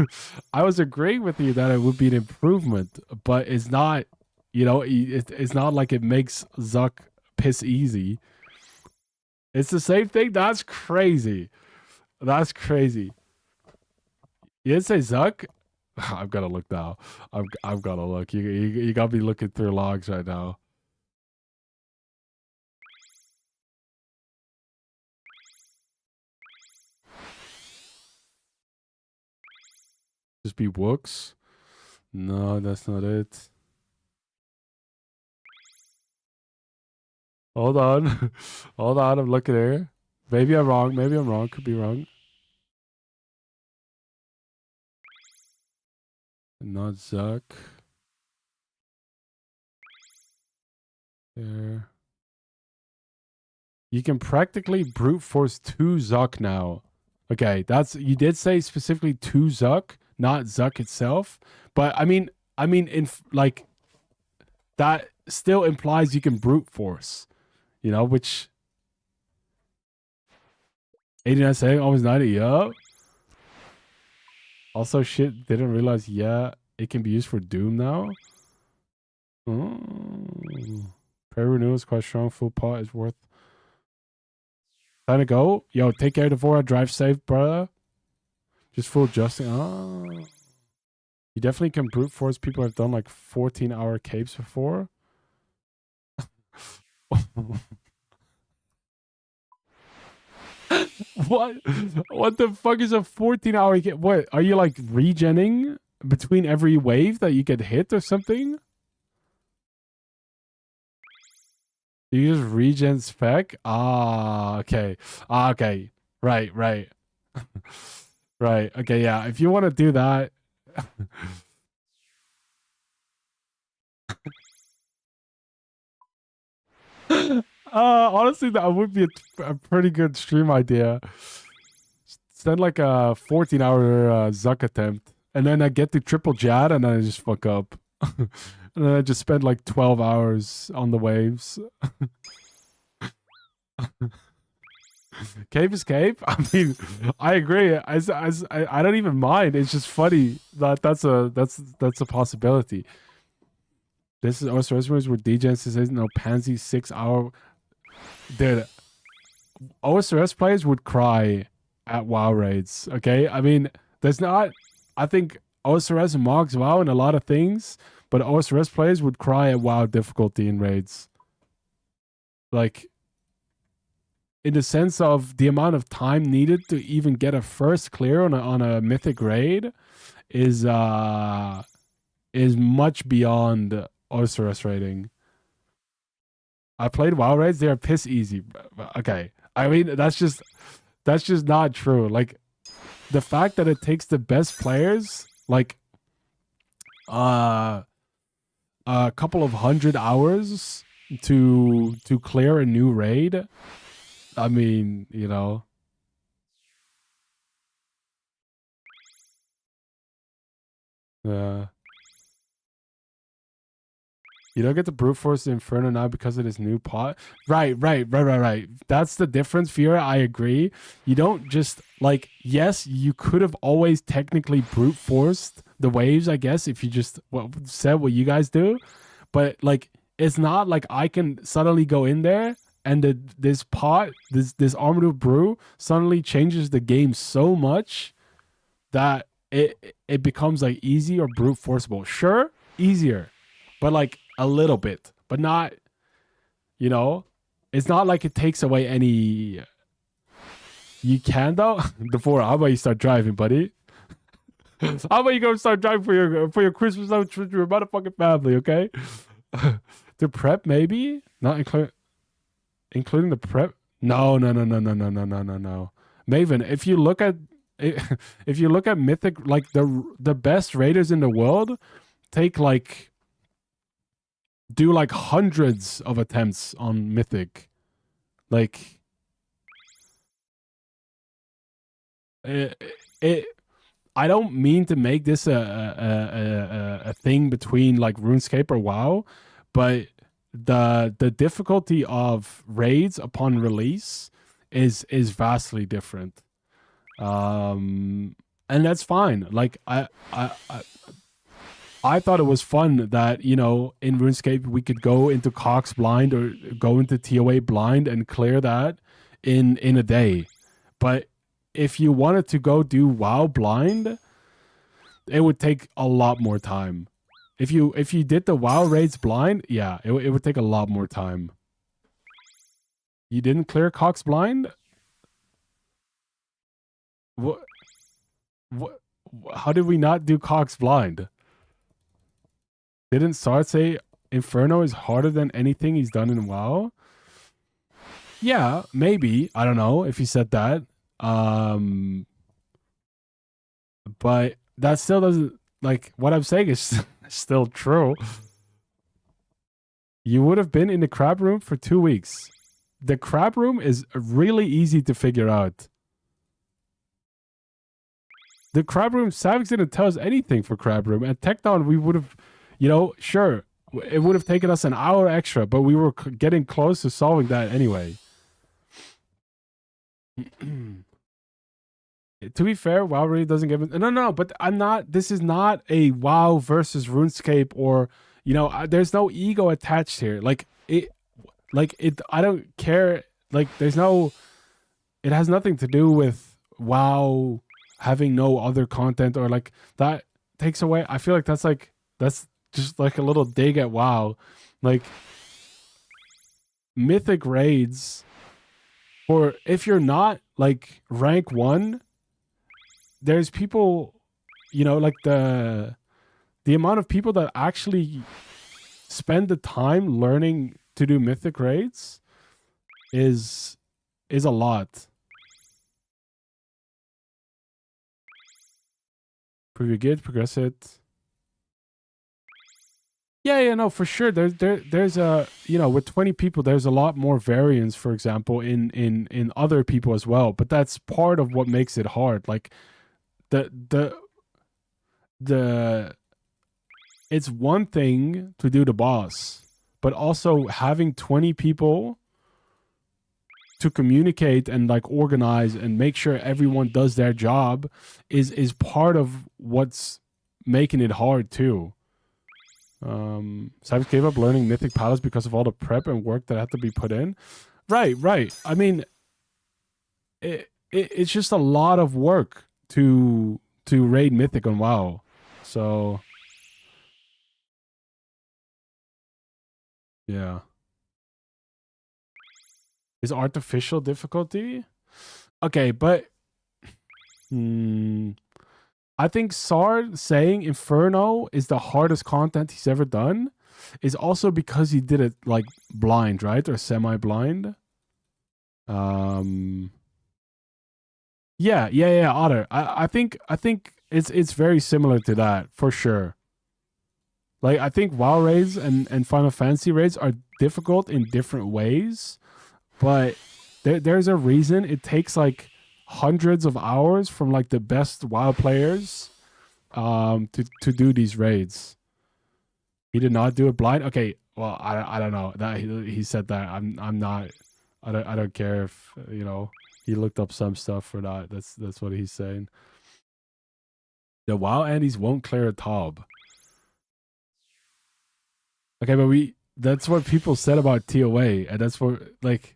Speaker 1: I was agreeing with you that it would be an improvement, but it's not. It's not like it makes Zuck piss easy. It's the same thing. That's crazy. You didn't say Zuck. I've got to look now. I've got to look. You got me looking through logs right now. Just be Wooks? No, that's not it. Hold on. Hold on. I'm looking here. Maybe I'm wrong. Could be wrong. Not Zuck. There. You can practically brute force 2 Zuck now. Okay, you did say specifically 2 Zuck, not Zuck itself. But I mean, like that still implies you can brute force, which 89 saying always 90. Yup. Also, shit, didn't realize. Yeah, it can be used for Doom now. Oh. Prayer renewal is quite strong. Full pot is worth. Time to go. Yo, take care, Devora. Drive safe, brother. Just full adjusting. Oh. You definitely can brute force. People have done like 14-hour capes before. What the fuck is a 14-hour cape? What? Are you like regenning between every wave that you get hit or something? You just regen spec? Okay. Okay. Right. Right. Okay, yeah. If you want to do that. Honestly, that would be a pretty good stream idea. Send like a 14-hour Zuck attempt. And then I get the triple Jad and then I just fuck up. And then I just spent like 12 hours on the waves. Cape is cape. I mean, I agree. I don't even mind. It's just funny that that's a possibility. This is also where DJs says no pansy 6 hour. Dude, OSRS players would cry at WoW raids. Okay, I mean, there's not. I think OSRS mocks WoW in a lot of things, but OSRS players would cry at WoW difficulty in raids. Like, in the sense of the amount of time needed to even get a first clear on a mythic raid is much beyond OSRS rating. I played WoW raids; they are piss easy. Okay, I mean that's just not true. Like the fact that it takes the best players like a couple of 100 hours to clear a new raid. I mean, you know. You don't get to brute force the Inferno now because of this new pot. Right. That's the difference, Fiora. I agree. You don't just, like, yes, you could have always technically brute forced the waves, I guess, if you just said what you guys do. But, like, it's not like I can suddenly go in there and this pot, this Armative Brew suddenly changes the game so much that it becomes, like, easy or brute forceable. Sure, easier. But, like, a little bit, but not, you know, it's not like it takes away any. You can though. Before, how about you start driving, buddy? How about you go start driving for your Christmas lunch with your motherfucking family, okay? The prep, maybe not including the prep. No. Maven, if you look at Mythic, like the best raiders in the world, do like hundreds of attempts on Mythic. Like I don't mean to make this a thing between like RuneScape or WoW, but the difficulty of raids upon release is vastly different. And that's fine. Like I thought it was fun that, you know, in RuneScape we could go into Cox blind or go into TOA blind and clear that in a day. But if you wanted to go do WoW blind, it would take a lot more time. If you did the WoW raids blind, yeah, it would take a lot more time. You didn't clear Cox blind? What? How did we not do Cox blind? Didn't Sard say Inferno is harder than anything he's done in WoW? Yeah, maybe. I don't know if he said that. But that still doesn't, like, what I'm saying is still true. You would have been in the crab room for 2 weeks. The crab room is really easy to figure out. The crab room, Savix didn't tell us anything for crab room. At Techdown, we would have, you know, sure, it would have taken us an hour extra, but we were getting close to solving that anyway. To be fair, WoW really doesn't give it. No, but I'm not. This is not a WoW versus RuneScape, or, you know, there's no ego attached here. Like it. I don't care. Like there's no. It has nothing to do with WoW having no other content, or like that takes away. I feel like that's just like a little dig at WoW. Like mythic raids, or if you're not like rank 1. There's people, you know, like the amount of people that actually spend the time learning to do mythic raids is a lot. Preview git, progress it. Yeah, no, for sure. There's a, you know, with 20 people, there's a lot more variance, for example, in other people as well. But that's part of what makes it hard. Like the it's one thing to do the boss, but also having 20 people to communicate and like organize and make sure everyone does their job is part of what's making it hard too. Cybers gave up learning Mythic Palace because of all the prep and work that had to be put in. Right. I mean, it's just a lot of work to raid Mythic on WoW. So yeah. Is artificial difficulty? Okay, but I think Sard saying Inferno is the hardest content he's ever done is also because he did it like blind, right? Or semi-blind. Yeah, Otter. I think it's very similar to that for sure. Like I think WoW raids and Final Fantasy raids are difficult in different ways, but there's a reason it takes like hundreds of hours from like the best WoW players to do these raids. He did not do it blind. Okay, well I don't know that he said that. I'm not. I don't care if you know he looked up some stuff or not. That's what he's saying. The WoW Andes won't clear a Tob. Okay, but that's what people said about TOA, and that's what like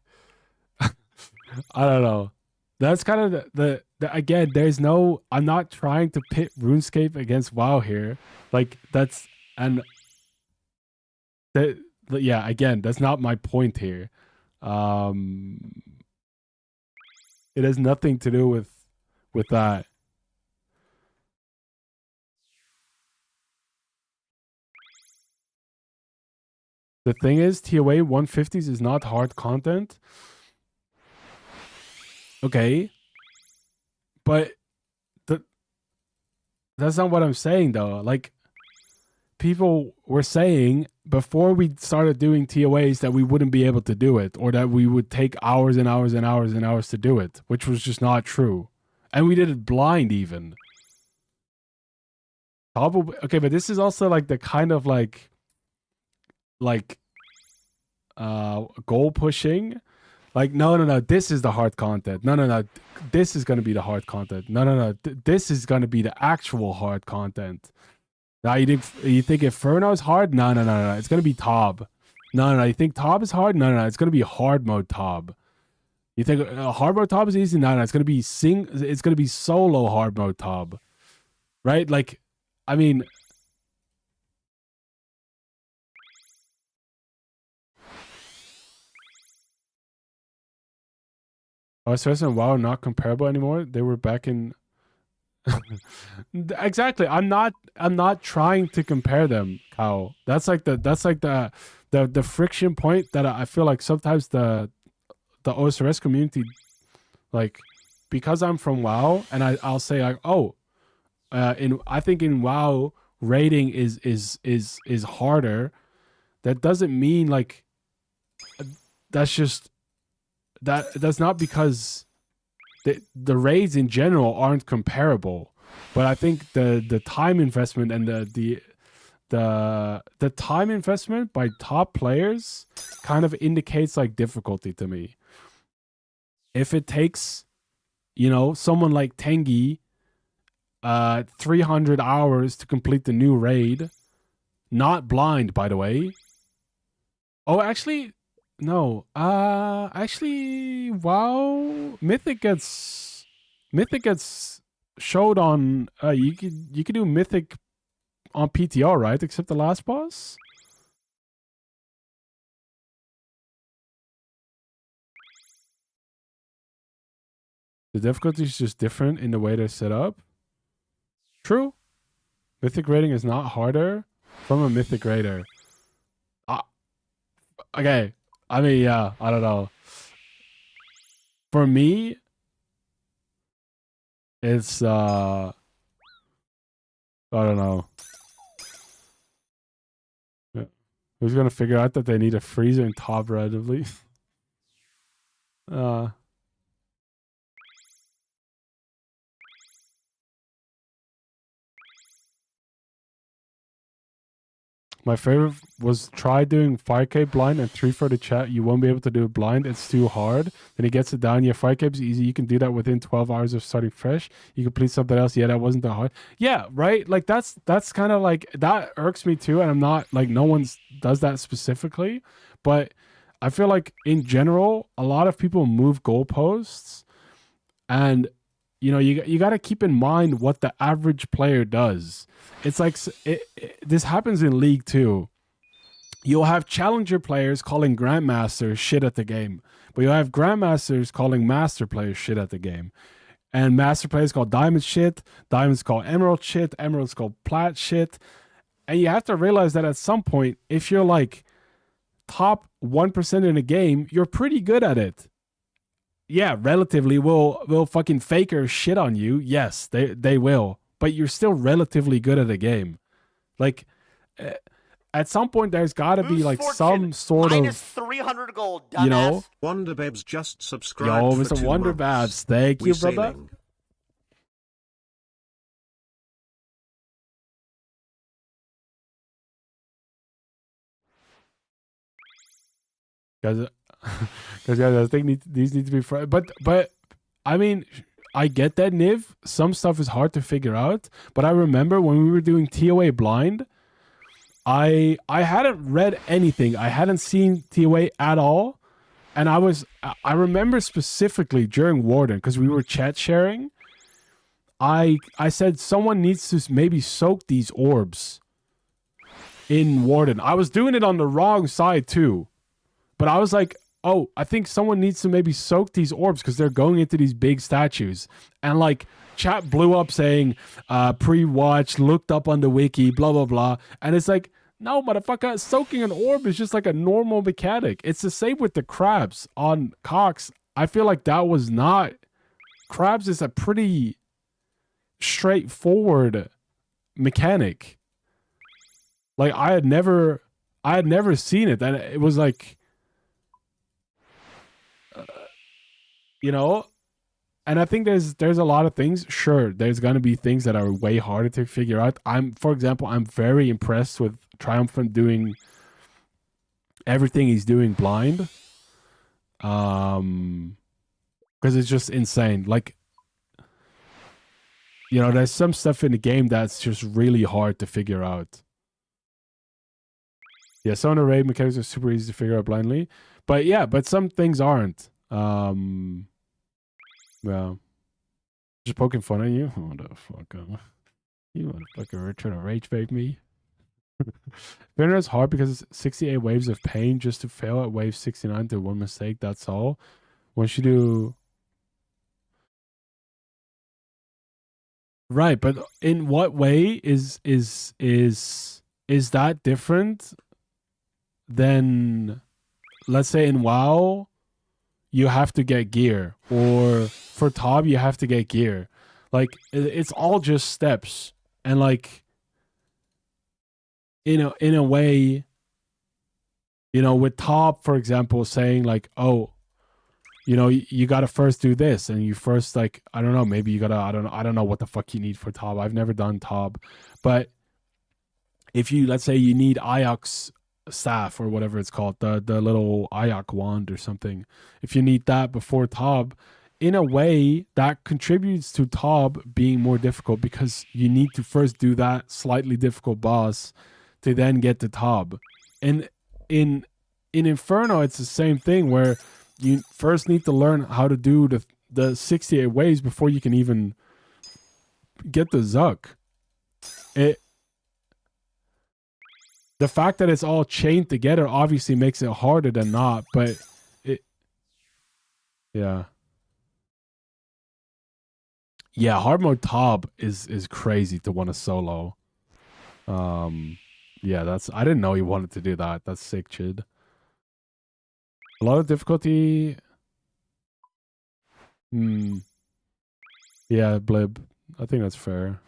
Speaker 1: I don't know. That's kind of the again, there's no I'm not trying to pit RuneScape against WoW here. Like that's and that yeah, again, that's not my point here. It has nothing to do with that. The thing is, TOA 150s is not hard content. Okay. But that's not what I'm saying though. Like people were saying before we started doing TOAs that we wouldn't be able to do it or that we would take hours and hours and hours and hours to do it, which was just not true. And we did it blind even. Probably okay, but this is also like the kind of like goal pushing. Like no, this is the hard content. No, this is going to be the hard content. No, this is going to be the actual hard content. Now you think Inferno is hard? No. It's going to be Tob. No. You think Tob is hard? No. It's going to be hard mode Tob. You think hard mode Tob is easy? No. It's going to be It's going to be solo hard mode Tob. Right? Like, I mean, OSS and WoW are not comparable anymore. They were back in. Exactly. I'm not trying to compare them, Kyle. That's like the friction point that I feel like sometimes the OSRS community, like, because I'm from WoW and I'll say like, oh, I think in WoW rating is harder. That doesn't mean like that's just that's not because the raids in general aren't comparable, but I think the time investment and the time investment by top players kind of indicates like difficulty to me. If it takes, you know, someone like Tengi 300 hours to complete the new raid, not blind by the way. Oh, actually no. Actually wow, Mythic gets showed on you could do Mythic on PTR, right? Except the last boss? The difficulty is just different in the way they're set up. True. Mythic rating is not harder from a Mythic raider. Okay. I mean, yeah, I don't know. For me, it's I don't know. Yeah. Who's gonna figure out that they need a freezer and top randomly? uh My favorite was try doing 5K blind and 3 for the chat. You won't be able to do it blind. It's too hard. Then he gets it down. Yeah, 5K is easy. You can do that within 12 hours of starting fresh. You complete something else. Yeah, that wasn't that hard. Yeah, right? Like, that's kind of like, that irks me too. And I'm not, like, no one does that specifically. But I feel like, in general, a lot of people move goalposts. And, you know, you got to keep in mind what the average player does. It's like, this happens in League too. You'll have challenger players calling grandmasters shit at the game, but you'll have grandmasters calling master players shit at the game. And master players call diamond shit, diamonds call emerald shit, emeralds call plat shit. And you have to realize that at some point, if you're like top 1% in a game, you're pretty good at it. Yeah, relatively, will fucking faker shit on you. Yes, they will. But you're still relatively good at a game. Like, at some point, there's got to be like some sort
Speaker 2: minus
Speaker 1: of
Speaker 2: 300 gold, dumbass.
Speaker 1: You know,
Speaker 3: Wonderbabes just subscribed.
Speaker 1: Yo,
Speaker 3: for
Speaker 1: Mr.
Speaker 3: 2
Speaker 1: Wonderbabs,
Speaker 3: months.
Speaker 1: thank you,
Speaker 3: We
Speaker 1: brother.
Speaker 3: sailing.
Speaker 1: Guys, I think these need to be fried. But I mean, I get that, Niv. Some stuff is hard to figure out. But I remember when we were doing TOA blind, I hadn't read anything. I hadn't seen TOA at all. And I remember specifically during Warden, because we were chat sharing, I said someone needs to maybe soak these orbs in Warden. I was doing it on the wrong side too. But I was like, oh, I think someone needs to maybe soak these orbs because they're going into these big statues. And like, chat blew up saying, pre-watch, looked up on the wiki, blah, blah, blah. And it's like, no, motherfucker, soaking an orb is just like a normal mechanic. It's the same with the crabs on Cox. I feel like that was not... Crabs is a pretty straightforward mechanic. Like, I had never seen it. And it was like... you know, and I think there's a lot of things. Sure, there's gonna be things that are way harder to figure out. For example, I'm very impressed with Triumphant doing everything he's doing blind, because it's just insane. Like, you know, there's some stuff in the game that's just really hard to figure out. Yeah, some of the raid mechanics are super easy to figure out blindly, but some things aren't. Well, just poking fun at you. What the fuck? You motherfucker trying to rage bait me. Spinner is hard because it's 68 waves of pain just to fail at wave 69 to one mistake. That's all. Once you do, right? But in what way is that different than, let's say, in WoW? You have to get gear, or for Tob, you have to get gear. Like, it's all just steps. And like, in a way, you know, with Tob, for example, saying like, oh, you know, you got to first do this. And you first, like, I don't know, maybe you got to, I don't know what the fuck you need for Tob. I've never done Tob. But if you, let's say you need Iox staff or whatever it's called, the little Ayak wand or something, if you need that before Tob, in a way that contributes to Tob being more difficult, because you need to first do that slightly difficult boss to then get to Tob. And in Inferno, it's the same thing, where you first need to learn how to do the 68 waves before you can even get the Zuck. The fact that it's all chained together obviously makes it harder than not, but yeah, hard mode Tob is crazy to want to solo. Yeah, I didn't know he wanted to do that. That's sick, Chid. A lot of difficulty. Yeah, Blib. I think that's fair.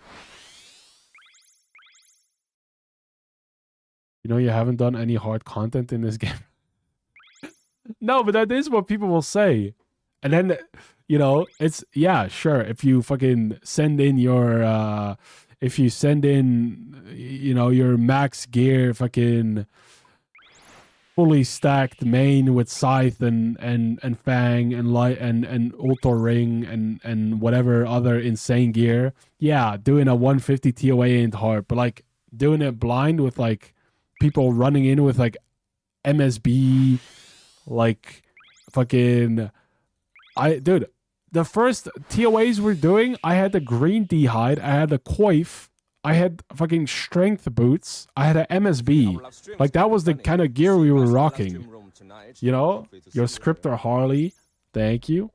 Speaker 1: You know, you haven't done any hard content in this game. No, but that is what people will say. And then, you know, it's, yeah, sure. If you fucking send in your if you send in, you know, your max gear, fucking fully stacked main with scythe and fang and light and ultra ring and whatever other insane gear, yeah, doing a 150 TOA ain't hard. But like doing it blind with like people running in with like MSB, like fucking, dude, the first TOAs we're doing, I had the green D-hide, I had the coif, I had fucking strength boots, I had an MSB. Like, that was the kind of gear we were rocking. You know? Your scripter Harley, thank you.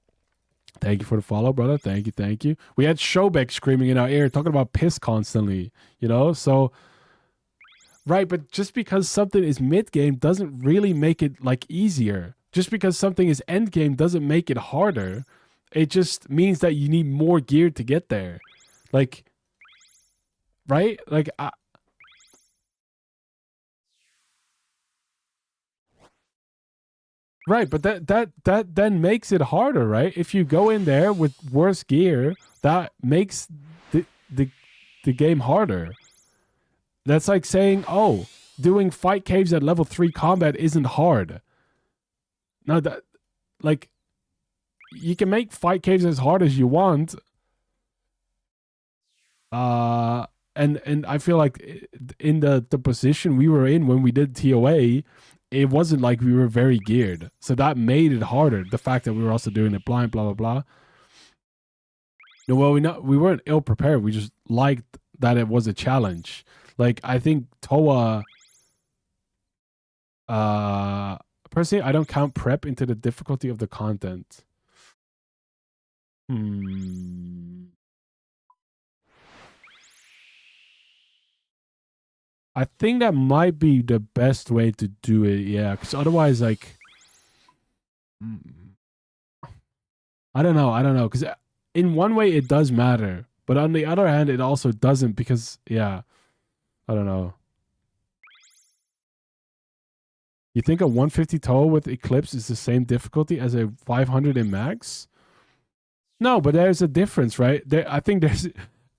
Speaker 1: Thank you for the follow, brother. Thank you, thank you. We had Shobek screaming in our ear, talking about piss constantly, you know? So, right, but just because something is mid-game doesn't really make it, like, easier. Just because something is end-game doesn't make it harder. It just means that you need more gear to get there. Like, right? Like, right, but that then makes it harder, right? If you go in there with worse gear, that makes the game harder. That's like saying, oh, doing fight caves at level 3 combat isn't hard. No, that, like, you can make fight caves as hard as you want. And I feel like in the position we were in when we did TOA, it wasn't like we were very geared. So that made it harder. The fact that we were also doing it blind, blah, blah, blah. No, well, we weren't ill prepared. We just liked that it was a challenge. Like, I think Toa, personally, I don't count prep into the difficulty of the content. I think that might be the best way to do it, yeah. Because otherwise, like, I don't know. Because in one way, it does matter. But on the other hand, it also doesn't because, yeah, I don't know. You think a 150 Toa with Eclipse is the same difficulty as a 500 in Max? No, but there's a difference, right? I think there's...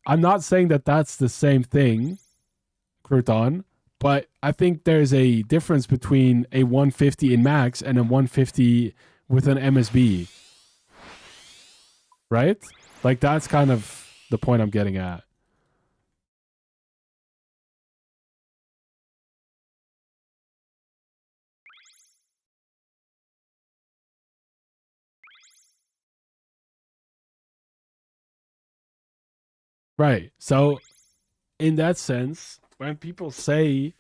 Speaker 1: I'm not saying that that's the same thing, Crouton, but I think there's a difference between a 150 in Max and a 150 with an MSB. Right? Like, that's kind of the point I'm getting at. Right. So, in that sense, when people say,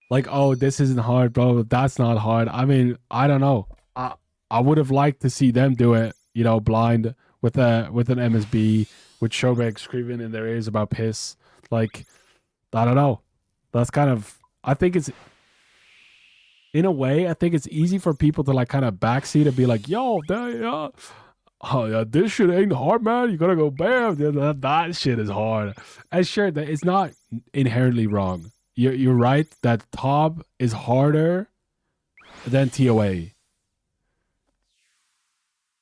Speaker 1: like, oh, this isn't hard, bro, that's not hard. I mean, I don't know. I would have liked to see them do it, you know, blind with an MSB, with Shobek screaming in their ears about piss. Like, I don't know. That's kind of, I think it's, in a way, I think it's easy for people to like kind of backseat and be like, yo, oh yeah, this shit ain't hard, man. You gotta go bam. That shit is hard. And sure, that it's not inherently wrong. You're right that TOB is harder than TOA.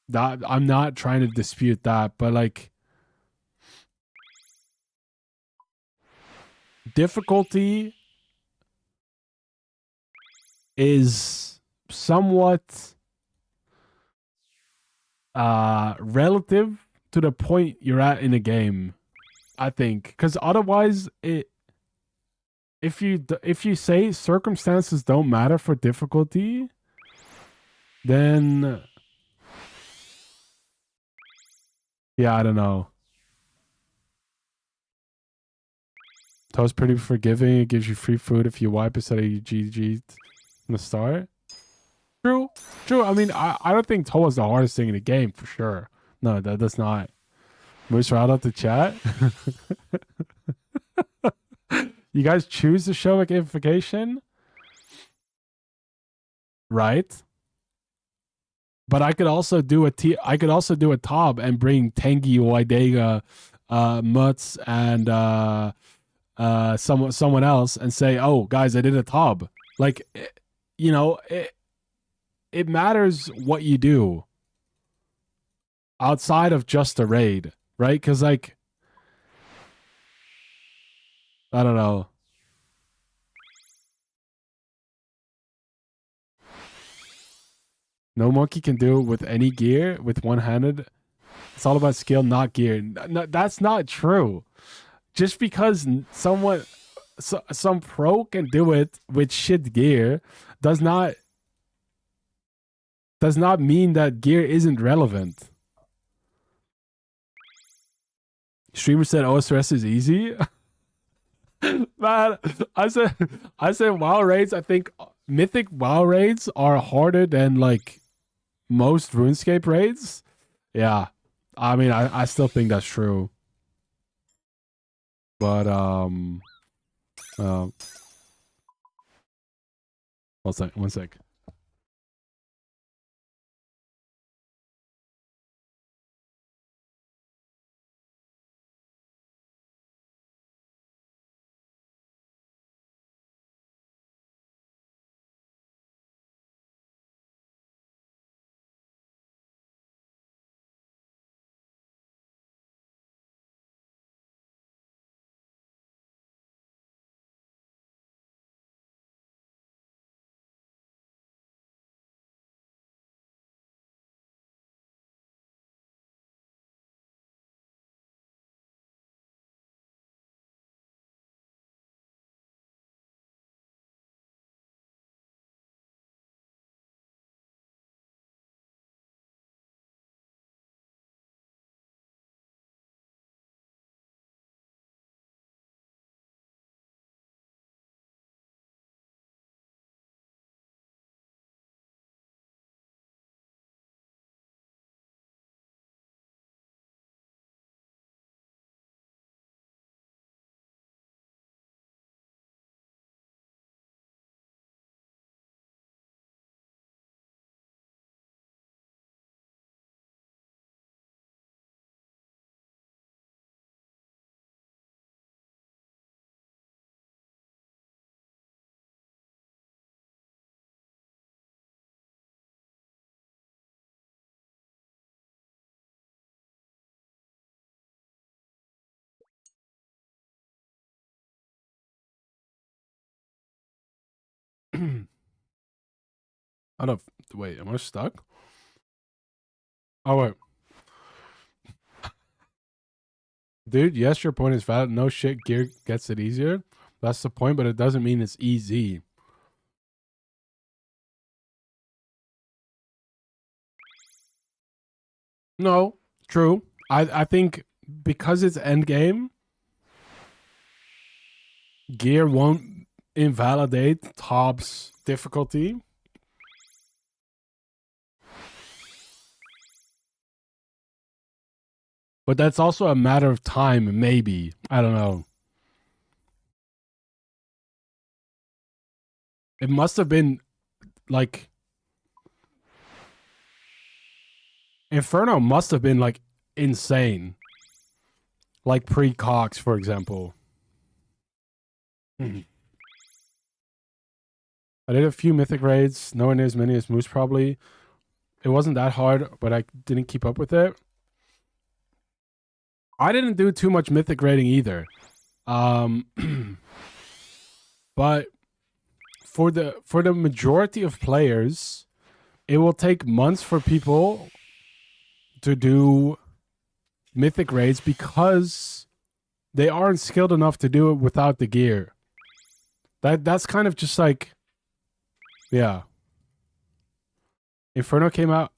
Speaker 1: That I'm not trying to dispute that, but like, difficulty is somewhat relative to the point you're at in a game, I think, because otherwise if you say circumstances don't matter for difficulty, then yeah, I don't know. Toa's pretty forgiving. It gives you free food if you wipe instead of you GG from the start. True. I mean, I don't think Toa's the hardest thing in the game for sure. No, that's not. Moose right out the chat. You guys choose to show gamification, right? But I could also do a TOB and bring Tengi, Waidega, Mutz, and someone else and say, "Oh, guys, I did a TOB." Like, you know, it matters what you do outside of just a raid, right? Because like, I don't know. No monkey can do it with any gear with one-handed. It's all about skill, not gear. No, that's not true. Just because some pro can do it with shit gear does not mean that gear isn't relevant. Streamer said OSRS is easy. Man, I said WoW raids. I think mythic WoW raids are harder than like most RuneScape raids. Yeah, I mean, I still think that's true. But one sec. I don't. Wait, am I stuck? Oh wait, dude. Yes, your point is valid. No shit, gear gets it easier. That's the point, but it doesn't mean it's easy. No, true. I think because it's end game, gear won't invalidate Top's difficulty. But that's also a matter of time, maybe. I don't know. It must have been like Inferno must have been like insane. Like pre-Cox, for example. I did a few mythic raids, nowhere near as many as Moose probably. It wasn't that hard, but I didn't keep up with it. I didn't do too much mythic raiding either. But for the majority of players, it will take months for people to do mythic raids because they aren't skilled enough to do it without the gear. That's kind of just like, yeah. Inferno came out.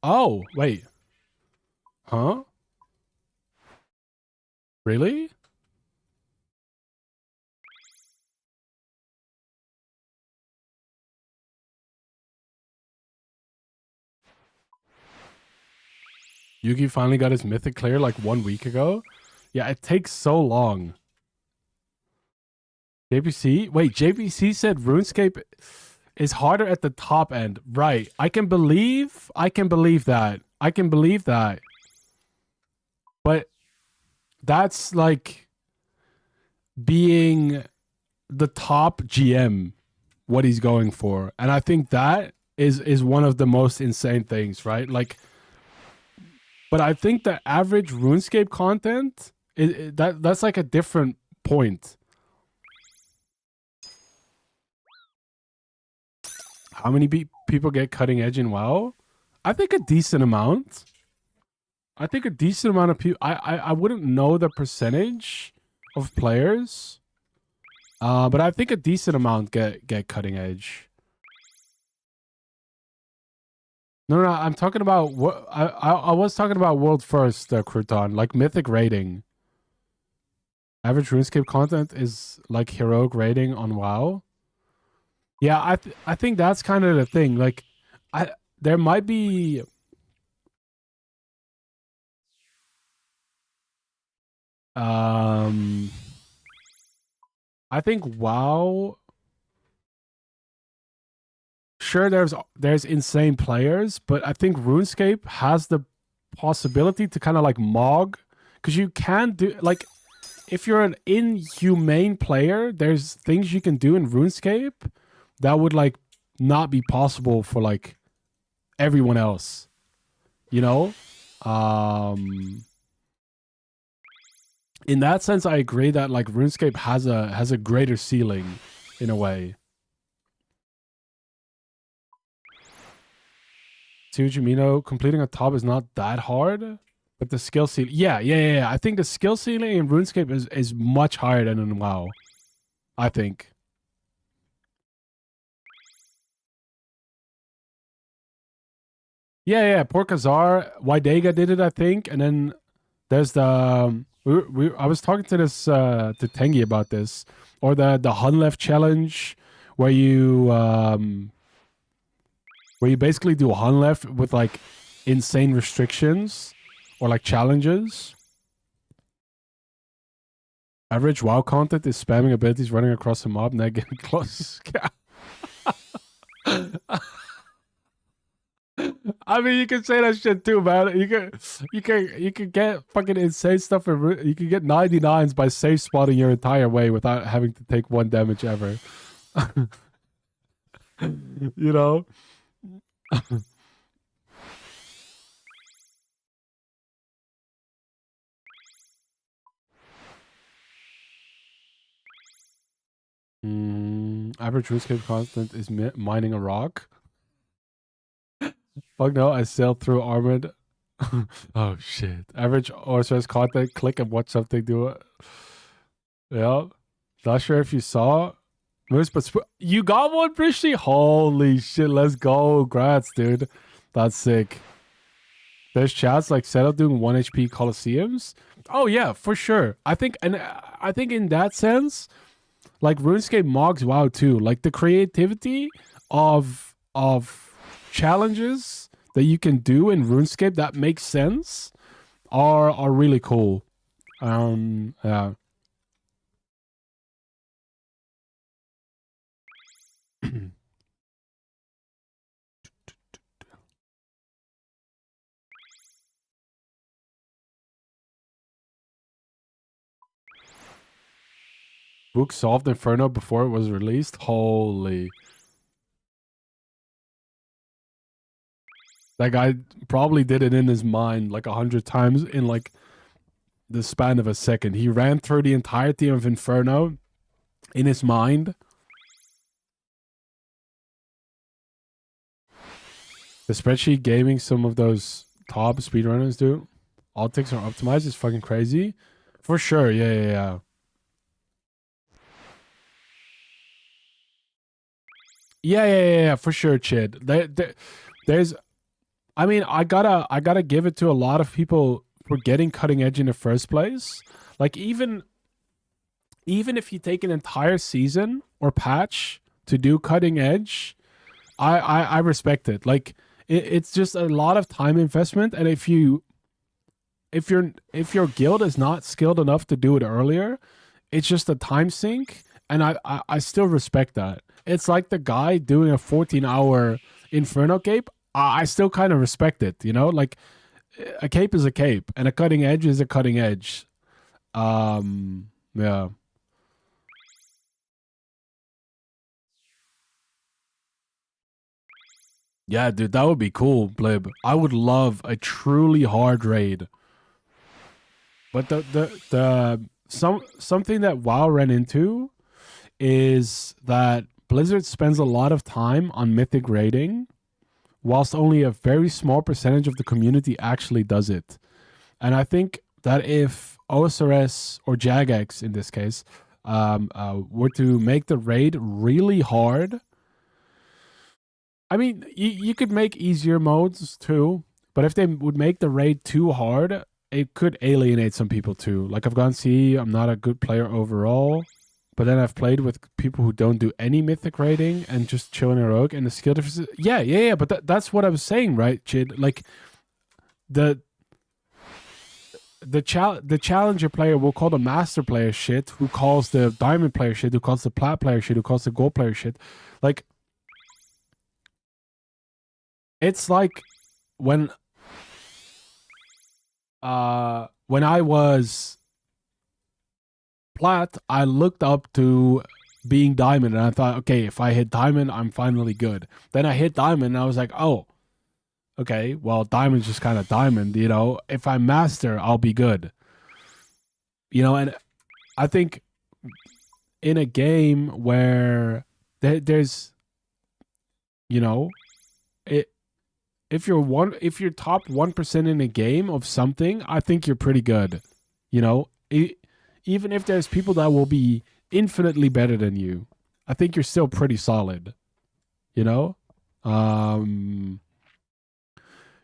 Speaker 1: Oh, wait. Huh? Really? Yugi finally got his mythic clear like 1 week ago. Yeah, it takes so long. JPC? Wait, JPC said RuneScape is harder at the top end. Right. I can believe that. I can believe that. But that's like being the top GM, what he's going for. And I think that is one of the most insane things, right? Like, but I think the average RuneScape content that's like a different point. How many people get cutting edge in WoW? I think a decent amount. I think a decent amount of people. I wouldn't know the percentage of players, but I think a decent amount get cutting edge. No, I'm talking about what I was talking about world first, Crouton, like mythic rating. Average RuneScape content is like heroic rating on WoW. Yeah, I think that's kind of the thing. Like, there might be. I think WoW. Sure, there's insane players, but I think RuneScape has the possibility to kind of like mog, because you can do like, if you're an inhumane player, there's things you can do in RuneScape that would like not be possible for like everyone else, you know. In that sense, I agree that like RuneScape has a greater ceiling in a way. Tujimino, completing a top is not that hard, but the skill ceiling, yeah. I think the skill ceiling in RuneScape is much higher than in WoW. I think. Yeah. Porkazar, Wydega did it, I think, and then there's the I was talking to this to Tengi about this, or the Hunleft challenge, where you basically do Hunleft with like insane restrictions or like challenges. Average WoW content is spamming abilities running across a mob, now getting close. I mean, you can say that shit too, man. You can get fucking insane stuff. You can get 99s by safe spotting your entire way without having to take 1 damage ever. You know. Average RuneScape content is mining a rock. Fuck no, I sailed through armored. Oh shit. Average Orchards content, click and watch something do it. Yeah. Not sure if you saw Moose, but you got one, Brishy? Holy shit, let's go. Grats, dude. That's sick. There's chats like Settle doing 1 HP Colosseums. Oh yeah, for sure. I think in that sense, like RuneScape mogs WoW too. Like the creativity of challenges that you can do in RuneScape that makes sense are really cool. Yeah. Book solved Inferno before it was released. Holy. That guy probably did it in his mind like 100 times in like the span of a second. He ran through the entirety of Inferno in his mind. The spreadsheet gaming some of those top speedrunners do. All ticks are optimized is fucking crazy. For sure, yeah. Yeah, for sure, Chid. There's, I mean, I gotta give it to a lot of people for getting cutting edge in the first place. Like even if you take an entire season or patch to do cutting edge, I respect it. Like it's just a lot of time investment, and if your guild is not skilled enough to do it earlier, it's just a time sink, and I still respect that. It's like the guy doing a 14-hour Inferno cape. I still kind of respect it, you know? Like a cape is a cape and a cutting edge is a cutting edge. Yeah. Yeah, dude, that would be cool, Blib. I would love a truly hard raid. But the something that WoW ran into is that Blizzard spends a lot of time on mythic raiding, whilst only a very small percentage of the community actually does it. And I think that if OSRS or Jagex in this case were to make the raid really hard, I mean, you could make easier modes too, but if they would make the raid too hard, it could alienate some people too. Like I've gone see, I'm not a good player overall, but then I've played with people who don't do any mythic raiding and just chill in a rogue, and the skill differences. Yeah. But that's what I was saying, right, Chid? Like the challenger player will call the master player shit, who calls the diamond player shit, who calls the plat player shit, who calls the gold player shit. Like it's like when I was plat, I looked up to being diamond, and I thought, okay, if I hit diamond, I'm finally good. Then I hit diamond, and I was like, oh, okay, well, diamond's just kind of diamond, you know. If I'm master, I'll be good, you know. And I think in a game where there's, you know, if you're top 1% in a game of something, I think you're pretty good, you know. Even if there's people that will be infinitely better than you, I think you're still pretty solid, you know.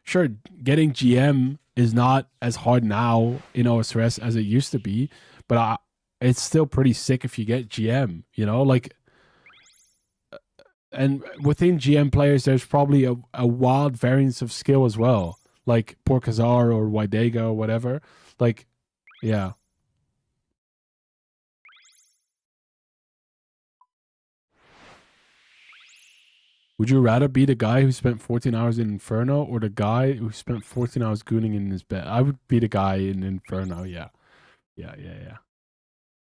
Speaker 1: Sure, getting GM is not as hard now in OSRS as it used to be, but it's still pretty sick if you get GM, you know, like. And within GM players, there's probably a wild variance of skill as well, like Porkazar or Wydega or whatever. Like, yeah. Would you rather be the guy who spent 14 hours in Inferno or the guy who spent 14 hours gooning in his bed? I would be the guy in Inferno, yeah. Yeah.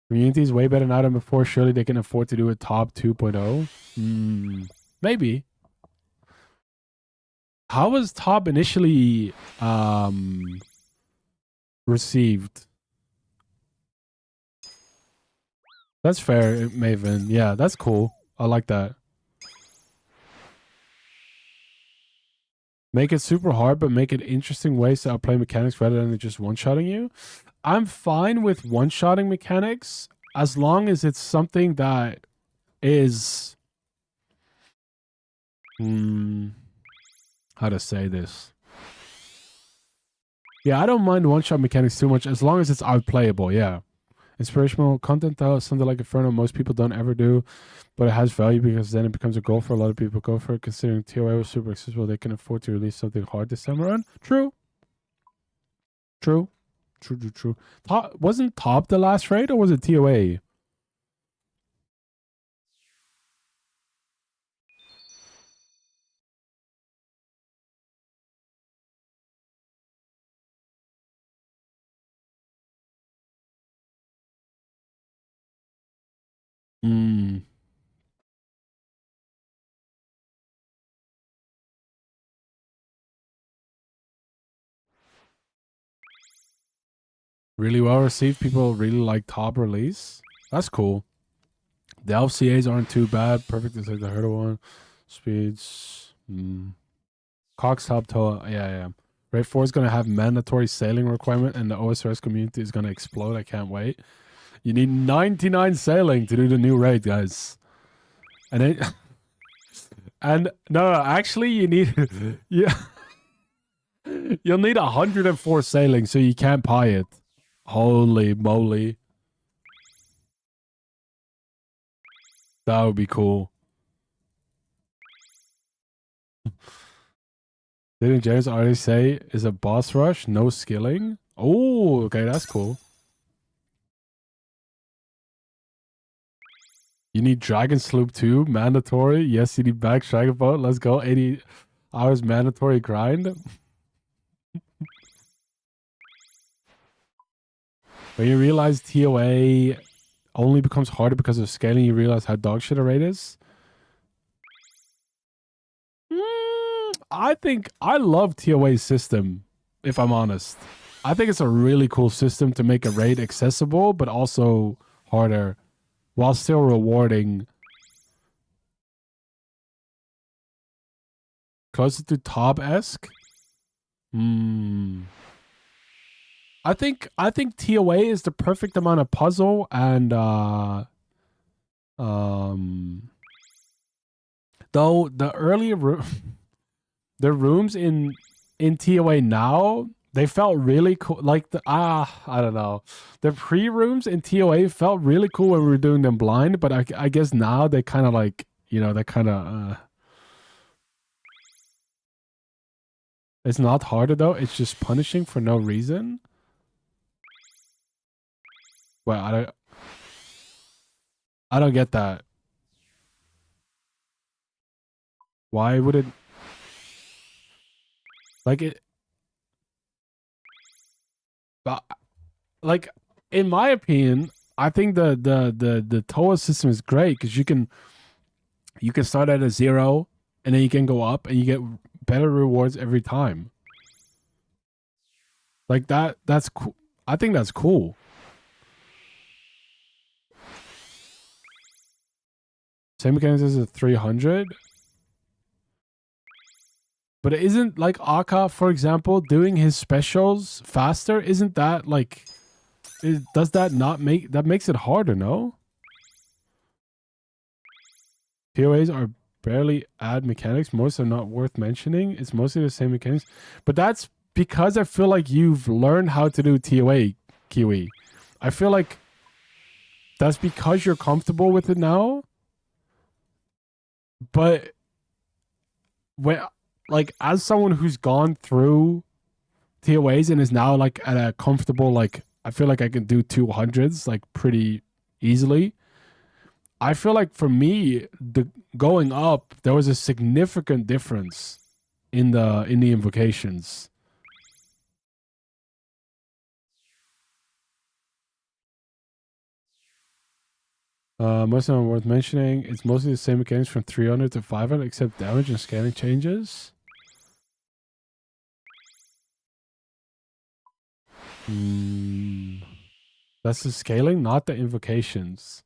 Speaker 1: Community is way better now than before. Surely they can afford to do a top 2.0. Maybe. How was top initially received? That's fair, Maven. Yeah, that's cool. I like that. Make it super hard, but make it interesting ways to outplay mechanics rather than just one-shotting you. I'm fine with one-shotting mechanics as long as it's something that is... how to say this? Yeah, I don't mind one-shot mechanics too much as long as it's outplayable, yeah. Inspirational content, though, something like Inferno, most people don't ever do, but it has value because then it becomes a goal for a lot of people. Go for it, considering TOA was super accessible. They can afford to release something hard this time around. True. Wasn't Top the last raid, or was it TOA? Really well received. People really like Top release. That's cool. The LCAs aren't too bad. Perfect is like the hurdle one. Speeds. Cox Top Toa. Yeah. Raid 4 is going to have mandatory sailing requirement, and the OSRS community is going to explode. I can't wait. You need 99 sailing to do the new raid, guys. And it... and no, actually, you need... yeah. You'll need 104 sailing, so you can't pie it. Holy moly. That would be cool. Didn't James already say is a boss rush, no skilling? Oh, okay, that's cool. You need Dragon Sloop 2, mandatory. Yes, you need back Dragon Boat. Let's go. 80 hours mandatory grind. When you realize TOA only becomes harder because of scaling, you realize how dog shit a raid is. I think I love TOA's system, if I'm honest. I think it's a really cool system to make a raid accessible, but also harder, while still rewarding. Closer to Tob-esque. I think TOA is the perfect amount of puzzle and though the earlier the rooms in TOA now, they felt really cool. Like I don't know. The pre-rooms in TOA felt really cool when we were doing them blind, but I guess now they kind of like, you know, they kind of it's not harder though, it's just punishing for no reason. Well, I don't get that. Why would it like it? But like in my opinion, I think the TOA system is great because you can start at a 0 and then you can go up and you get better rewards every time. Like that's cool. I think that's cool. Same mechanics as a 300. But it isn't like Aka, for example, doing his specials faster. Isn't that like, does that not make, that makes it harder, no? POAs are barely add mechanics. Most are not worth mentioning. It's mostly the same mechanics. But that's because I feel like you've learned how to do TOA, Kiwi. I feel like that's because you're comfortable with it now. But when, like, as someone who's gone through TOAs and is now like at a comfortable, like, I feel like I can do 200s like pretty easily. I feel like for me, the going up, there was a significant difference in the invocations. Most of them worth mentioning. It's mostly the same mechanics from 300 to 500, except damage and scaling changes. That's the scaling, not the invocations.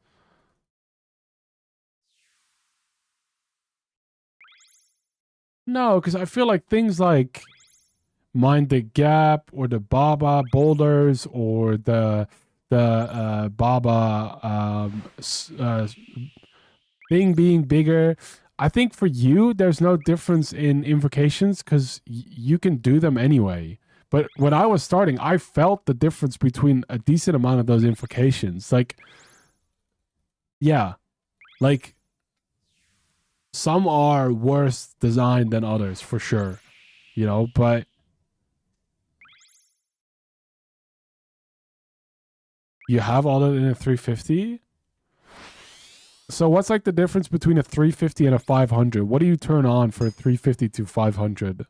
Speaker 1: No, because I feel like things like Mind the Gap or the Baba boulders or the Baba thing being bigger. I think for you, there's no difference in invocations because you can do them anyway. But when I was starting, I felt the difference between a decent amount of those invocations. Like, yeah, like some are worse designed than others for sure, you know, but you have all that in a 350. So what's like the difference between a 350 and a 500? What do you turn on for a 350 to 500?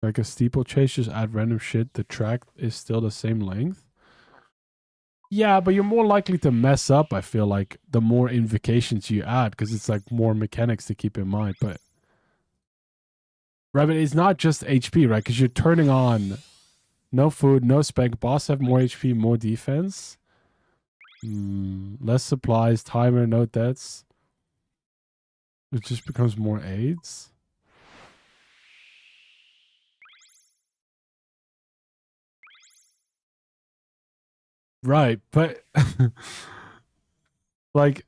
Speaker 1: Like a steeplechase, just add random shit. The track is still the same length. Yeah, but you're more likely to mess up, I feel like, the more invocations you add, because it's like more mechanics to keep in mind. But right, but it's not just HP, right? Because you're turning on no food, no spec, boss have more HP, more defense. Less supplies, timer, no deaths. It just becomes more aids. Right, but like,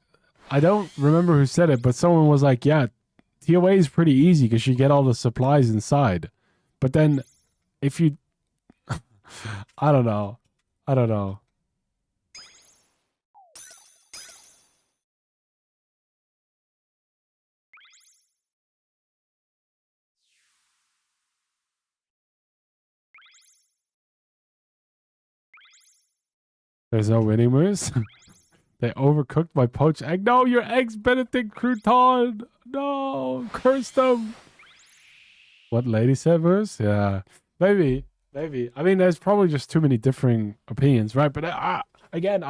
Speaker 1: I don't remember who said it, but someone was like, yeah, TOA is pretty easy because you get all the supplies inside. But then if you, I don't know. I don't know. There's no winning moves. They overcooked my poached egg. No, your eggs Benedict crouton. No, curse them. What lady said moves? Yeah, maybe. I mean, there's probably just too many differing opinions, right? But again,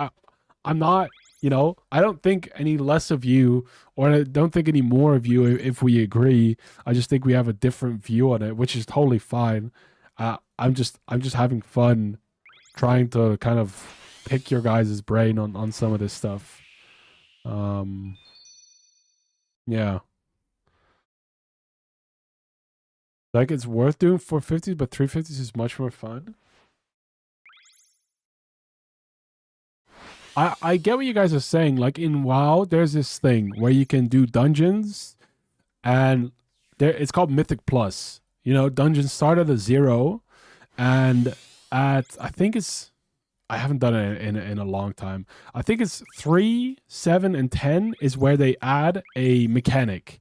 Speaker 1: I'm not, you know, I don't think any less of you, or I don't think any more of you if we agree. I just think we have a different view on it, which is totally fine. I'm just having fun trying to kind of pick your guys' brain on some of this stuff. Yeah. Like, it's worth doing 450s, but 350s is much more fun. I get what you guys are saying. Like, in WoW, there's this thing where you can do dungeons, and it's called Mythic Plus. You know, dungeons start at a 0, and I think it's, I haven't done it in a long time. I think it's 3, 7, and 10 is where they add a mechanic.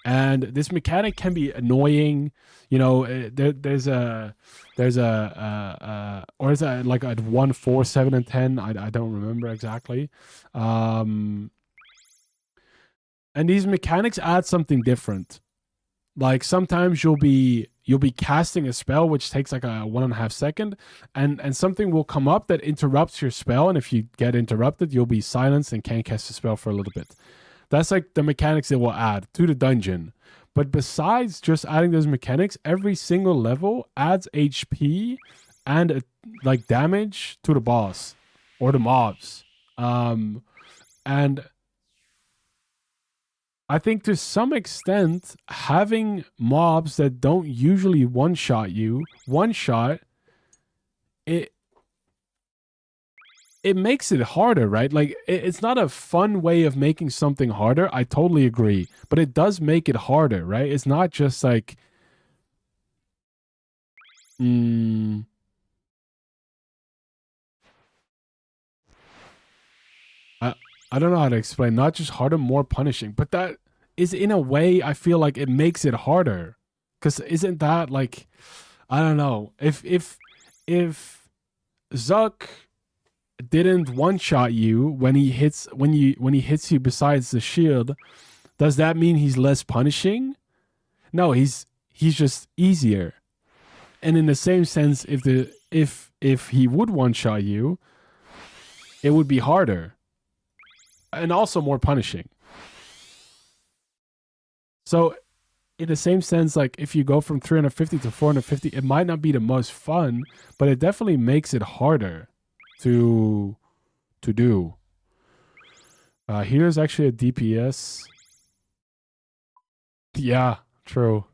Speaker 1: And this mechanic can be annoying. You know, there's a or is that like at 1, 4, 7, and 10? I don't remember exactly. And these mechanics add something different. Like, sometimes you'll be casting a spell which takes like a 1.5 second, and something will come up that interrupts your spell, and if you get interrupted, you'll be silenced and can't cast the spell for a little bit. That's like the mechanics they will add to the dungeon. But besides just adding those mechanics, every single level adds HP and like damage to the boss or the mobs. And I think to some extent, having mobs that don't usually one-shot you, it makes it harder, right? Like, it's not a fun way of making something harder. I totally agree. But it does make it harder, right? It's not just like... I don't know how to explain. Not just harder, more punishing. But that is, in a way, I feel like it makes it harder. Because isn't that like... I don't know. If Zuck didn't one-shot you when he hits you besides the shield, does that mean he's less punishing? No, he's just easier. And in the same sense, if he would one-shot you, it would be harder and also more punishing. So in the same sense, like, if you go from 350 to 450, it might not be the most fun, but it definitely makes it harder to do. Here's actually a DPS. Yeah, true.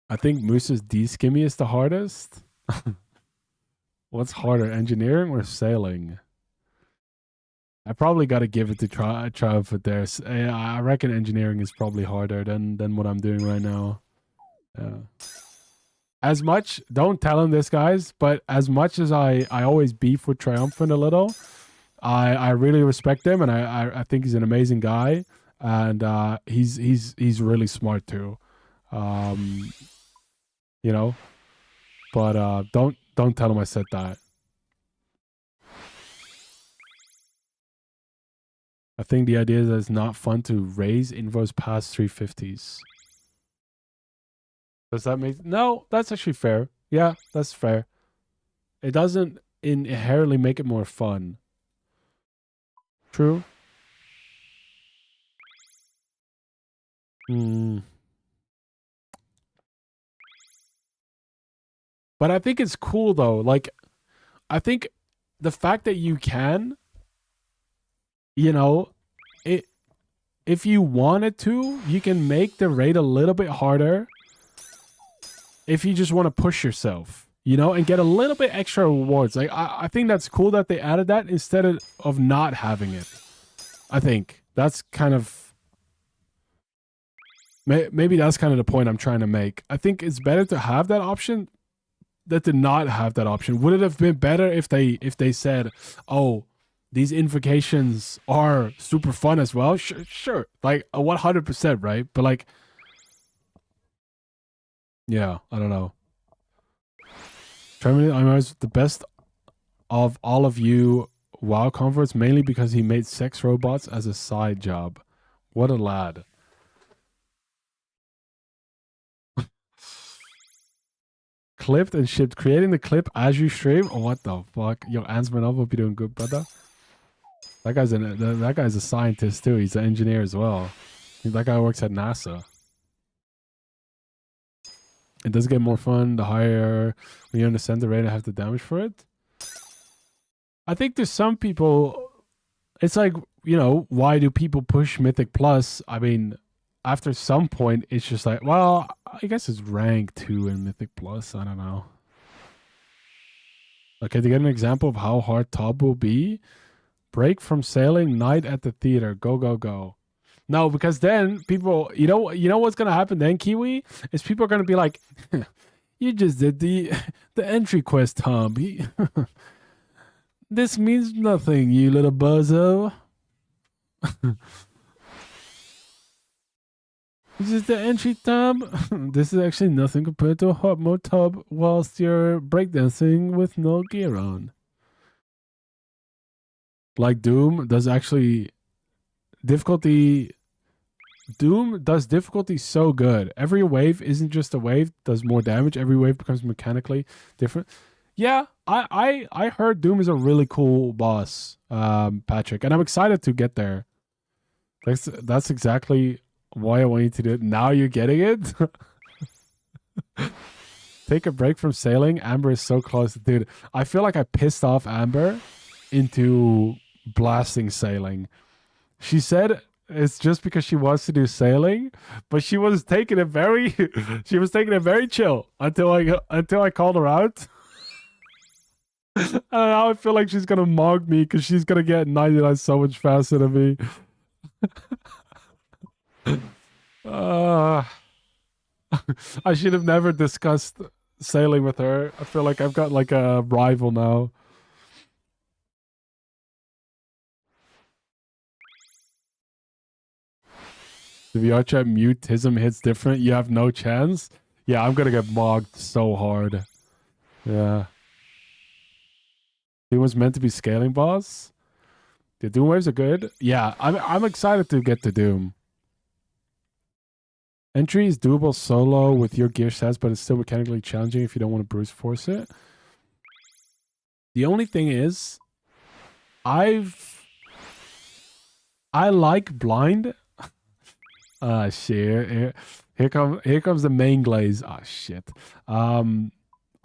Speaker 1: I think Moose's D-skimmy is the hardest. What's harder, engineering or sailing? I probably got to give it to Triumph there. I reckon engineering is probably harder than what I'm doing right now. Yeah. As much, don't tell him this, guys, but as much as I always beef with Triumphant a little, I really respect him, and I think he's an amazing guy, and he's really smart too. You know, but don't tell him I said that. I think the idea is that it's not fun to raise invos past 350s. Does that make... No, that's actually fair. Yeah, that's fair. It doesn't inherently make it more fun. True. But I think it's cool, though. Like, I think the fact that you can... You know, if you wanted to, you can make the raid a little bit harder if you just want to push yourself, you know, and get a little bit extra rewards. Like, I think that's cool that they added that instead of not having it. I think that's kind of... Maybe that's kind of the point I'm trying to make. I think it's better to have that option than to not have that option. Would it have been better if they said, oh... These invocations are super fun as well. Sure. Like 100%, right? But like, yeah, I don't know. Terminator I'm the best of all of you WoW converts, mainly because he made sex robots as a side job. What a lad. Clipped and shipped. Creating the clip as you stream? Oh, what the fuck? Yo, Ansman, I hope you're doing good, brother. That guy's a scientist too. He's an engineer as well. That guy works at NASA. It does get more fun the higher when you understand the rate and have the damage for it. I think there's some people, it's like, you know, why do people push Mythic Plus? I mean, after some point, it's just like, well, I guess it's rank 2 in Mythic Plus. I don't know. Okay, to get an example of how hard top will be, break from sailing, night at the theater, go, go, go. No, because then people, you know what's gonna happen then, Kiwi? Is people are gonna be like, you just did the entry quest, Tom. This means nothing, you little bozo. This is the entry tab. This is actually nothing compared to a hard mode tab whilst you're breakdancing with no gear on. Like Doom does actually difficulty. Doom does difficulty so good. Every wave isn't just a wave, does more damage. Every wave becomes mechanically different. Yeah, I heard Doom is a really cool boss, Patrick, and I'm excited to get there. That's exactly why I want you to do it. Now you're getting it. Take a break from sailing. Amber is so close, dude. I feel like I pissed off Amber into blasting sailing. She said it's just because she wants to do sailing, but she was taking it very chill until I called her out. And now I feel like she's gonna mog me because she's gonna get 99 so much faster than me. I should have never discussed sailing with her. I feel like I've got like a rival now. The VR chat mutism hits different. You have no chance. Yeah, I'm gonna get mogged so hard. Yeah. Doom was meant to be scaling boss. The Doom waves are good. Yeah, I'm excited to get to Doom. Entry is doable solo with your gear sets, but it's still mechanically challenging if you don't want to brute force it. The only thing is, I like blind. Shit. Here comes the main glaze. Ah, shit.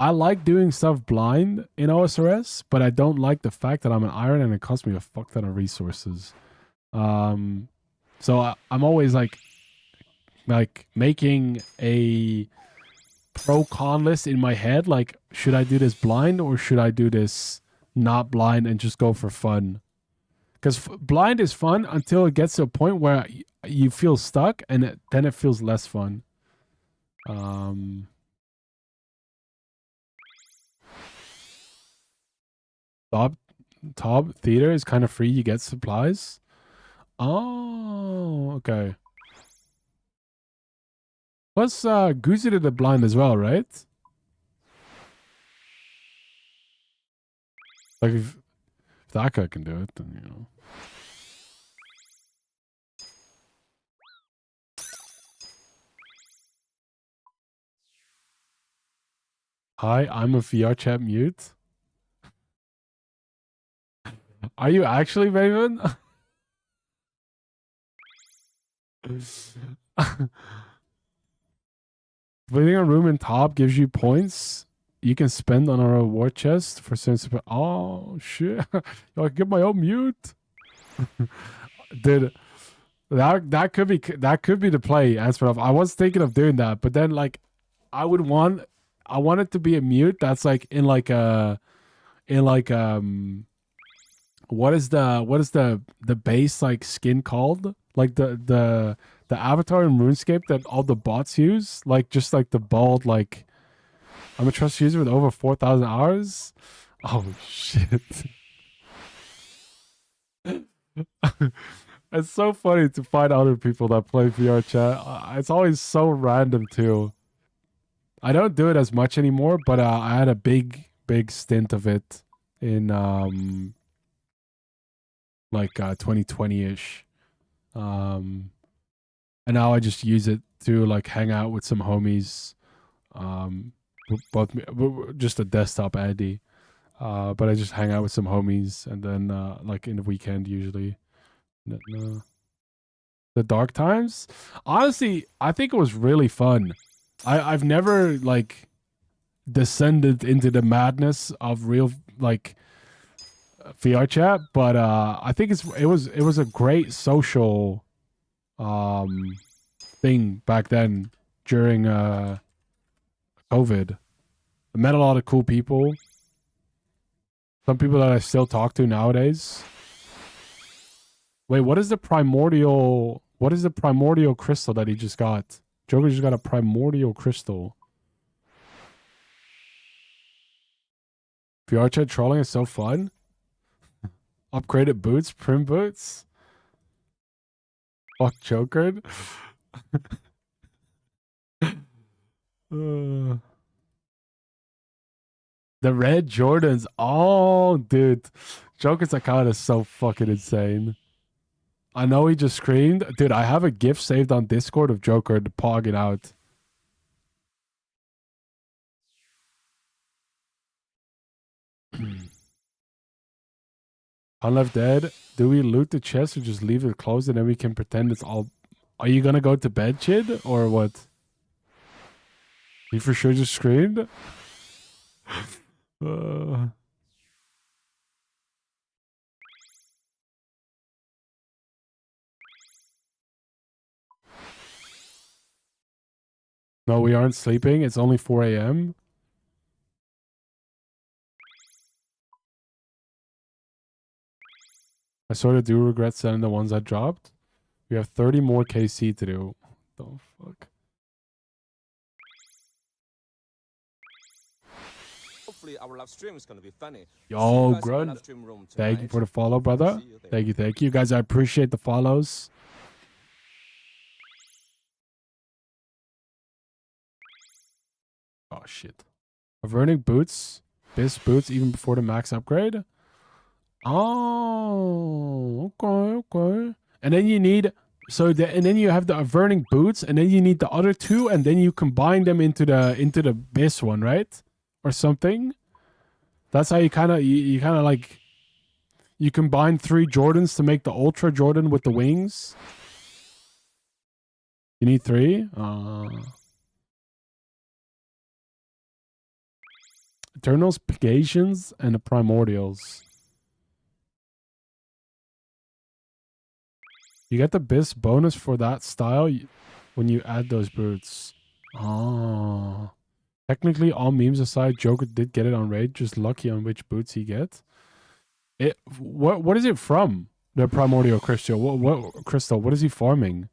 Speaker 1: I like doing stuff blind in OSRS, but I don't like the fact that I'm an iron and it costs me a fuck ton of resources. So I'm always like making a pro con list in my head. Like, should I do this blind or should I do this not blind and just go for fun? Because blind is fun until it gets to a point where you feel stuck, and then it feels less fun. Top theater is kind of free. You get supplies. Oh, okay. Plus, Goosey did the blind as well, right? Like, if that guy can do it, then, you know. Hi, I'm a VR chat mute. Are you actually, Raven? Putting a room in top gives you points you can spend on a reward chest for certain. Oh shit! I get my own mute. Dude, that could be the play. Answer. I was thinking of doing that, but then like, I want it to be a mute that's like in like what is the base like skin called? Like the avatar in RuneScape that all the bots use, like just like the bald, like I'm a trust user with over 4,000 hours. Oh shit. It's so funny to find other people that play VR chat. It's always so random too. I don't do it as much anymore, but I had a big stint of it in like 2020-ish. And now I just use it to like hang out with some homies. Both just a desktop Addy. But I just hang out with some homies, and then like in the weekend usually. The dark times, honestly, I think it was really fun. I've never like descended into the madness of real like VR chat, but I think it was a great social thing back then during COVID. I met a lot of cool people. Some people that I still talk to nowadays. Wait, what is the primordial crystal that he just got? Joker just got a primordial crystal. VR chat trolling is so fun. Upgraded boots, prim boots. Fuck Joker. The red Jordans. Oh, dude. Joker's account is so fucking insane. I know he just screamed. Dude, I have a GIF saved on Discord of Joker pogging out. Unleft Dead. Do we loot the chest or just leave it closed and then we can pretend it's all... Are you gonna go to bed, Chid? Or what? You for sure just screamed? No, we aren't sleeping. It's only 4 a.m. I sort of do regret selling the ones I dropped. We have 30 more KC to do. What the fuck?
Speaker 4: Hopefully our live stream is gonna be funny.
Speaker 1: Yo, Grunt. Thank you for the follow, brother. Thank you, thank you. Guys, I appreciate the follows. Oh, shit. Averting boots. Bis boots even before the max upgrade. Oh, okay, okay. And then you need... So and then you have the averting boots, and then you need the other two, and then you combine them into the Bis one, right? Or something. That's how you kind of like you combine 3 Jordans to make the Ultra Jordan with the wings. You need 3. Eternals, Pegasians, and the Primordials. You get the Bis bonus for that style when you add those boots. Oh. Technically, all memes aside, Joker did get it on raid. Just lucky on which boots he gets. What is it from? The Primordial Crystal. What crystal? What is he farming?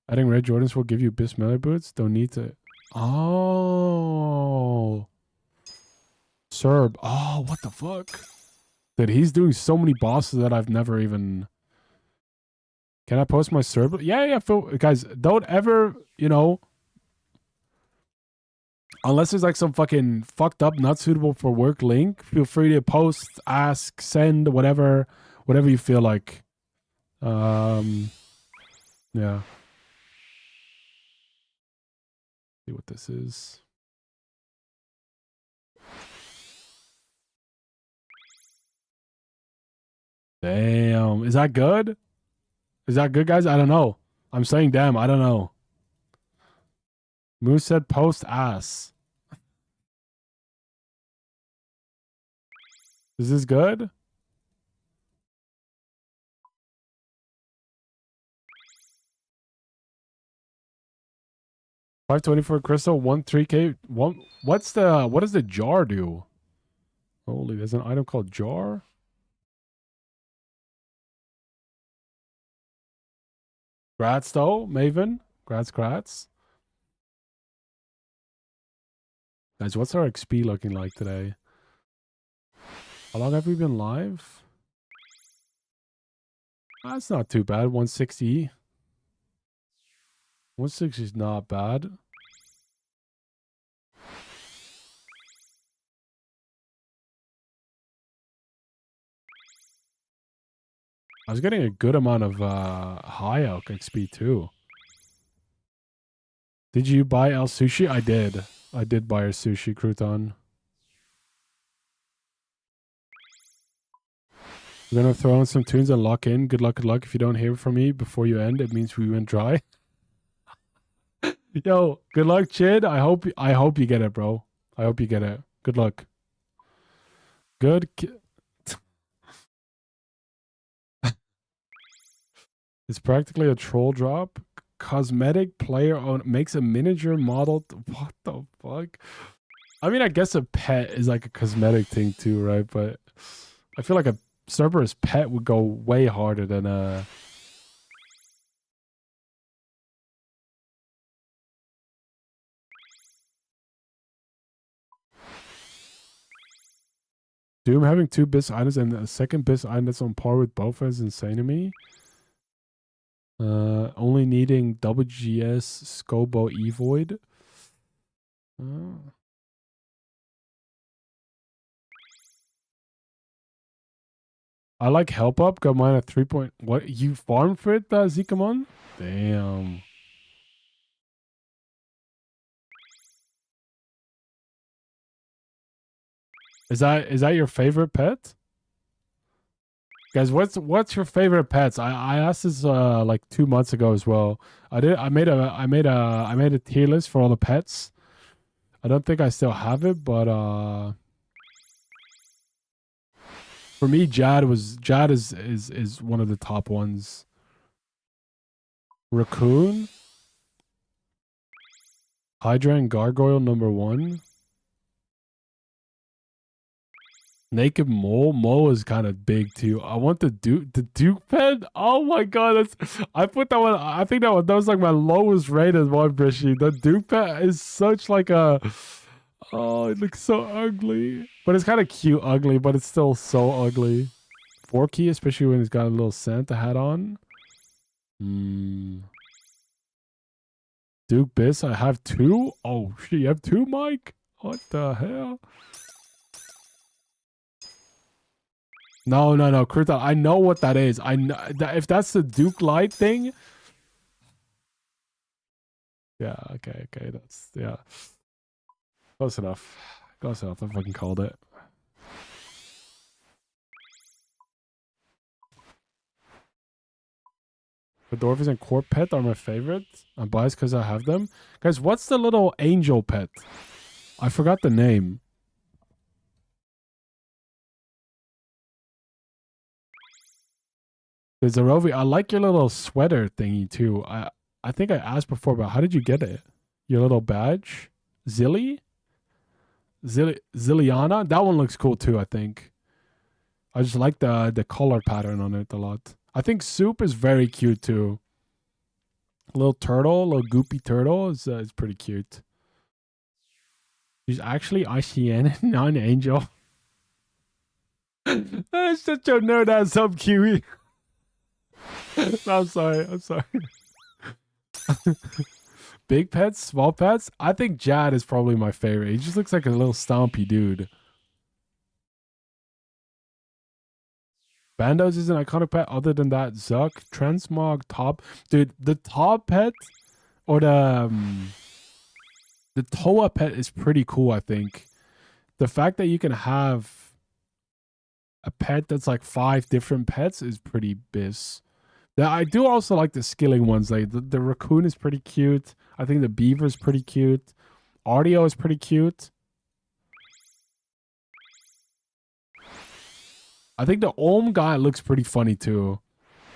Speaker 1: Adding red Jordans will give you Bis melee boots. Don't need to. Oh. Serb. Oh, what the fuck? Dude, he's doing so many bosses that I've never even... Can I post my Serb? Yeah, guys, don't ever, unless there's like some fucking fucked up, not suitable for work link, feel free to post, ask, send, whatever you feel like. Yeah. See what this is. Damn. Is that good? Is that good, guys? I don't know. I'm saying damn, I don't know. Moose said post ass. Is this good? $524 crystal, 3K. What does the jar do? Holy, there's an item called jar? Grats though, Maven. Grats. Guys, what's our XP looking like today? How long have we been live? That's not too bad. 160. 160 is not bad. I was getting a good amount of high elk XP too. Did you buy El Sushi? I did. I did buy a sushi crouton. We're gonna throw in some tunes and lock in. Good luck. If you don't hear from me before you end, it means we went dry. Yo, good luck, Chid. I hope you get it, bro. I hope you get it. Good luck. Good. It's practically a troll drop. Cosmetic player on makes a miniature model. What the fuck? I mean, I guess a pet is like a cosmetic thing too, right? But I feel like a Cerberus pet would go way harder than a. Doom having 2 best items and a second best item that's on par with both is insane to me. Only needing WGS Scobo Evoid. I like help up. Got mine at 3 point. What you farm for it, Zikamon? Damn. Is that your favorite pet? Guys, what's your favorite pets? I asked this like 2 months ago as well. I made a tier list for all the pets. I don't think I still have it, but for me, Jad is one of the top ones. Raccoon, Hydra and Gargoyle #1. Naked Mole. Mole is kind of big too. I want the Duke pet. Oh my god, I put that one. I think that was like my lowest rated one, Brishy. The Duke pet is such like a. Oh, it looks so ugly, but it's kind of cute, ugly, but it's still so ugly. Forky, especially when he's got a little Santa hat on. Duke Biss, I have 2. Oh shit, you have 2, Mike? What the hell? No, Kruta, I know what that is. I know that if that's the Duke Light thing. Yeah, okay, that's yeah. Close enough. I fucking called it. The Dorfies and Corp pet are my favorite. I'm biased because I have them. Guys, what's the little angel pet? I forgot the name. The Zerovi, I like your little sweater thingy too. I think I asked before, but how did you get it? Your little badge? Zilliana? That one looks cool too, I think. I just like the color pattern on it a lot. I think Soup is very cute too. Little turtle, little goopy turtle is pretty cute. She's actually ICN, not an angel. That's such a nerd ass sub Kiwi. No, I'm sorry. Big pets, small pets. I think Jad is probably my favorite. He just looks like a little stompy dude. Bandos is an iconic pet. Other than that, Zuck, Transmog, Top. Dude, the top pet or the Toa pet is pretty cool, I think. The fact that you can have a pet that's like 5 different pets is pretty biz. I do also like the skilling ones. Like the raccoon is pretty cute. I think the beaver is pretty cute. Audio is pretty cute. I think the Olm guy looks pretty funny too.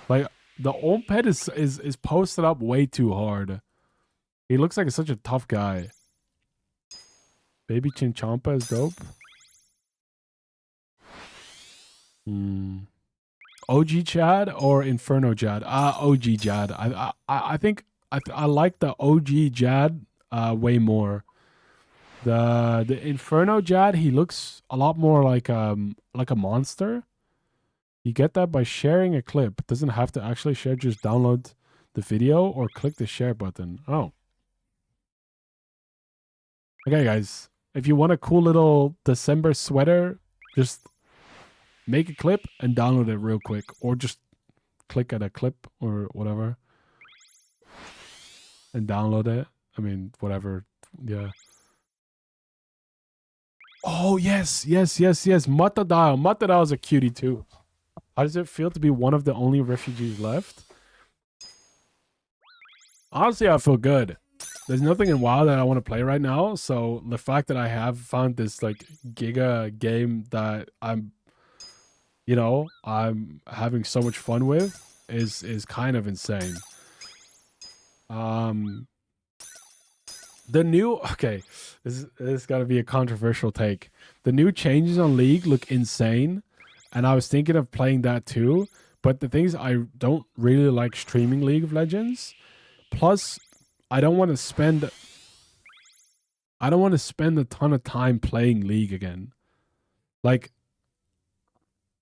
Speaker 1: Like the Olm pet is posted up way too hard. He looks like such a tough guy. Baby Chinchampa is dope. OG Chad or Inferno Jad? OG Jad. I think I like the OG Jad way more. The Inferno Jad, he looks a lot more like a monster. You get that by sharing a clip. It doesn't have to actually share, just download the video or click the share button. Oh. Okay, guys. If you want a cool little December sweater, just make a clip and download it real quick. Or just click at a clip or whatever. And download it. I mean, whatever. Yeah. Oh, yes. Matadao. Matadao is a cutie too. How does it feel to be one of the only refugees left? Honestly, I feel good. there's nothing in WoW that I want to play right now. So the fact that I have found this like Giga game that I'm having so much fun with is kind of insane. The new this is got to be a controversial take. The new changes on League look insane, and I was thinking of playing that too. But the thing is, I don't really like streaming League of Legends. Plus, I don't want to spend a ton of time playing League again. Like,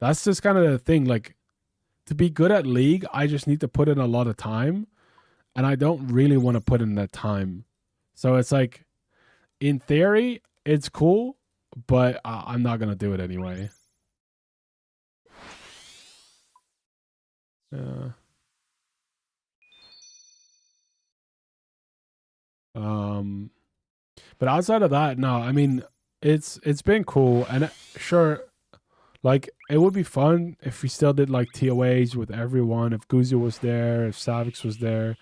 Speaker 1: that's just kind of the thing. Like, to be good at League, I just need to put in a lot of time, and I don't really want to put in that time. So it's like, in theory, it's cool, but I'm not gonna do it anyway. But outside of that, no. I mean, it's been cool, and sure, like it would be fun if we still did like TOAs with everyone. If Guzu was there, if Savix was there,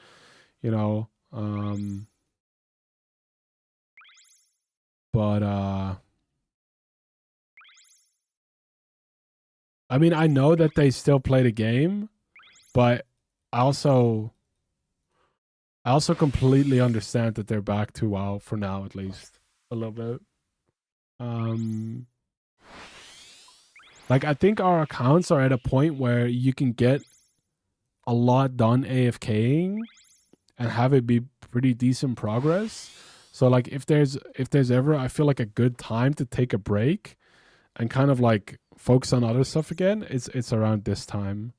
Speaker 1: you know. But I mean, I know that they still play the game, but I also completely understand that they're back to WoW for now, at least a little bit. Like I think our accounts are at a point where you can get a lot done AFKing and have it be pretty decent progress. So like if there's ever I feel like a good time to take a break and kind of like focus on other stuff again, it's around this time.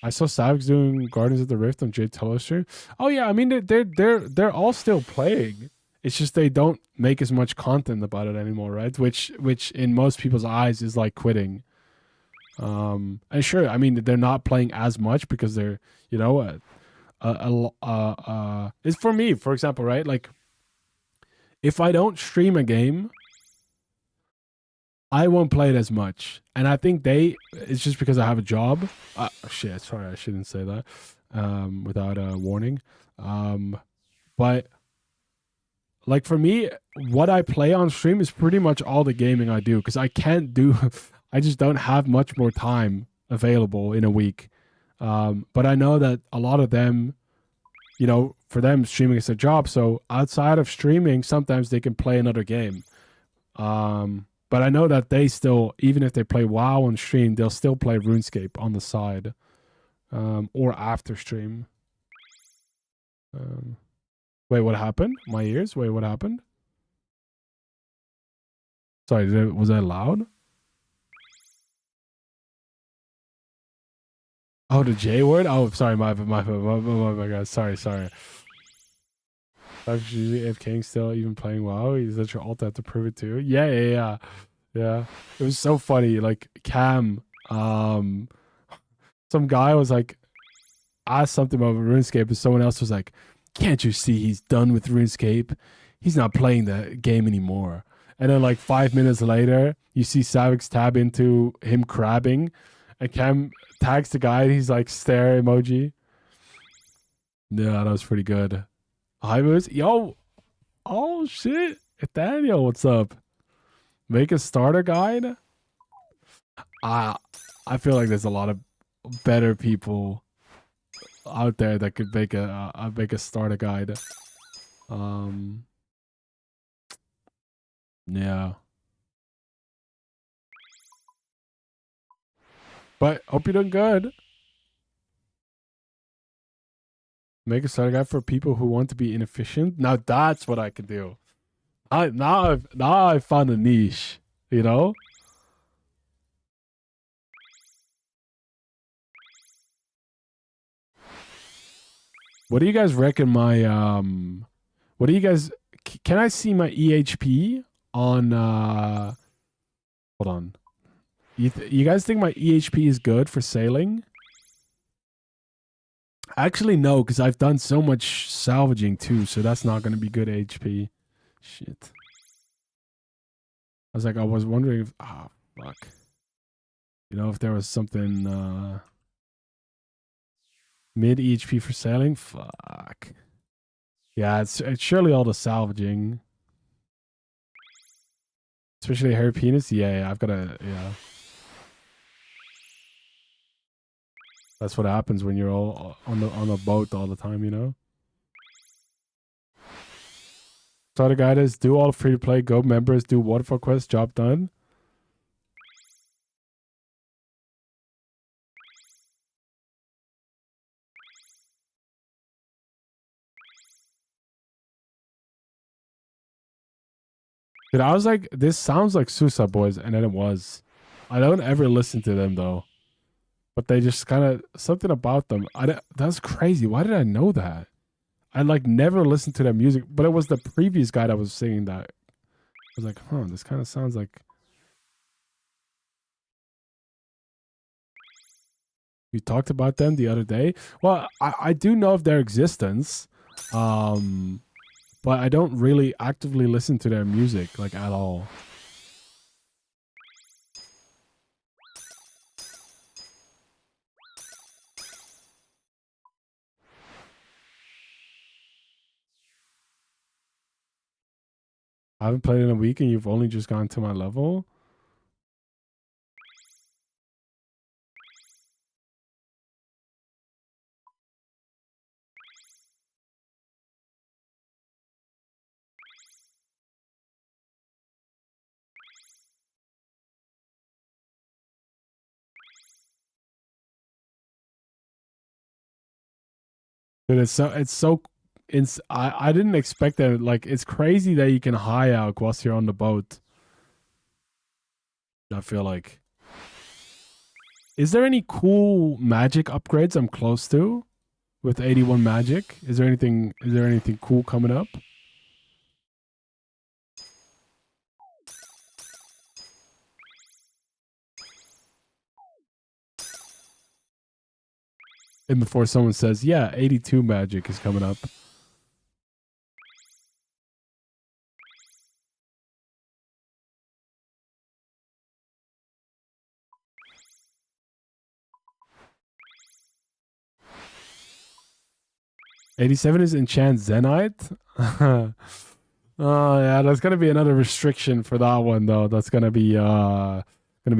Speaker 1: I saw Savix doing Guardians of the Rift on Jay Teller's stream. Oh yeah, I mean they're all still playing. It's just they don't make as much content about it anymore, right? Which in most people's eyes is like quitting. And sure, I mean they're not playing as much because they're, you know, it's for me, for example, right? Like if I don't stream a game, I won't play it as much. And I think it's just because I have a job. Shit, sorry, I shouldn't say that without a warning. But like for me, what I play on stream is pretty much all the gaming I do because I just don't have much more time available in a week. But I know that a lot of them, you know, for them streaming is a job. So outside of streaming, sometimes they can play another game. But I know that they still, even if they play WoW on stream, they'll still play RuneScape on the side, or after stream. Wait, what happened? My ears? Wait, what happened? Sorry, was that loud? Oh, the J word? Oh, sorry, my God, sorry. If King's still even playing WoW, he's such your alt have to prove it too. Yeah. It was so funny. Like Cam, some guy was like asked something about RuneScape, and someone else was like, "Can't you see he's done with RuneScape? He's not playing the game anymore." And then like 5 minutes later, you see Savix tab into him crabbing, and Cam tags the guy, and he's like stare emoji. Yeah, that was pretty good. Hi, Moose. Yo. Oh, shit. Daniel, what's up? Make a starter guide? I feel like there's a lot of better people out there that could make a starter guide. Yeah. But hope you're doing good. Make a starter guide for people who want to be inefficient. Now that's what I can do. Now I found a niche, you know? What do you guys reckon my what do you guys can I see my EHP on hold on. You guys think my EHP is good for sailing? Actually, no, because I've done so much salvaging too, so that's not going to be good HP. Shit. I was wondering if, fuck. You know, if there was something, mid EHP for sailing? Fuck. Yeah, it's surely all the salvaging. Especially her penis. Yeah, I've got to, yeah. That's what happens when you're all on the boat all the time, you know? So the guide is do all free to play, go members, do waterfall quests, job done. Dude, I was like, this sounds like Suicide Boys, and then it was. I don't ever listen to them though, but they just kind of something about them. That's crazy. Why did I know that? I like never listened to their music, but it was the previous guy that was singing that. I was like, huh, this kind of sounds like. You talked about them the other day. Well, I do know of their existence, but I don't really actively listen to their music like at all. I haven't played in a week and you've only just gone to my level. Dude, I didn't expect that. Like, it's crazy that you can high out whilst you're on the boat. I feel like. Is there any cool magic upgrades I'm close to with 81 magic? Is there anything cool coming up? And before someone says, yeah, 82 magic is coming up. '87 is enchant Zenite. Oh yeah, that's gonna be another restriction for that one though. That's gonna be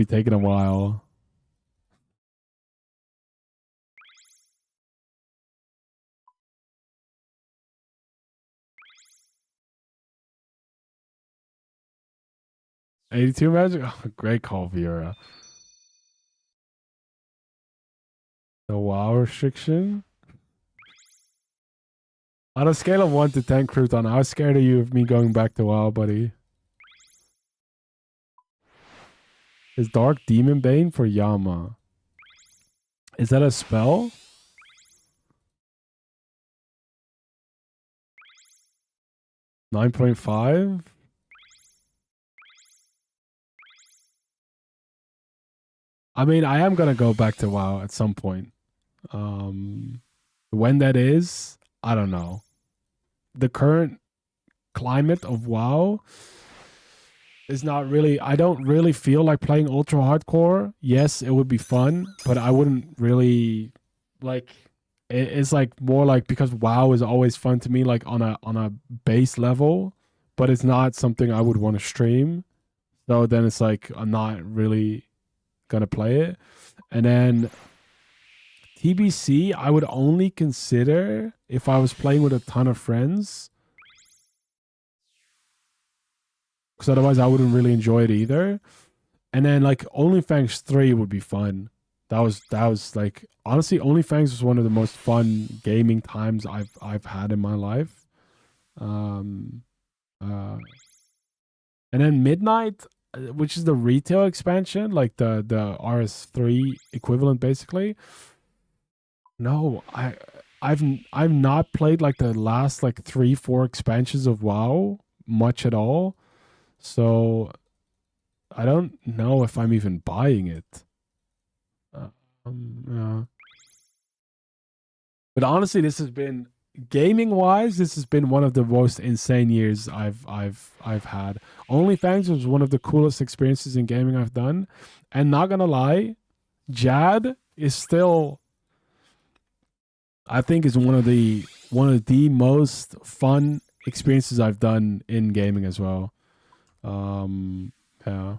Speaker 1: taking a while. '82 magic. Oh, great call, Vera. The WoW restriction. On a scale of 1 to 10, Crouton, how scared are you of me going back to WoW, buddy? Is Dark Demon Bane for Yama? Is that a spell? $9.5? I mean, I am gonna go back to WoW at some point. When that is, I don't know. The current climate of WoW is not really. I don't really feel like playing ultra hardcore. Yes, it would be fun, but I wouldn't really like. It's like more like because WoW is always fun to me, like on a base level, but it's not something I would want to stream. So then it's like I'm not really gonna play it. And then TBC, I would only consider if I was playing with a ton of friends, because otherwise I wouldn't really enjoy it either. And then like OnlyFans 3 would be fun. That was like honestly OnlyFans was one of the most fun gaming times I've had in my life. And then Midnight, which is the retail expansion, like the RS3 equivalent basically. No, I've not played like the last like 3-4 expansions of WoW much at all. So I don't know if I'm even buying it. Yeah. But honestly, this has been gaming wise. This has been one of the most insane years I've had. OnlyFans was one of the coolest experiences in gaming I've done, and not gonna lie, Jad is still I think is one of the most fun experiences I've done in gaming as well. Yeah.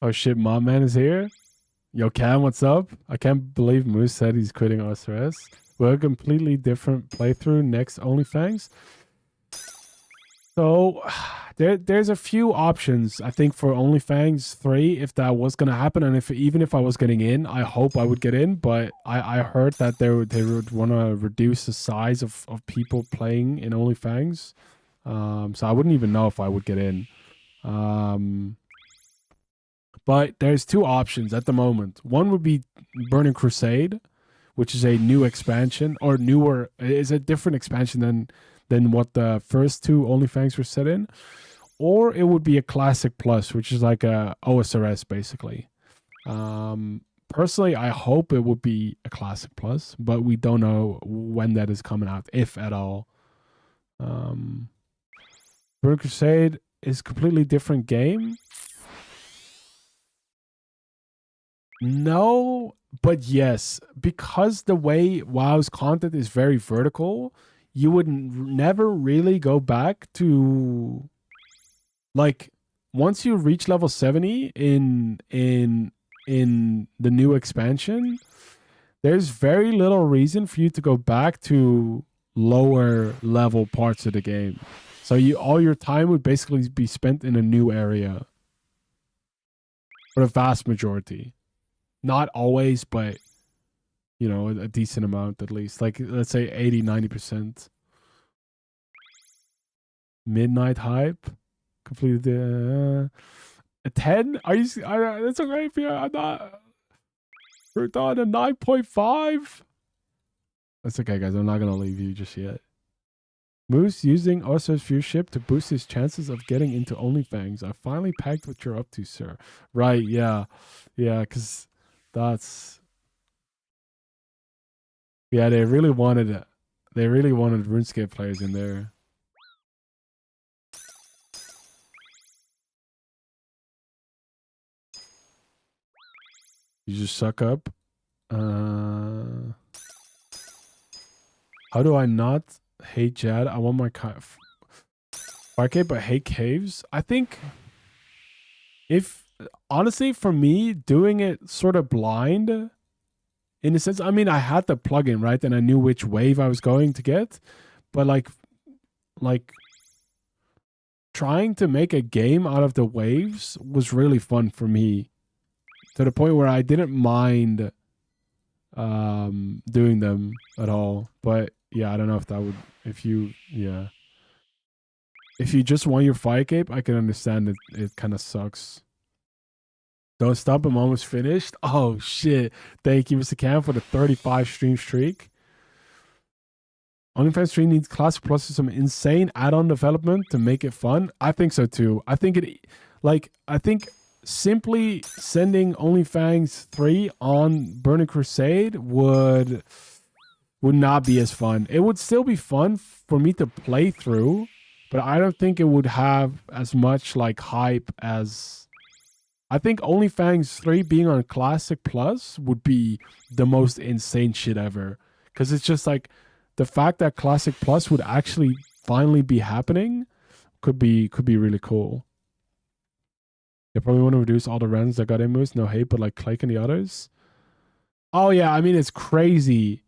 Speaker 1: Oh shit, Mom Man is here. Yo, Cam, what's up? I can't believe Moose said he's quitting OSRS. We're a completely different playthrough next OnlyFans. So there's a few options, I think, for OnlyFans 3 if that was gonna happen, and even if I was getting in, I hope I would get in. But I heard that they would want to reduce the size of people playing in OnlyFans. So I wouldn't even know if I would get in. But there's two options at the moment. One would be Burning Crusade, which is a new expansion, or newer, is a different expansion than what the first two OnlyFans were set in. Or it would be a Classic Plus, which is like a OSRS basically. Personally, I hope it would be a Classic Plus, but we don't know when that is coming out, if at all. Burning Crusade is a completely different game. No, but yes, because the way WoW's content is very vertical, you would never really go back to, like, once you reach level 70 in the new expansion, there's very little reason for you to go back to lower level parts of the game. So all your time would basically be spent in a new area for the vast majority. Not always, but, you know, a decent amount at least. Like, let's say 80, 90%. Midnight Hype. Completed the... a 10? Are you... that's okay if you're not... We're on a 9.5? That's okay, guys. I'm not going to leave you just yet. Moose using Osso's viewership to boost his chances of getting into OnlyFans. I finally pegged what you're up to, sir. Right, yeah. Yeah, because... that's, yeah, they really wanted RuneScape players in there. You just suck up. How do I not hate Jad? I want my fire cave, but hate caves. I think honestly, for me, doing it sort of blind, in a sense, I mean, I had the plugin, right? And I knew which wave I was going to get. But like trying to make a game out of the waves was really fun for me. To the point where I didn't mind doing them at all. But yeah, I don't know if that would, if you just want your fire cape, I can understand it kind of sucks. Don't stop, I'm almost finished. Oh shit. Thank you, Mr. Cam, for the 35 stream streak. OnlyFans stream needs Classic Plus some insane add-on development to make it fun. I think so too. I think simply sending OnlyFans 3 on Burning Crusade would not be as fun. It would still be fun for me to play through, but I don't think it would have as much like hype as... I think OnlyFans 3 being on Classic Plus would be the most insane shit ever. Because it's just like the fact that Classic Plus would actually finally be happening could be really cool. They probably want to reduce all the runs that got in Moose. No hate, but like Clake and the others. Oh yeah, I mean, it's crazy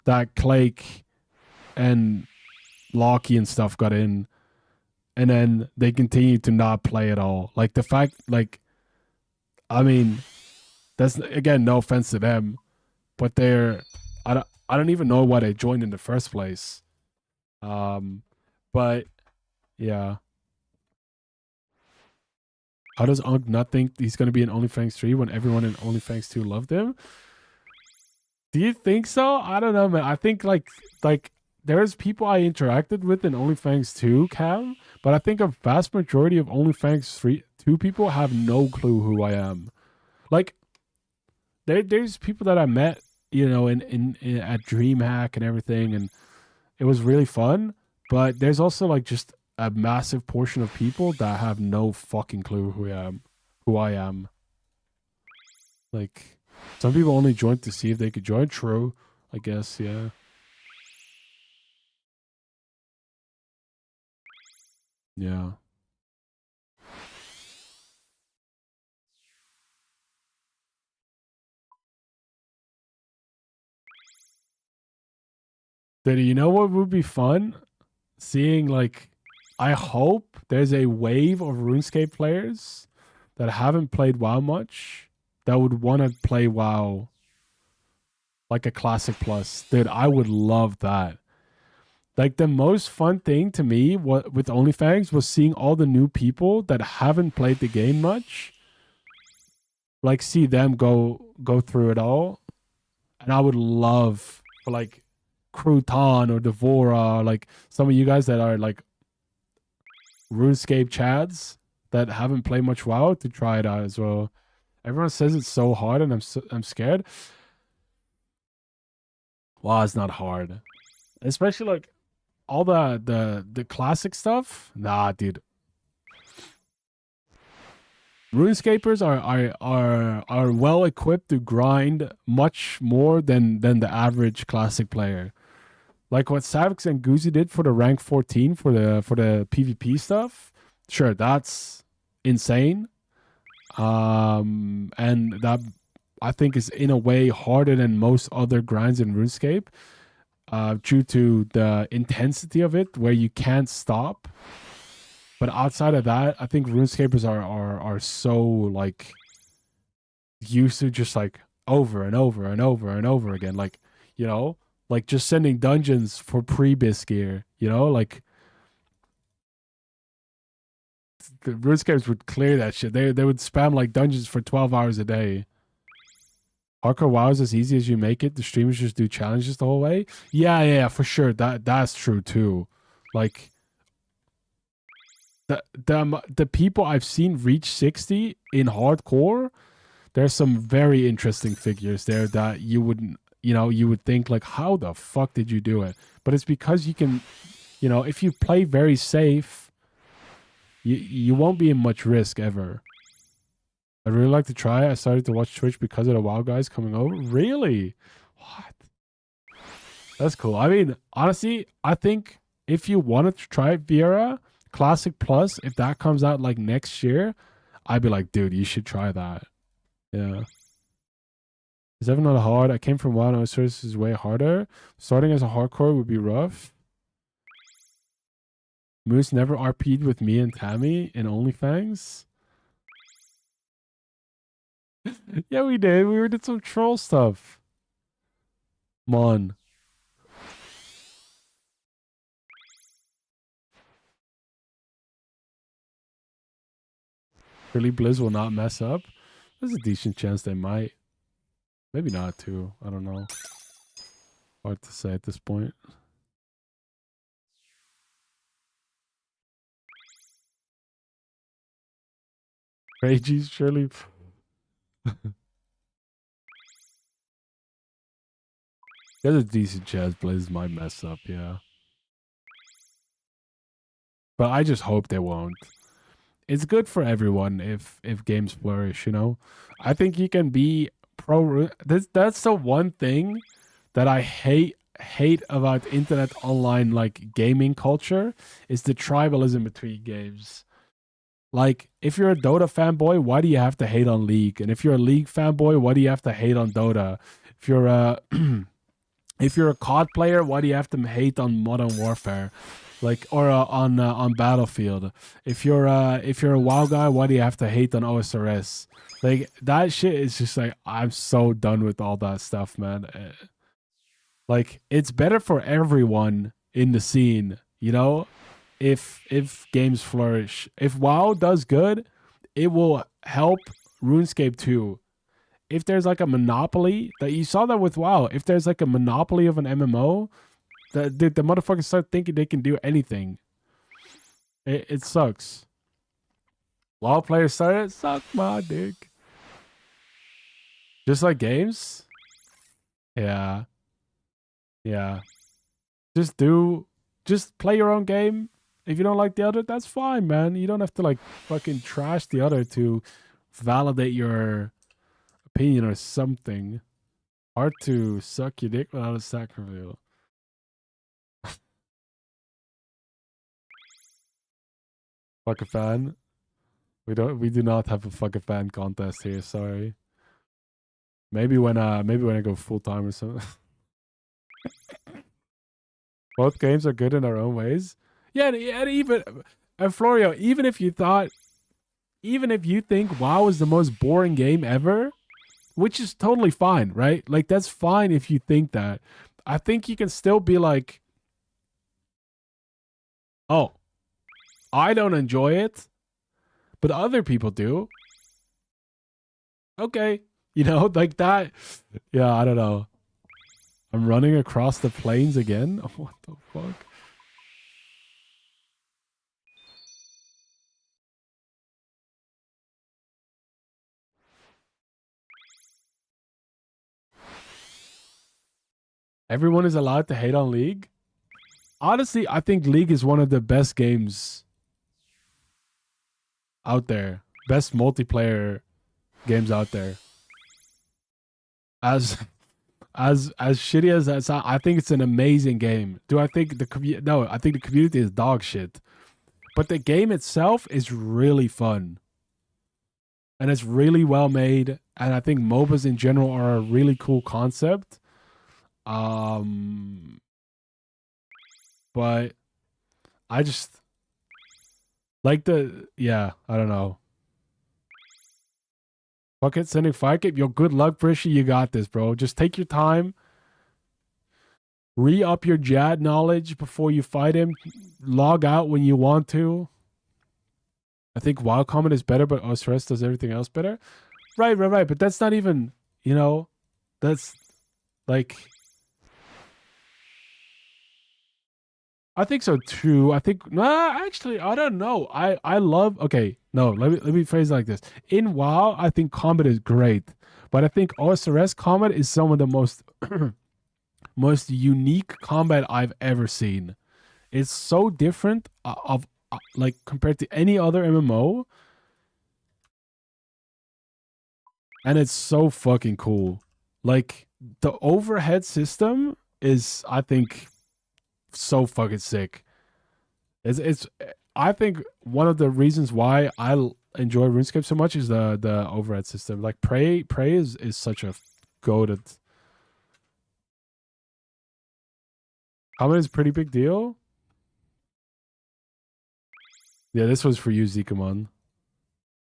Speaker 1: that Clake and Locky and stuff got in. And then they continue to not play at all. Like the fact, like... I mean, that's, again, no offense to them, but I don't even know why they joined in the first place. But yeah. How does Unk not think he's going to be in OnlyFans 3 when everyone in OnlyFans 2 loved him? Do you think so? I don't know, man. I think like there's people I interacted with in OnlyFans 2, Cam, but I think a vast majority of OnlyFans 2 people have no clue who I am. Like, there's people that I met, you know, in at DreamHack and everything, and it was really fun. But there's also like just a massive portion of people that have no fucking clue who I am. Who I am. Like, some people only joined to see if they could join. True, I guess, yeah. Yeah. Dude, you know what would be fun? Seeing, like, I hope there's a wave of RuneScape players that haven't played WoW much that would want to play WoW like a Classic Plus. Dude, I would love that. Like, the most fun thing to me with OnlyFans was seeing all the new people that haven't played the game much. Like, see them go through it all. And I would love for, like, Crouton or Devora, like some of you guys that are like RuneScape chads that haven't played much WoW to try it out as well. Everyone says it's so hard, and I'm scared. WoW is not hard, especially like all the classic stuff. Nah, dude. RuneScapers are well equipped to grind much more than the average classic player. Like what Savix and Goozy did for the rank 14 for the PvP stuff. Sure, that's insane. And that I think is in a way harder than most other grinds in RuneScape. Due to the intensity of it, where you can't stop. But outside of that, I think RuneScapers are so like used to just like over and over and over and over again. Like, you know, like just sending dungeons for pre-bis gear, you know, like the RuneScapers would clear that shit. They would spam like dungeons for 12 hours a day. Hardcore WoW is as easy as you make it. The streamers just do challenges the whole way. Yeah, for sure. That's true too. Like the people I've seen reach 60 in hardcore, there's some very interesting figures there that you wouldn't, you know, you would think like, how the fuck did you do it? But it's because you can, you know, if you play very safe, you won't be in much risk ever. I'd really like to try it. I started to watch Twitch because of the WoW guys coming over. Really? What? That's cool. I mean, honestly, I think if you wanted to try it, Viera, Classic Plus, if that comes out like next year, I'd be like, dude, you should try that. Yeah. Is ever not hard? I came from WoW, and this is way harder. Starting as a hardcore would be rough. Moose never RP'd with me and Tammy in OnlyFans. Yeah, we did. We did some troll stuff. Mon. Really, Blizz will not mess up. There's a decent chance they might. Maybe not too. I don't know. Hard to say at this point. Rages surely. There's a decent chance Blizz might mess up, yeah. But I just hope they won't. It's good for everyone if games flourish, you know. I think you can be pro. That's the one thing that I hate about internet online like gaming culture is the tribalism between games. Like, if you're a Dota fanboy, why do you have to hate on League? And if you're a League fanboy, why do you have to hate on Dota? If you're a if you're a COD player, why do you have to hate on Modern Warfare? Like, or on Battlefield. If you're a WoW guy, why do you have to hate on OSRS? Like, that shit is just like, I'm so done with all that stuff, man. Like, it's better for everyone in the scene, you know? If games flourish. If WoW does good, it will help RuneScape too. If there's like a monopoly, that you saw that with WoW, if there's like a monopoly of an MMO, the motherfuckers start thinking they can do anything. It sucks. WoW players started suck my dick. Just like games. Yeah. Yeah. Just play your own game. If you don't like the other, that's fine, man. You don't have to like fucking trash the other to validate your opinion or something. Hard to suck your dick without a sack reveal. Fuck a fan. We do not have a fuck a fan contest here, sorry. Maybe when I go full time or something. Both games are good in their own ways. Yeah, and even Florio, even if you think WoW is the most boring game ever, which is totally fine, right? Like that's fine if you think that. I think you can still be like, oh, I don't enjoy it, but other people do. Okay, you know, like that. Yeah, I don't know. I'm running across the plains again. What the fuck? Everyone is allowed to hate on League. Honestly, I think League is one of the best games out there. Best multiplayer games out there. As shitty as that sounds, I think it's an amazing game. Do I think no, I think the community is dog shit. But the game itself is really fun. And it's really well made. And I think MOBAs in general are a really cool concept. But I just like I don't know. Fuck it, sending fire cape. Yo, good luck, Brishy. You got this, bro. Just take your time. Re-up your Jad knowledge before you fight him. Log out when you want to. I think Wild Comet is better, but Osiris does everything else better. Right. But that's not even, you know, that's like... I think so too. I think actually I don't know. I love okay. No, let me phrase it like this. In WoW, I think combat is great, but I think OSRS combat is some of the most most unique combat I've ever seen. It's so different of like compared to any other MMO, and it's so fucking cool. Like the overhead system is, I think, so fucking sick. It's I think one of the reasons why I enjoy RuneScape so much is the overhead system. Like Prey is such a goated. Combat is a pretty big deal. Yeah, this was for you, Zikamon.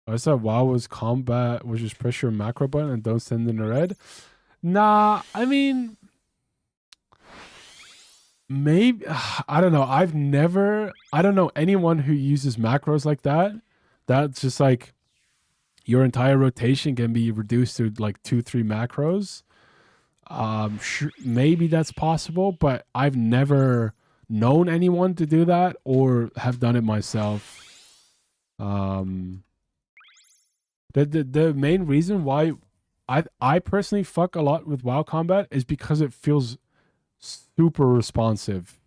Speaker 1: I said WoW was combat, which is pressure macro button and don't send in the red. Nah, I mean, maybe, I don't know. I don't know anyone who uses macros like that. That's just like your entire rotation can be reduced to like 2-3 macros. Sure, maybe that's possible, but I've never known anyone to do that or have done it myself. The main reason why I personally fuck a lot with WoW combat is because it feels super responsive.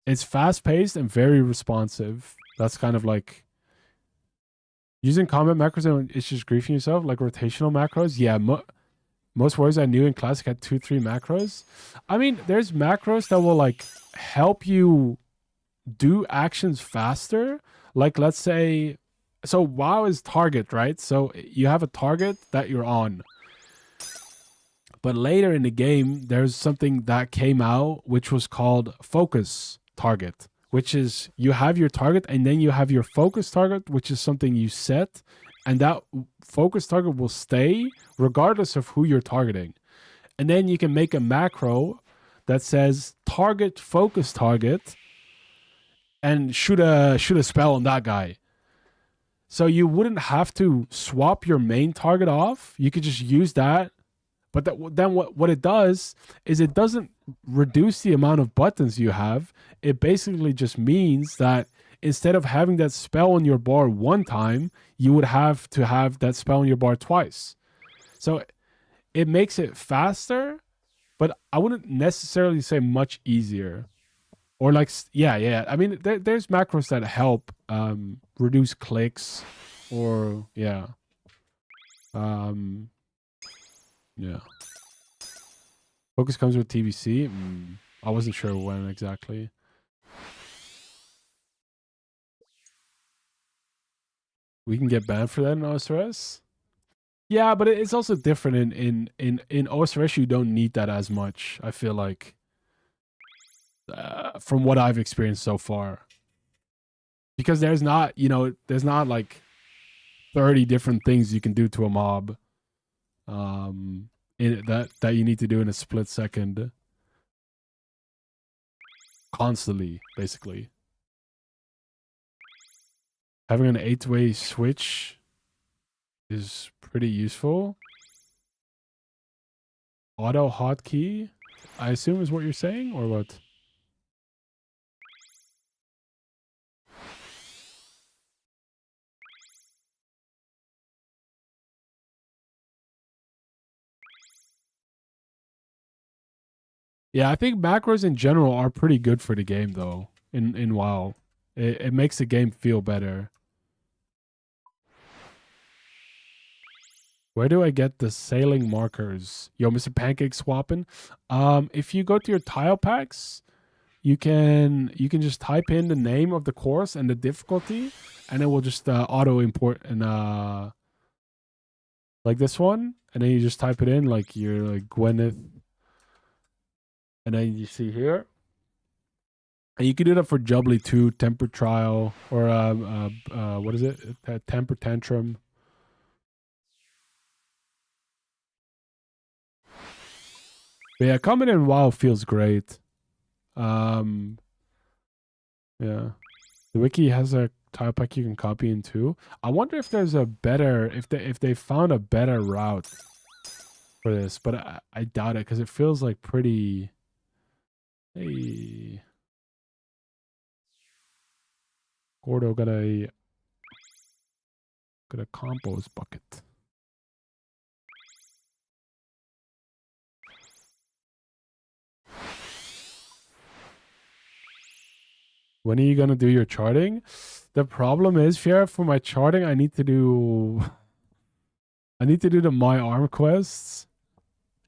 Speaker 1: It's fast paced and very responsive. That's kind of like using combat macros and it's just griefing yourself, like rotational macros. Yeah, most warriors I knew in Classic had 2-3 macros. I mean, there's macros that will like help you do actions faster. Like let's say, so WoW is target, right? So you have a target that you're on. But later in the game, there's something that came out which was called focus target, which is you have your target and then you have your focus target, which is something you set, and that focus target will stay regardless of who you're targeting. And then you can make a macro that says target focus target and shoot a spell on that guy. So you wouldn't have to swap your main target off. You could just use that. But then what it does is it doesn't reduce the amount of buttons you have. It basically just means that instead of having that spell on your bar one time, you would have to have that spell on your bar twice. So it makes it faster, but I wouldn't necessarily say much easier. Or like, yeah. I mean, there's macros that help reduce clicks, or yeah. Focus comes with TVC. I wasn't sure when exactly. We can get banned for that in OSRS. Yeah, but it's also different in OSRS. You don't need that as much. I feel like, from what I've experienced so far, because there's not like 30 different things you can do to a mob, that you need to do in a split second, constantly, basically. Having an 8-way switch is pretty useful. Auto hotkey, I assume, is what you're saying, or what? Yeah, I think macros in general are pretty good for the game, though. In WoW, it makes the game feel better. Where do I get the sailing markers? Yo, Mr. Pancake swapping. If you go to your tile packs, you can just type in the name of the course and the difficulty, and it will just auto import and like this one, and then you just type it in like you're like Gwyneth, and then you see here. And you can do that for Jubbly 2, Temper Trial, or what is it? Temper Tantrum. But yeah, coming in WoW feels great. Yeah. The wiki has a tile pack you can copy into. I wonder if there's a better, if they found a better route for this, but I doubt it, because it feels like pretty. Hey, Gordo got a compost bucket. When are you gonna do your charting? The problem is, Fiera, for my charting, I need to do the My Arm quests,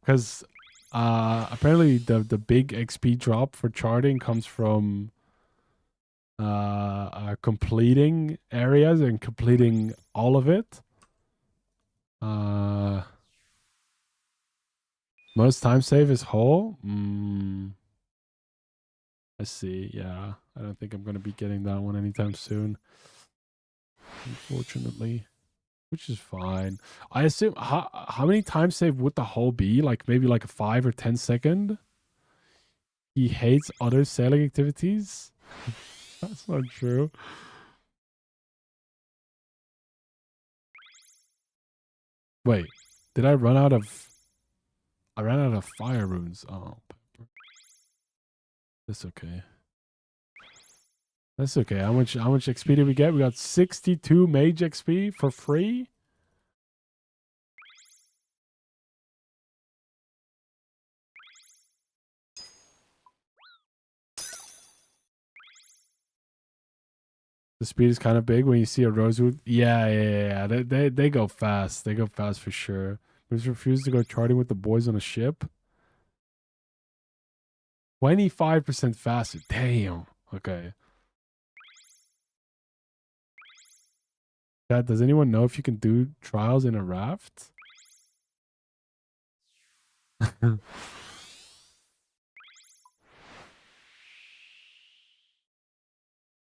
Speaker 1: because apparently the big XP drop for charting comes from completing areas and completing all of it. Most time save is whole. I see. Yeah, I don't think I'm gonna be getting that one anytime soon, unfortunately, which is fine. I assume, how many time save would the whole be? Like maybe like a 5 or 10 second. He hates other sailing activities. That's not true. Wait, did I run out of? I ran out of fire runes. Oh, that's okay. That's okay. How much XP did we get? We got 62 mage XP for free. The speed is kind of big when you see a rosewood. Yeah. They go fast. They go fast for sure. Just refused to go charting with the boys on a ship. 25% faster. Damn. Okay. Dad, does anyone know if you can do trials in a raft? I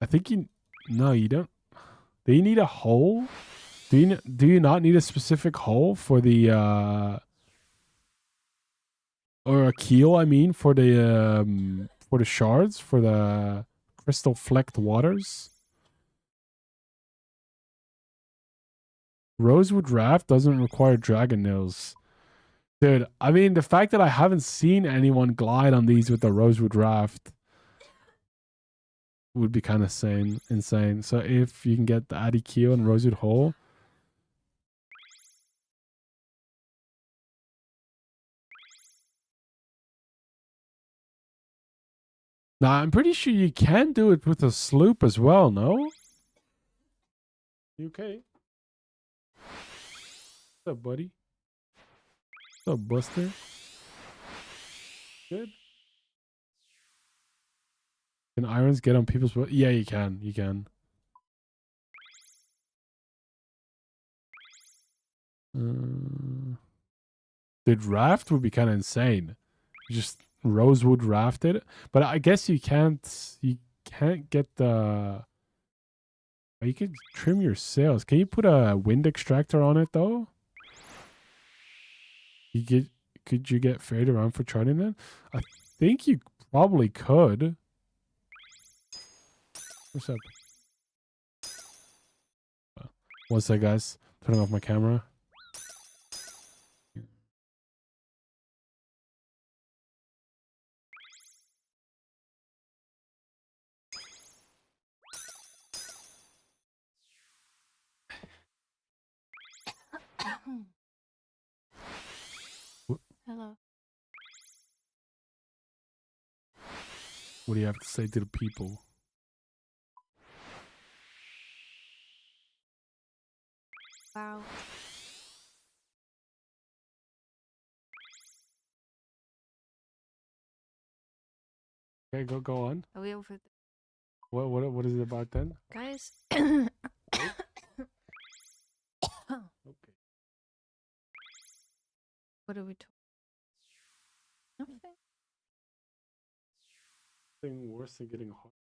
Speaker 1: think no, you don't. Do you need a hole? Do you not need a specific hole for the or a keel, I mean, for the shards, for the crystal flecked waters? Rosewood raft doesn't require dragon nails. Dude, I mean, the fact that I haven't seen anyone glide on these with the rosewood raft. would be kind of insane. So if you can get the Addy Keo and Rosewood Hole, now I'm pretty sure you can do it with a sloop as well. No? You okay? What's up, buddy? What's up, Buster? Good. Can irons get on people's boat? Yeah, you can. You can. Dude, raft would be kind of insane. Just rosewood rafted, but I guess you can't. You can't get the. You could trim your sails. Can you put a wind extractor on it though? Could you get ferried around for charting it? I think you probably could. What's up? One sec, guys. Turning off my camera.
Speaker 5: Hello.
Speaker 1: What do you have to say to the people?
Speaker 5: Wow.
Speaker 1: Okay, go on.
Speaker 5: Are we over?
Speaker 1: What is it about then?
Speaker 5: Guys.
Speaker 1: Okay.
Speaker 5: What are we talking? Nothing.
Speaker 1: Thing worse than getting hot.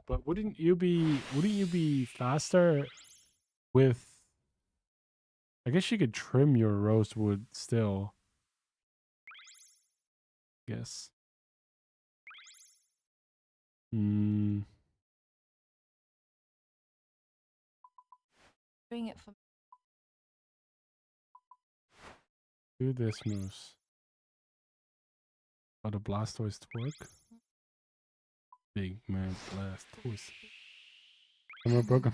Speaker 1: But wouldn't you be faster with, I guess you could trim your rosewood still. Yes.
Speaker 5: Doing it for.
Speaker 1: Do this, Moose. Oh, the Blastoise twerk. Big man Blastoise. Camera broken.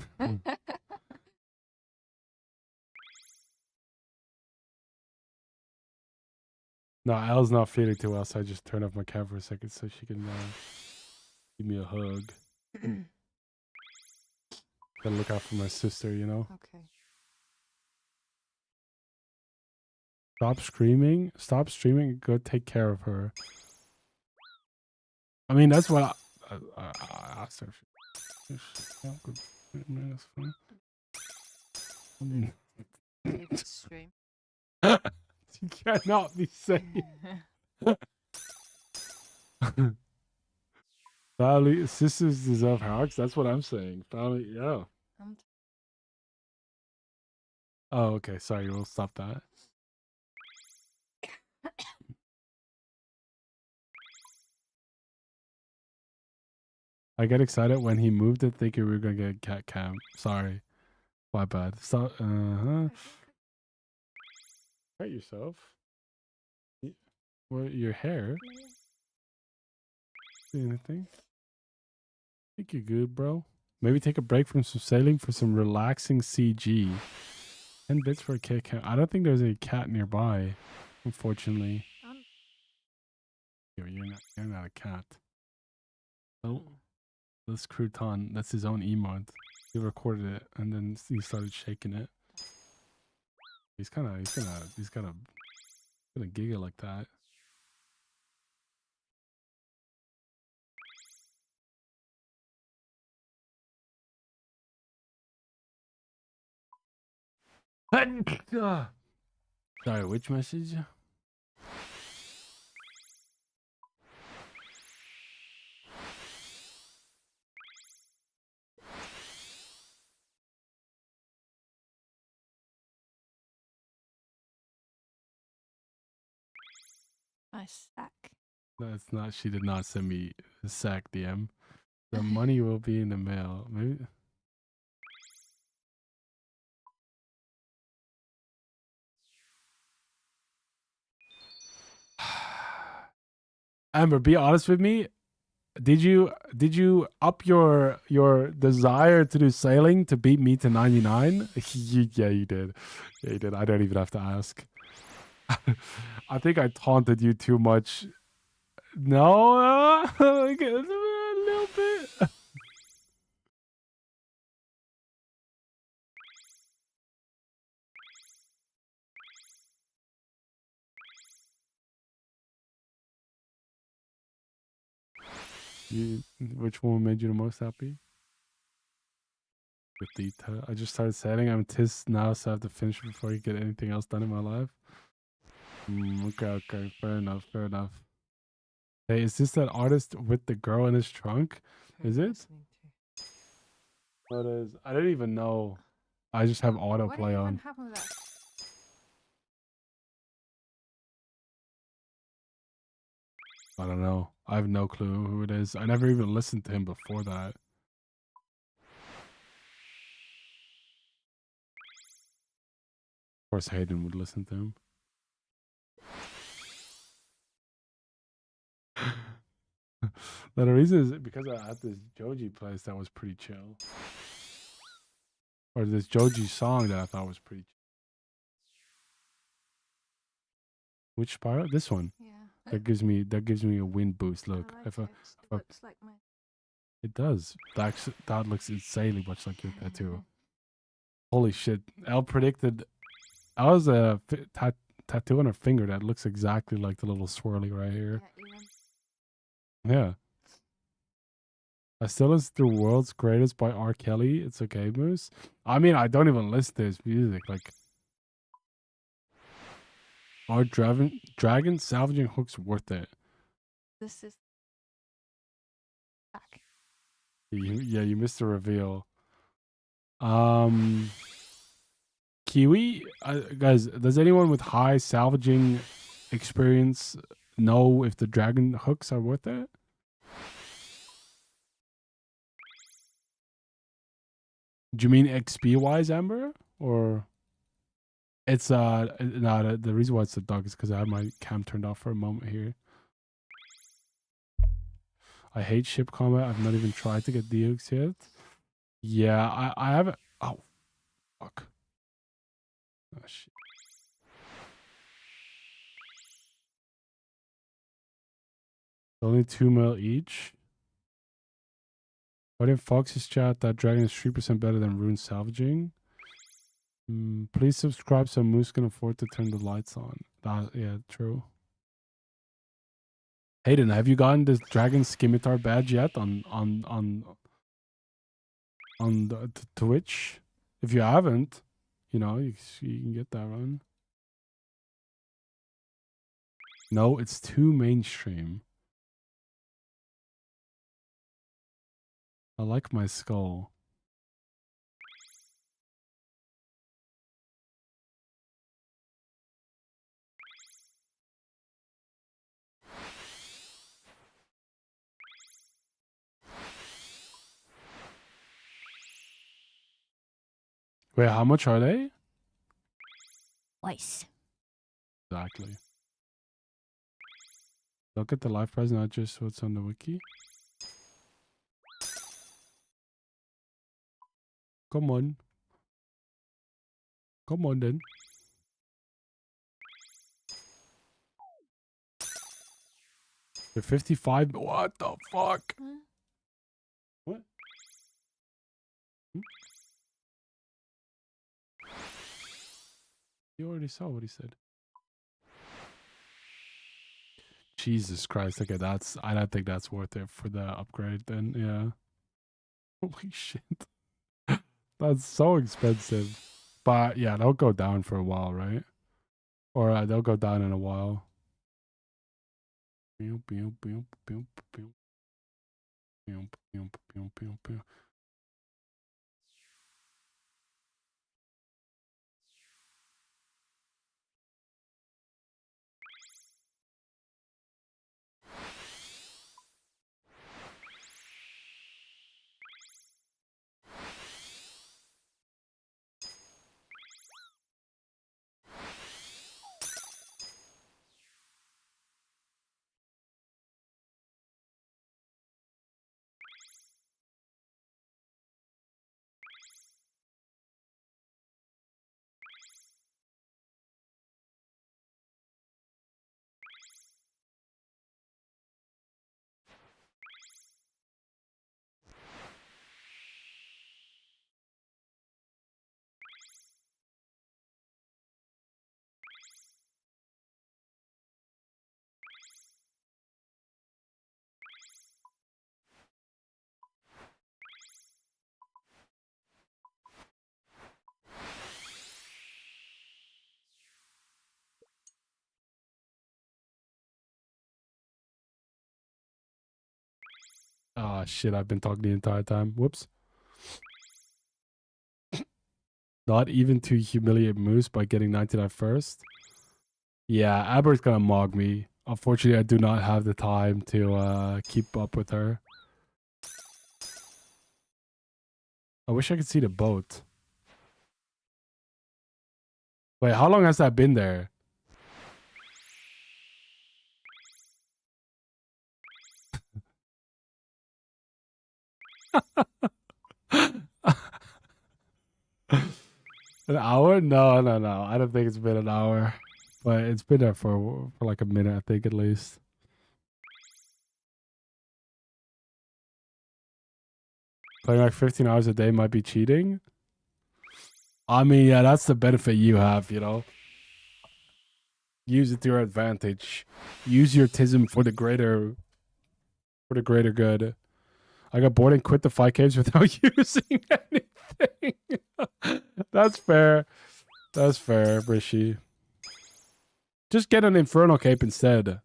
Speaker 1: No, Elle's not feeling too well, so I just turned off my camera for a second so she can give me a hug. Gotta look out for my sister, you know?
Speaker 5: Okay.
Speaker 1: Stop screaming. Stop streaming. Go take care of her. I mean, that's what I asked her.
Speaker 5: Stream.
Speaker 1: You cannot be saying. Family, sisters deserve hugs. That's what I'm saying. Family, yeah. Oh, okay. Sorry, we'll stop that. I get excited when he moved it, thinking we were gonna get cat cam. Sorry, my bad. Stop. Hurt yourself. What? Your hair? See anything? I think you're good, bro. Maybe take a break from some sailing for some relaxing CG. 10 bits for a cat cam. I don't think there's a cat nearby, unfortunately. You're not a cat. Oh. This crouton, that's his own emote. He recorded it and then he started shaking it. He's gonna giggle like that. Sorry, which message?
Speaker 5: My sack.
Speaker 1: That's not. She did not send me a sack DM. The money will be in the mail. Maybe. Amber, be honest with me. Did you up your desire to do sailing to beat me to 99? Yeah, you did. Yeah, you did. I don't even have to ask. I think I taunted you too much. No, like, a little bit. Which one made you the most happy? With the I just started sailing. I'm tis now, so I have to finish before you get anything else done in my life. Okay. Fair enough. Hey, is this that artist with the girl in his trunk? Is it? Oh, it is. I didn't even know. I just have autoplay on.
Speaker 5: Happened with that?
Speaker 1: I don't know. I have no clue who it is. I never even listened to him before that. Of course, Hayden would listen to him. Now, the reason is because I had this Joji place that was pretty chill. Or this Joji song that I thought was pretty chill. Which spiral? This one.
Speaker 5: Yeah.
Speaker 1: That gives me a wind boost. Look,
Speaker 5: It looks like my.
Speaker 1: it does. That looks insanely much like your tattoo. Holy shit! Elle predicted. I was a tattoo on her finger that looks exactly like the little swirly right here. Yeah. I still listen to World's Greatest by R. Kelly. It's okay, Moose. I mean, I don't even listen to his music. Like, are dragon salvaging hooks worth it?
Speaker 5: This is. Back.
Speaker 1: Yeah, you missed the reveal. Kiwi, guys, does anyone with high salvaging experience know if the dragon hooks are worth it? Do you mean XP wise, Amber? Or it's no, the reason why it's the dog is because I had my cam turned off for a moment here. I hate ship combat. I've not even tried to get Dukes yet. Yeah, I haven't. Oh, fuck. Oh, shit. Only 2 mil each. But in Fox's chat, that dragon is 3% better than rune salvaging. Please subscribe so Moose can afford to turn the lights on. Yeah, true. Hayden, have you gotten this dragon scimitar badge yet on the Twitch? If you haven't, you know you can get that one. No, it's too mainstream. I like my skull. Wait, how much are they?
Speaker 5: Twice.
Speaker 1: Exactly. Look at the live price, not just what's on the wiki. Come on. Come on then. They're 55. What the fuck?
Speaker 5: Huh?
Speaker 1: What? You already saw what he said. Jesus Christ. Okay, I don't think that's worth it for the upgrade then. Yeah. Holy shit. That's so expensive. But yeah, they'll go down for a while, right? Or they'll go down in a while. Oh shit, I've been talking the entire time. Whoops. Not even to humiliate Moose by getting 99 first. Yeah, Amber's gonna mog me. Unfortunately, I do not have the time to keep up with her. I wish I could see the boat. Wait, how long has that been there? An hour? No, no, no. I don't think it's been an hour. But it's been there for like a minute, I think, at least. Playing like 15 hours a day might be cheating. I mean, yeah, that's the benefit you have, you know? Use it to your advantage. Use your tism for the greater good. I got bored and quit the 5 caves without using anything. That's fair. That's fair, Brishy. Just get an Inferno cape instead.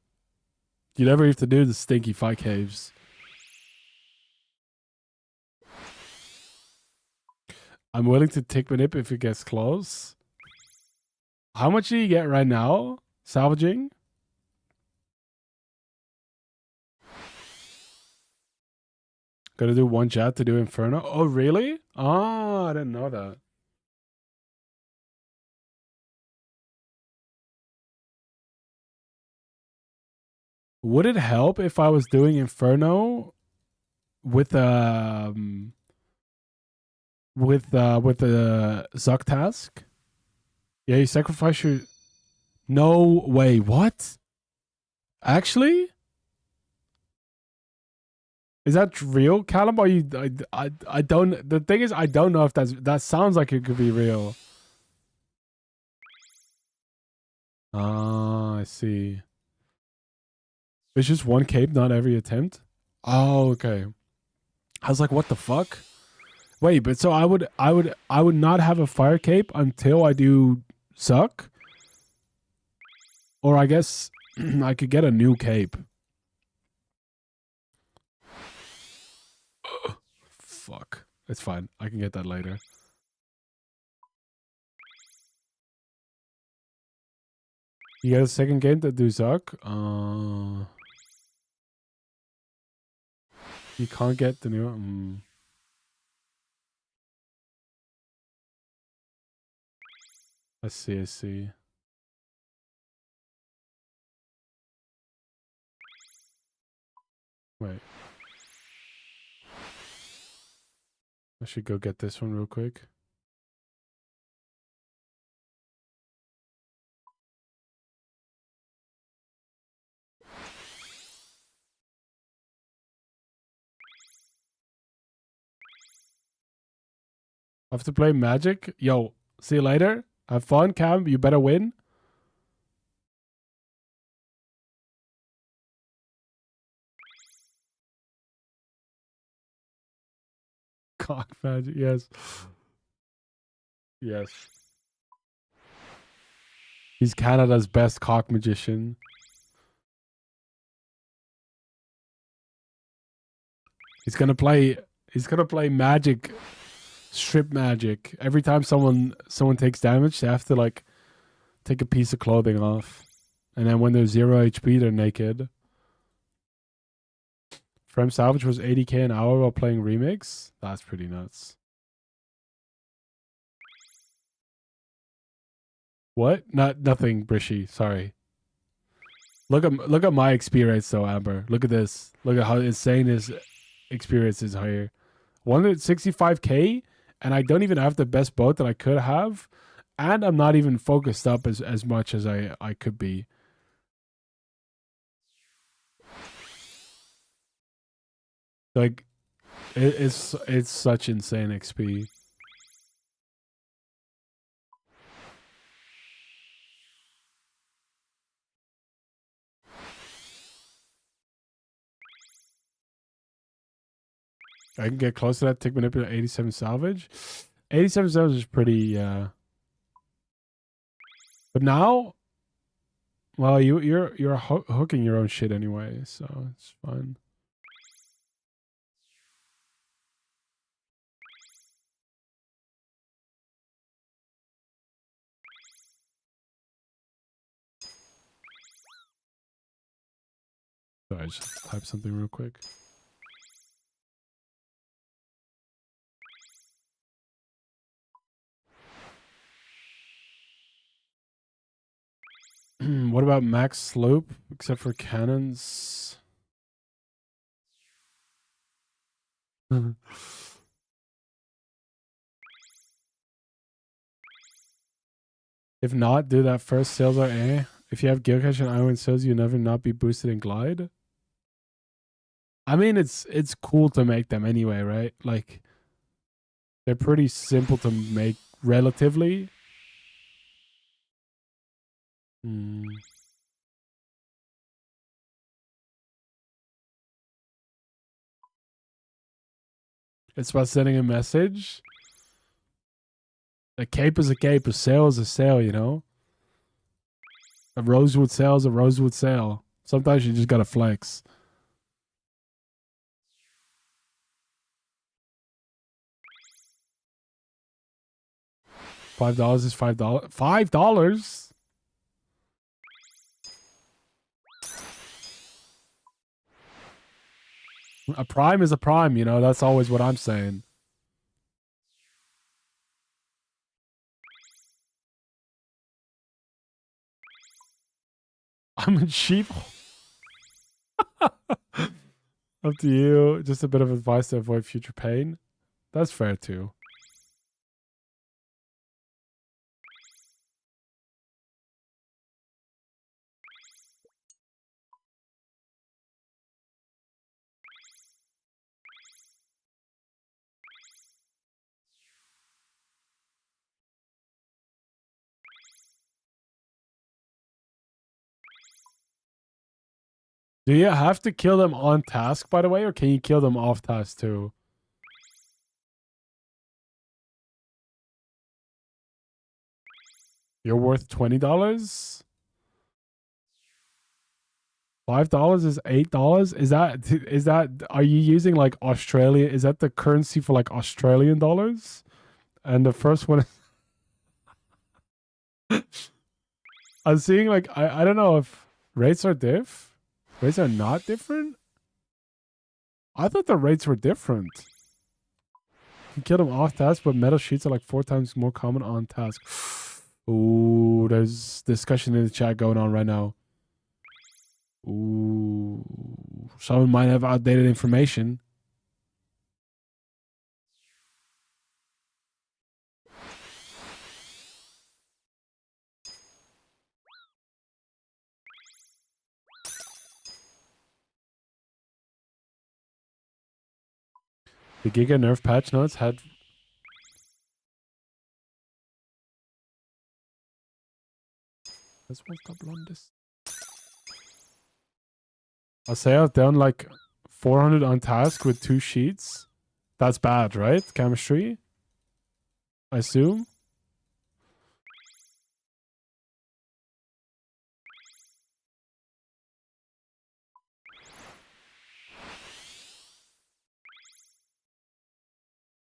Speaker 1: You never have to do the stinky 5 caves. I'm willing to take manip if it gets close. How much do you get right now? Salvaging? Gotta do one jet to do Inferno? Oh, really? Oh, I didn't know that. Would it help if I was doing Inferno with the Zuck task? Yeah, you sacrifice your. No way. What? Actually, is that real, Callum? Are you? I don't. The thing is, I don't know if that sounds like it could be real. Ah, I see. It's just one cape, not every attempt. Oh, okay. I was like, what the fuck? Wait, but so I would not have a fire cape until I do suck, or I guess I could get a new cape. Fuck, it's fine. I can get that later. You get a second game to do suck. You can't get the new. I see. I see. Wait. I should go get this one real quick. I have to play Magic. Yo, see you later. Have fun, Cam. You better win. Cock Magic, yes. Yes. He's Canada's best cock magician. He's gonna play magic, strip magic. Every time someone takes damage, they have to like take a piece of clothing off. And then when they're 0 HP, they're naked. Frem Salvage was 80k an hour while playing Remix. That's pretty nuts. What? Nothing, Brishy. Sorry. Look at my experience though, Amber. Look at this. Look at how insane his experience is here. 165k, and I don't even have the best boat that I could have, and I'm not even focused up as much as I could be. Like, it's such insane XP. I can get close to that. Tick manipulate 87 salvage. 87 salvage is pretty. But now, well, you're hooking your own shit anyway, so it's fine. just type something real quick. What about max slope, except for cannons? If not, do that first. Sails are A. If you have geocache and iron sails, you never not be boosted in glide. I mean, it's cool to make them anyway, right? Like, they're pretty simple to make relatively. It's about sending a message. A cape is a cape. A sail is a sail, you know? A rosewood sail is a rosewood sail. Sometimes you just gotta flex. $5 is $5. $5? A prime is a prime, you know? That's always what I'm saying. I'm a sheep. Up to you. Just a bit of advice to avoid future pain. That's fair too. Do you have to kill them on task, by the way, or can you kill them off task too? You're worth $20? $5 is $8? Is that are you using like Australia? Is that the currency for like Australian dollars? And the first one I'm seeing like I don't know if rates are diff. Rates are not different? I thought the rates were different. You can kill them off task, but metal sheets are like 4 times more common on task. Ooh, there's discussion in the chat going on right now. Ooh, someone might have outdated information. The Giga Nerf patch notes had... Let's stop on this. I'll say I've done like 400 on task with 2 sheets. That's bad, right? Chemistry? I assume?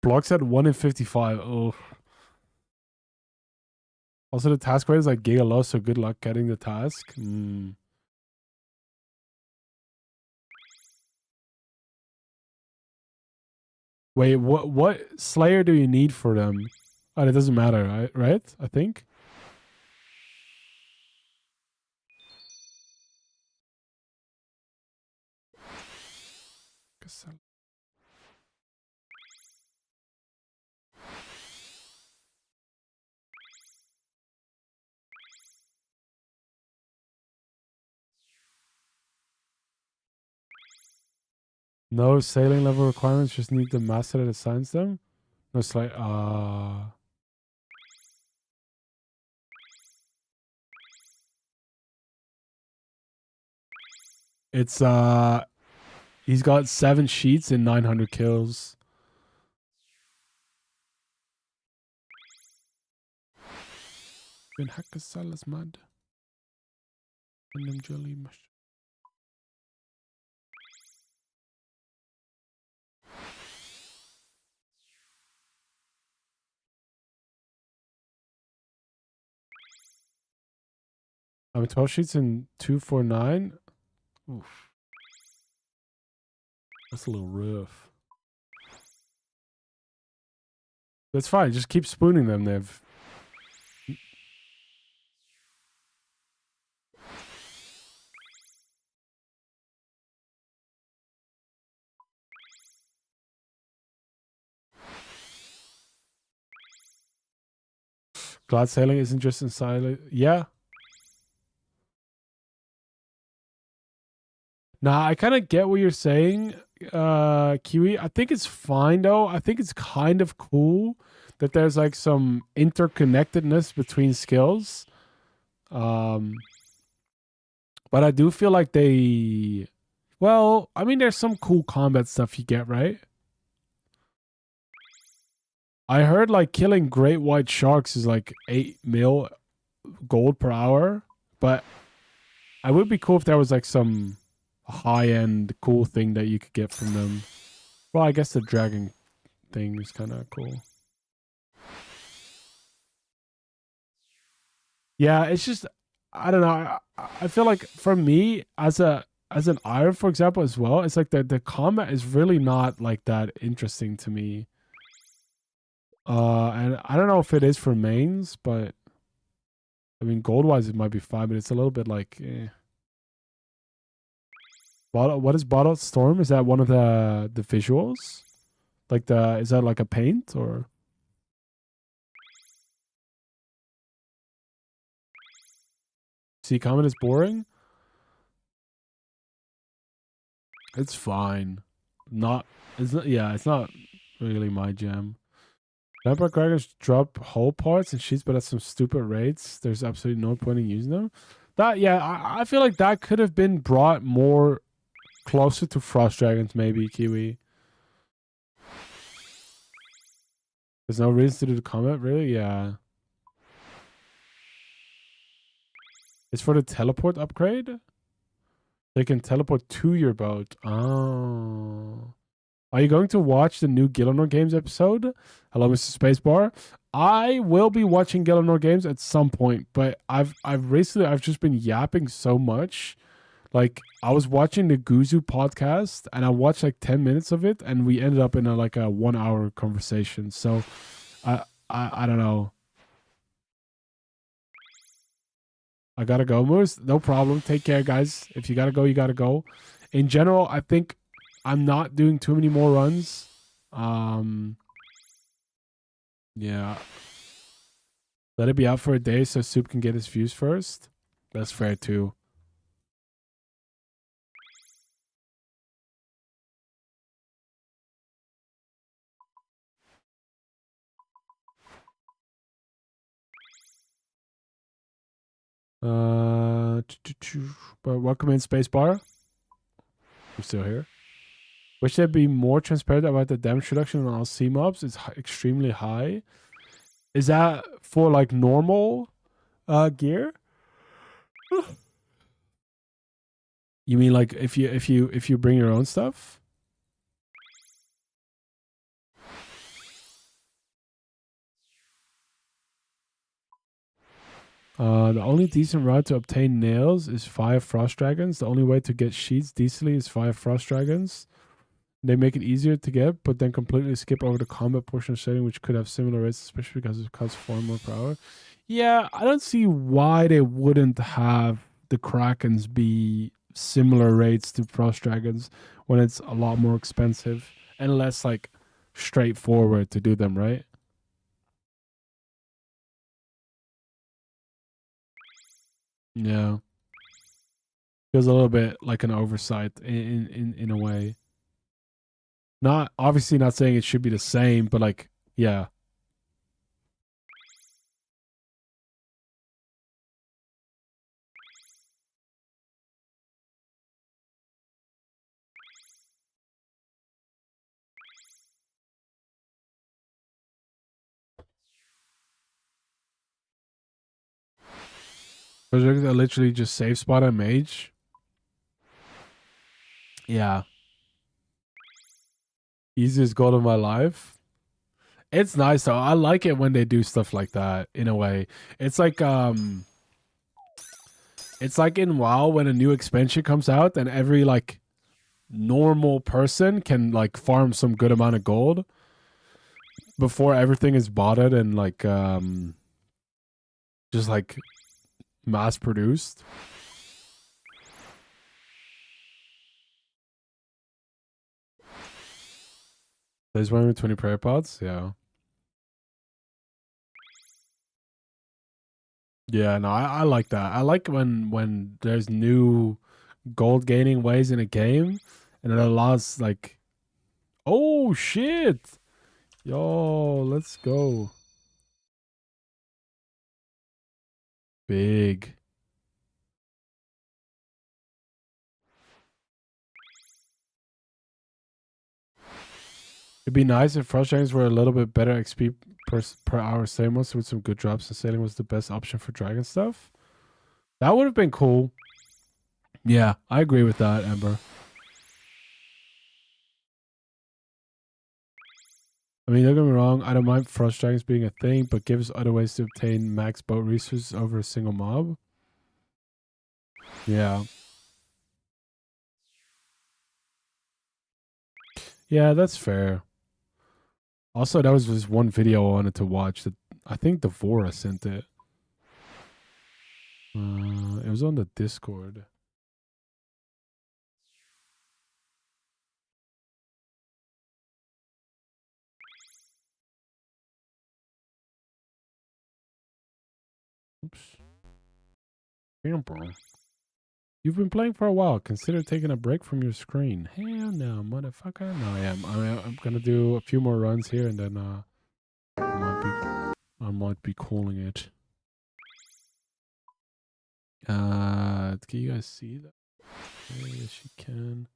Speaker 1: Blocks at 1 in 55. Oh. Also, the task rate is like giga low, so good luck getting the task. Wait, what Slayer do you need for them? Oh, it doesn't matter, right? I think. No sailing level requirements, just need the master that assigns them. No Slayer. It's he's got 7 sheets and 900 kills. Ben Hackasal is mad. And them jelly mush. I'm 12 sheets and 249. Oof. That's a little rough. That's fine. Just keep spooning them, Niv. Glad sailing isn't just in silent. Yeah. Nah, I kind of get what you're saying, Kiwi. I think it's fine though. I think it's kind of cool that there's like some interconnectedness between skills. But I do feel like they, well, I mean, there's some cool combat stuff you get, right? I heard like killing great white sharks is like 8 mil gold per hour, but I would be cool if there was like some high-end cool thing that you could get from them. Well, I guess the dragon thing is kind of cool. Yeah, it's just, I don't know. I feel like for me as an iron, for example, as well, it's like the combat is really not like that interesting to me. And I don't know if it is for mains, but I mean, gold wise, it might be fine, but it's a little bit like, eh. What is Bottled Storm? Is that one of the visuals? Like is that like a paint or? See, comment is boring. It's fine. It's not really my jam. Vampire Crackers drop whole parts and sheets, but at some stupid rates. There's absolutely no point in using them. I feel like that could have been brought more closer to Frost Dragons, maybe, Kiwi. There's no reason to do the combat, really? Yeah. It's for the teleport upgrade? They can teleport to your boat. Oh. Are you going to watch the new Gillinor Games episode? Hello, Mr. Spacebar. I will be watching Gillinor Games at some point, but I've just been yapping so much. Like, I was watching the Guzu podcast and I watched like 10 minutes of it and we ended up in a 1 hour conversation. So I don't know. I gotta go, Moose. No problem. Take care, guys. If you gotta go, you gotta go. In general, I think I'm not doing too many more runs. Yeah. Let it be out for a day so Soup can get his views first. That's fair too. But welcome in, Spacebar. I'm still here. Wish they'd be more transparent about the damage reduction on all sea mobs. It's extremely high. Is that for like normal gear? You mean like if you bring your own stuff? The only decent route to obtain nails is via Frost Dragons. The only way to get sheets decently is via Frost Dragons. They make it easier to get, but then completely skip over the combat portion of setting, which could have similar rates, especially because it costs 4 more per hour. Yeah, I don't see why they wouldn't have the Krakens be similar rates to Frost Dragons when it's a lot more expensive and less like straightforward to do them, right? Yeah. Feels a little bit like an oversight in a way. Not obviously not saying it should be the same, but like, yeah. Projects are literally just save spot on mage. Yeah. Easiest goal of my life. It's nice though. I like it when they do stuff like that in a way. It's like in WoW when a new expansion comes out and every like normal person can like farm some good amount of gold before everything is botted and like just like mass produced. There's 120 prayer pods, yeah. Yeah, no, I like that. I like when there's new gold gaining ways in a game and it allows like, oh shit. Yo, let's go. Big. It'd be nice if frost dragons were a little bit better XP per hour samos with some good drops, and sailing was the best option for dragon stuff. That would have been cool. Yeah, I agree with that, Ember. I mean, don't get me wrong, I don't mind frost dragons being a thing, but give us other ways to obtain max boat resources over a single mob. Yeah. Yeah, that's fair. Also, that was just one video I wanted to watch that I think Devora sent it. It was on the Discord. Oops. Damn, bro. You've been playing for a while. Consider taking a break from your screen. Hell no, motherfucker. No, I am. I'm gonna do a few more runs here, and then I might be calling it. Can you guys see that? Yes, you can.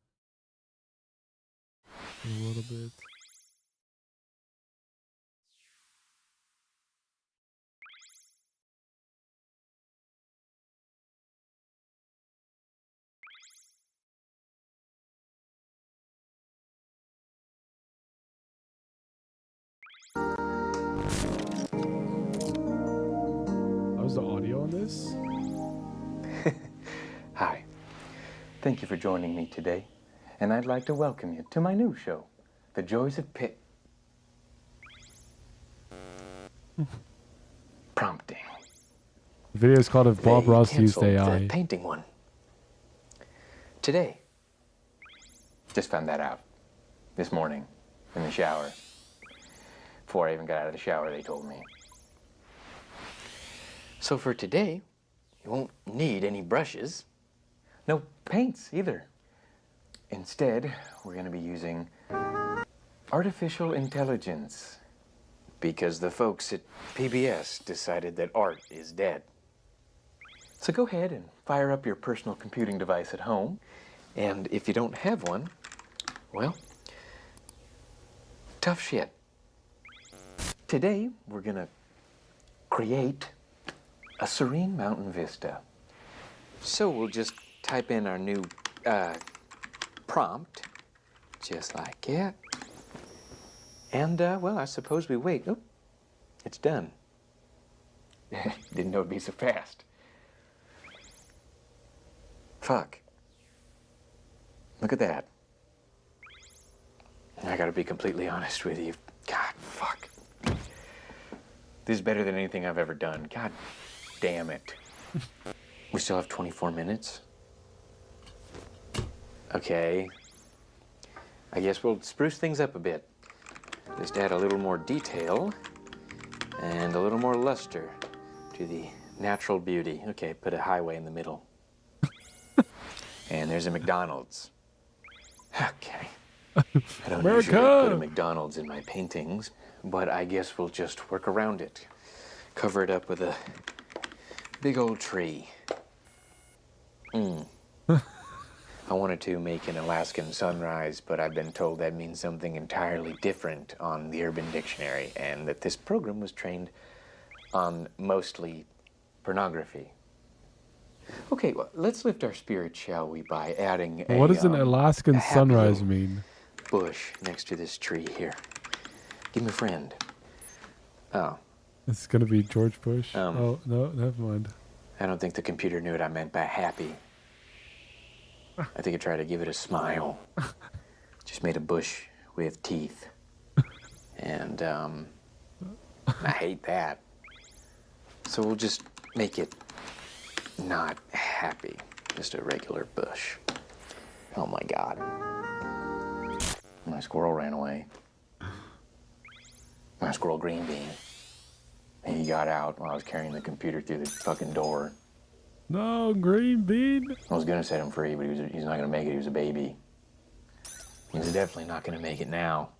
Speaker 1: A little bit. How's the audio on this?
Speaker 6: Hi. Thank you for joining me today, and I'd like to welcome you to my new show, The Joys of Pit. Prompting.
Speaker 1: The video is called If Bob
Speaker 6: They
Speaker 1: Ross Used
Speaker 6: canceled
Speaker 1: AI.
Speaker 6: the painting one. Today. Just found that out. This morning, in the shower. Before I even got out of the shower, they told me. So for today, you won't need any brushes. No paints either. Instead, we're going to be using artificial intelligence. Because the folks at PBS decided that art is dead. So go ahead and fire up your personal computing device at home. And if you don't have one, well, tough shit. Today, we're going to create a serene mountain vista. So we'll just type in our new prompt, just like that. And, well, I suppose we wait. Oh, it's done. Didn't know it'd be so fast. Fuck. Look at that. I gotta be completely honest with you. God, fuck. This is better than anything I've ever done. God damn it. We still have 24 minutes? Okay. I guess we'll spruce things up a bit. Just add a little more detail and a little more luster to the natural beauty. Okay, put a highway in the middle. And there's a McDonald's. Okay. I don't usually put a McDonald's in my paintings, but I guess we'll just work around it. Cover it up with a big old tree. I wanted to make an Alaskan sunrise, but I've been told that means something entirely different on the Urban Dictionary, and that this program was trained on mostly pornography. Okay, well, let's lift our spirits, shall we, by adding a...
Speaker 1: What does an Alaskan sunrise mean?
Speaker 6: Bush next to this tree here. Give me a friend. Oh.
Speaker 1: It's gonna be George Bush. Oh, no, never mind.
Speaker 6: I don't think the computer knew what I meant by happy. I think I tried to give it a smile. Just made a bush with teeth. And, I hate that. So we'll just make it not happy. Just a regular bush. Oh my God. My squirrel ran away. My squirrel green bean. He got out while I was carrying the computer through the fucking door.
Speaker 1: No, green bean.
Speaker 6: I was gonna set him free, but he's not gonna make it. He was a baby. He's definitely not gonna make it now.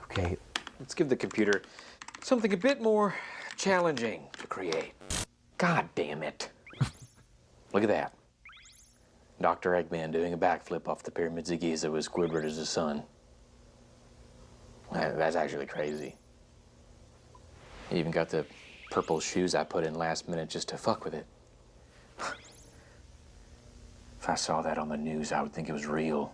Speaker 6: Okay, let's give the computer something a bit more challenging to create. God damn it. Look at that. Dr. Eggman doing a backflip off the pyramids of Giza with Squidward as his son. That's actually crazy. He even got the purple shoes I put in last minute just to fuck with it. If I saw that on the news, I would think it was real.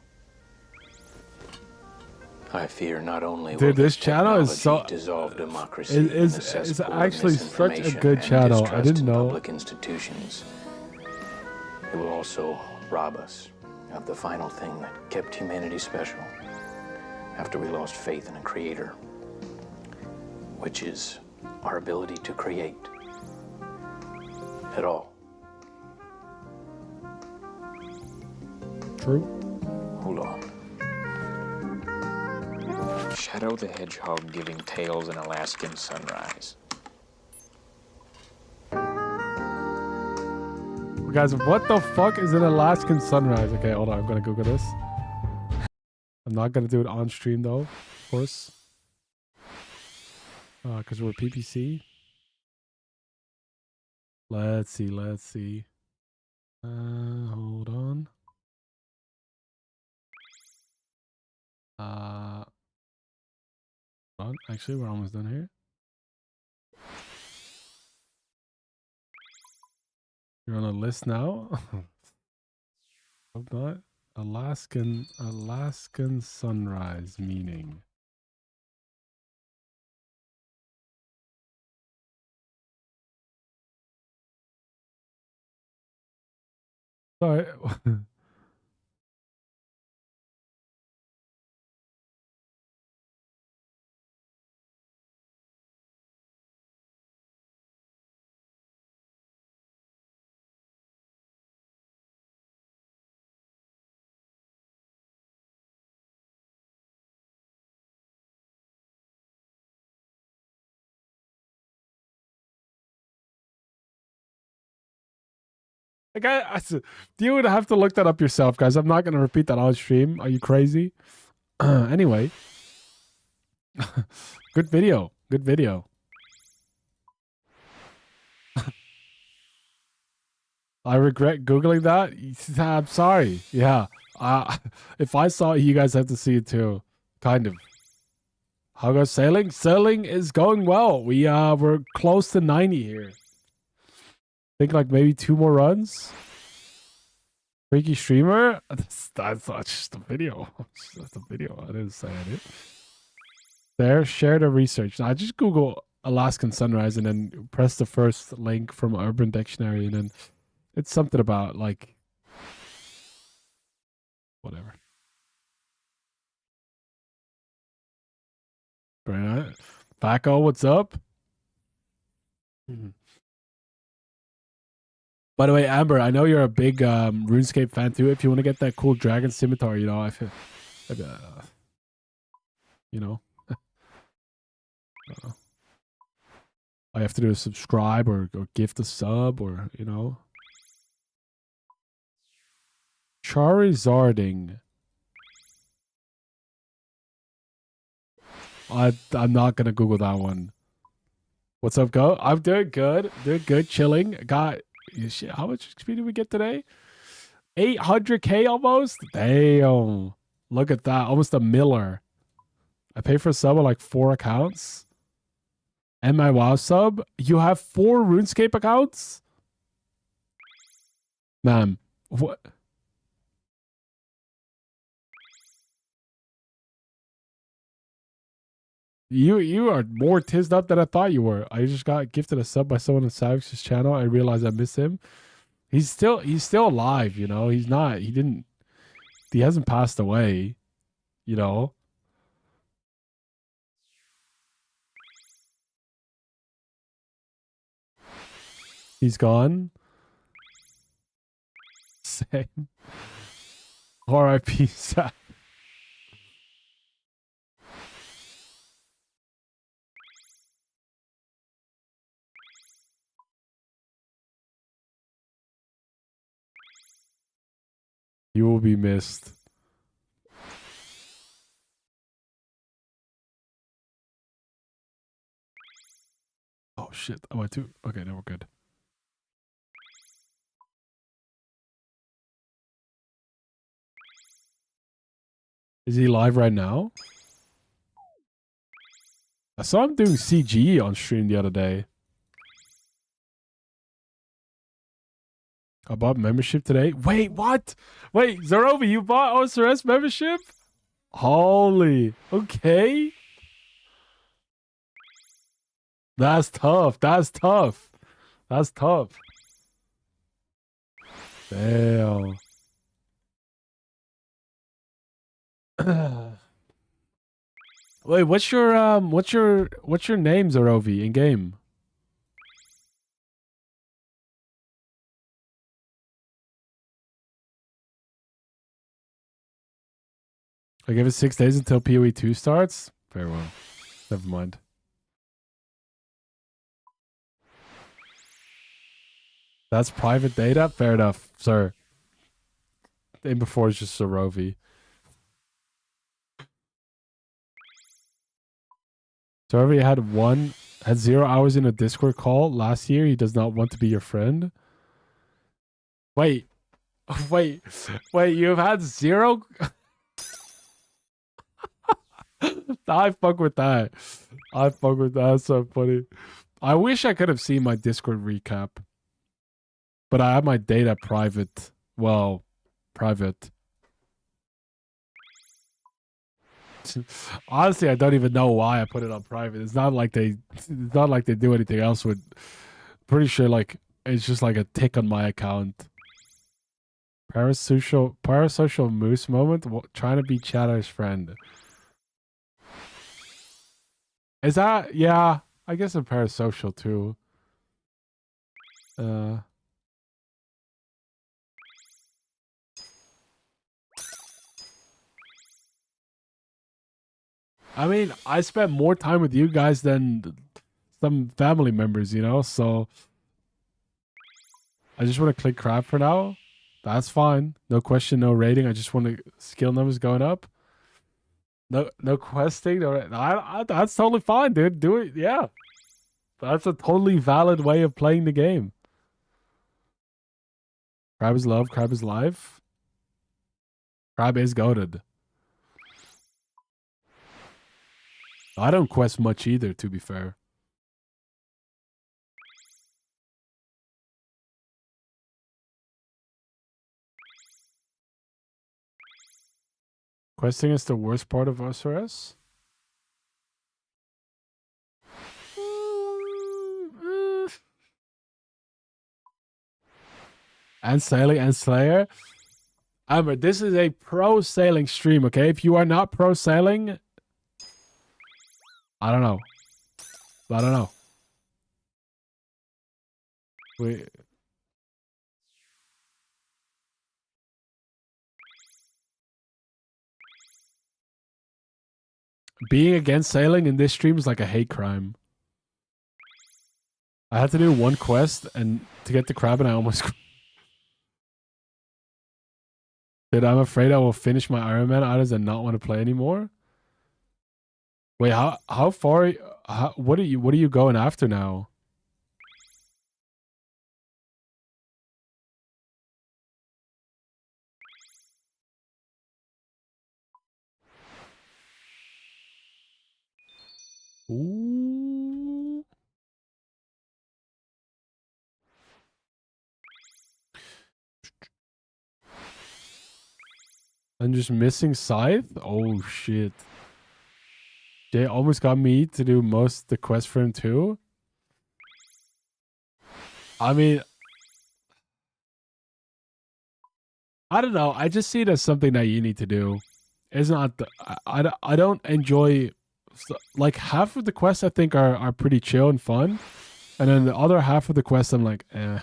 Speaker 6: I fear not only
Speaker 1: Dude,
Speaker 6: will
Speaker 1: this channel is so
Speaker 6: dissolve democracy
Speaker 1: is actually such a good channel. I didn't know.
Speaker 6: Public institutions. It will also rob us of the final thing that kept humanity special after we lost faith in a creator, which is our ability to create at all.
Speaker 1: True.
Speaker 6: Hold on. Shadow the Hedgehog giving Tails an Alaskan sunrise.
Speaker 1: Guys, what the fuck is an Alaskan sunrise? Okay, hold on. I'm gonna Google this. I'm not gonna do it on stream though, of course. Because we're PPC. Let's see. Hold on. Hold on. Actually, we're almost done here. You're on a list now. Hope not. Alaskan sunrise meaning. Sorry. You would have to look that up yourself, guys. I'm not going to repeat that on stream. Are you crazy? Anyway. Good video. I regret Googling that. I'm sorry. Yeah. If I saw it, you guys have to see it too. Kind of. How goes sailing? Sailing is going well. We're close to 90 here. Think like maybe 2 more runs. Freaky streamer. That's just a video. That's a video. I didn't say it. There, share the research. Now just Google Alaskan sunrise and then press the first link from Urban Dictionary, and then it's something about like whatever. Right. Paco, what's up? By the way, Amber, I know you're a big RuneScape fan too. If you want to get that cool dragon scimitar, you know, I feel, you know, all you have to do is subscribe or gift a sub, or you know, Charizarding. I'm not gonna Google that one. What's up, Go? I'm doing good. Chilling. Got shit. How much XP did we get today? 800k almost. Damn. Look at that. Almost a miller. I pay for a sub on like 4 accounts. And my WoW sub. You have 4 RuneScape accounts? Man, what? You are more tizzed up than I thought you were. I just got gifted a sub by someone on Savix's channel. I realized I missed him. He's still alive, you know. He hasn't passed away, you know. He's gone. Same. R.I.P. Sam. You will be missed. Oh shit! I went too. Okay, now we're good. Is he live right now? I saw him doing CG on stream the other day. I bought membership today. Wait, what? Wait, Zerovi, you bought OSRS membership? Holy. Okay. That's tough. That's tough. That's tough. Damn. Wait, what's your name, Zerovi, in game? I give it 6 days until PoE 2 starts? Very well. Never mind. That's private data? Fair enough, sir. Name before is just Zerovi. Zerovi had 0 hours in a Discord call last year. He does not want to be your friend. Wait. Wait. You've had 0? I fuck with that. That's so funny. I wish I could have seen my Discord recap. But I have my data private. Well, private. Honestly, I don't even know why I put it on private. It's not like they do anything else with. Pretty sure like it's just like a tick on my account. Parasocial moose moment. Trying to be Chatter's friend. Is that, yeah? I guess I'm parasocial too. I mean, I spent more time with you guys than some family members, you know? So I just want to click crap for now. That's fine. No question, no rating. I just want to skill numbers going up. No questing. That's totally fine, dude. Do it. Yeah. That's a totally valid way of playing the game. Crab is love. Crab is life. Crab is goated. I don't quest much either, to be fair. Questing is the worst part of SRS? And sailing and slayer. Amber, this is a pro sailing stream, okay? If you are not pro sailing, I don't know. Wait. Being against sailing in this stream is like a hate crime. I had to do one quest and to get the crab and I almost Dude, I'm afraid I will finish my Iron Man items and not want to play anymore. Wait, how far what are you going after now? Ooh. I'm just missing Scythe? Oh shit. Jay almost got me to do most of the quest for him too. I mean, I don't know. I just see it as something that you need to do. It's not. I don't enjoy. Like half of the quests, I think are pretty chill and fun, and then the other half of the quests, I'm like, eh.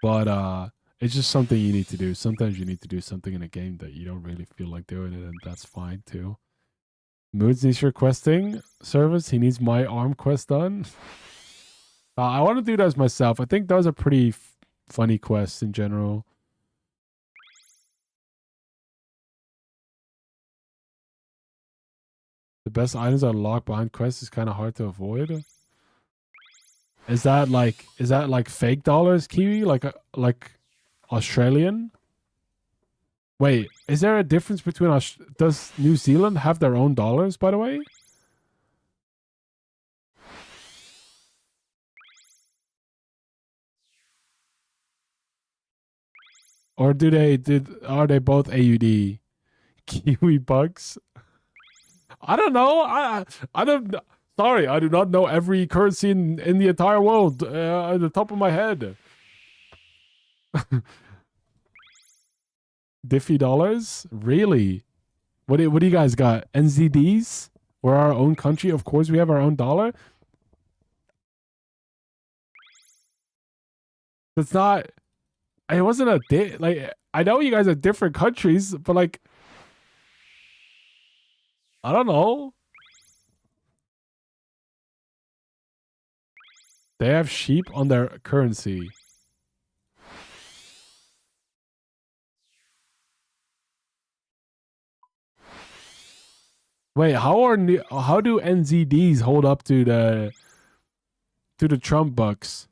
Speaker 1: But it's just something you need to do. Sometimes you need to do something in a game that you don't really feel like doing it, and that's fine too. Moods needs your questing service. He needs my arm quest done. I want to do those myself. I think those are pretty funny quests in general. The best items are locked behind quests is kind of hard to avoid. Is that like fake dollars, Kiwi? Like Australian? Wait, is there a difference between does New Zealand have their own dollars, by the way? Or are they both AUD? Kiwi bucks? I don't know. I don't. Sorry, I do not know every currency in the entire world at the top of my head. Diffie dollars? Really? What do you guys got? NZDs? We're our own country. Of course, we have our own dollar. It's not. It wasn't like. I know you guys are different countries, but like, I don't know. They have sheep on their currency. Wait, how do NZDs hold up to the Trump bucks?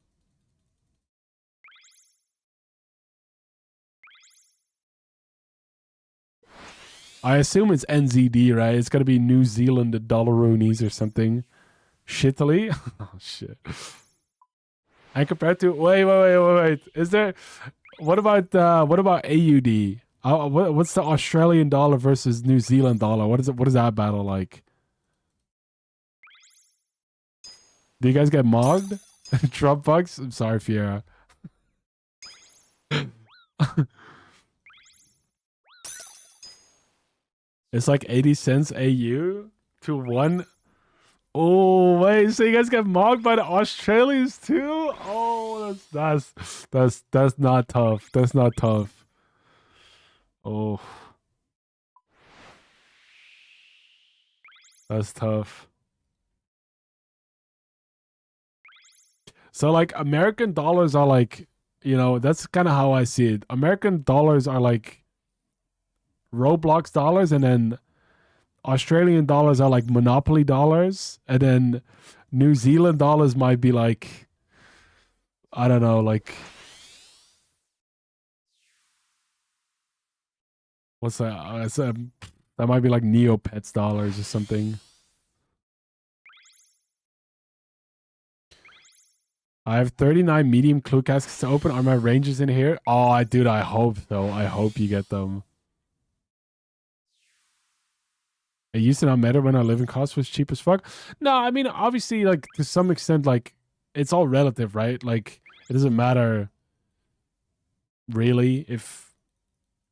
Speaker 1: I assume it's NZD, right? It's gotta be New Zealand dollaroonies or something. Shittily? Oh shit. And compared to wait. Is there what about AUD? What's the Australian dollar versus New Zealand dollar? What is that battle like? Do you guys get mogged? Trump bucks? I'm sorry, Fiera. It's like 80 cents AU to one. Oh wait, so you guys get mocked by the Australians too? Oh, that's not tough. That's not tough. Oh, that's tough. So like American dollars are like, that's kind of how I see it. American dollars are like Roblox dollars, and then Australian dollars are like Monopoly dollars, and then New Zealand dollars might be like, I don't know, like what's that? That might be like Neopets dollars or something. I have 39 medium clue casks to open. Are my rangers in here? Oh, dude, I hope so. I hope you get them. It used to not matter when our living cost was cheap as fuck. No, I mean, obviously, like, to some extent, like, it's all relative, right? Like, it doesn't matter really if,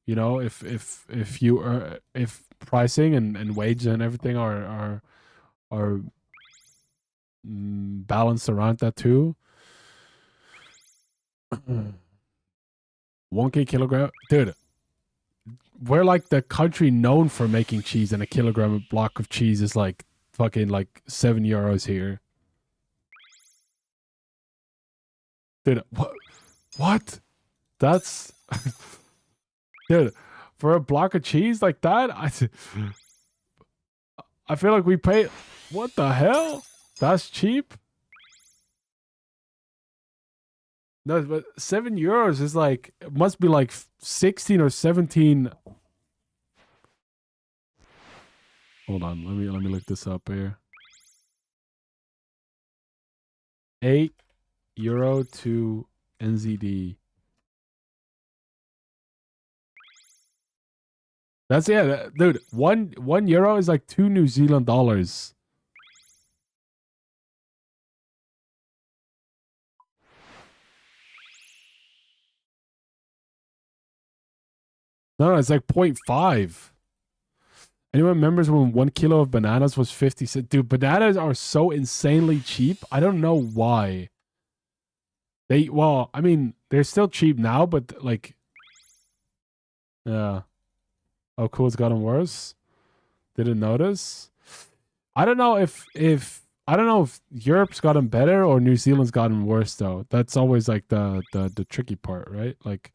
Speaker 1: if pricing and wages and everything are balanced around that too. 1K kilogram, dude. We're like the country known for making cheese, and a kilogram block of cheese is like fucking like €7 here. Dude, what? That's dude, for a block of cheese like that, I feel like we pay. What the hell? That's cheap. No, but €7 is like, it must be like 16 or 17. Hold on, let me look this up here. €8 to NZD. That's dude. One euro is like 2 New Zealand dollars. No, it's like 0.5. Anyone remembers when 1 kilo of bananas was 50 cents? Dude, bananas are so insanely cheap. I don't know why. Well, I mean, they're still cheap now, but like, yeah. Oh, cool, it's gotten worse. Didn't notice. I don't know if Europe's gotten better or New Zealand's gotten worse though. That's always like the tricky part, right? Like,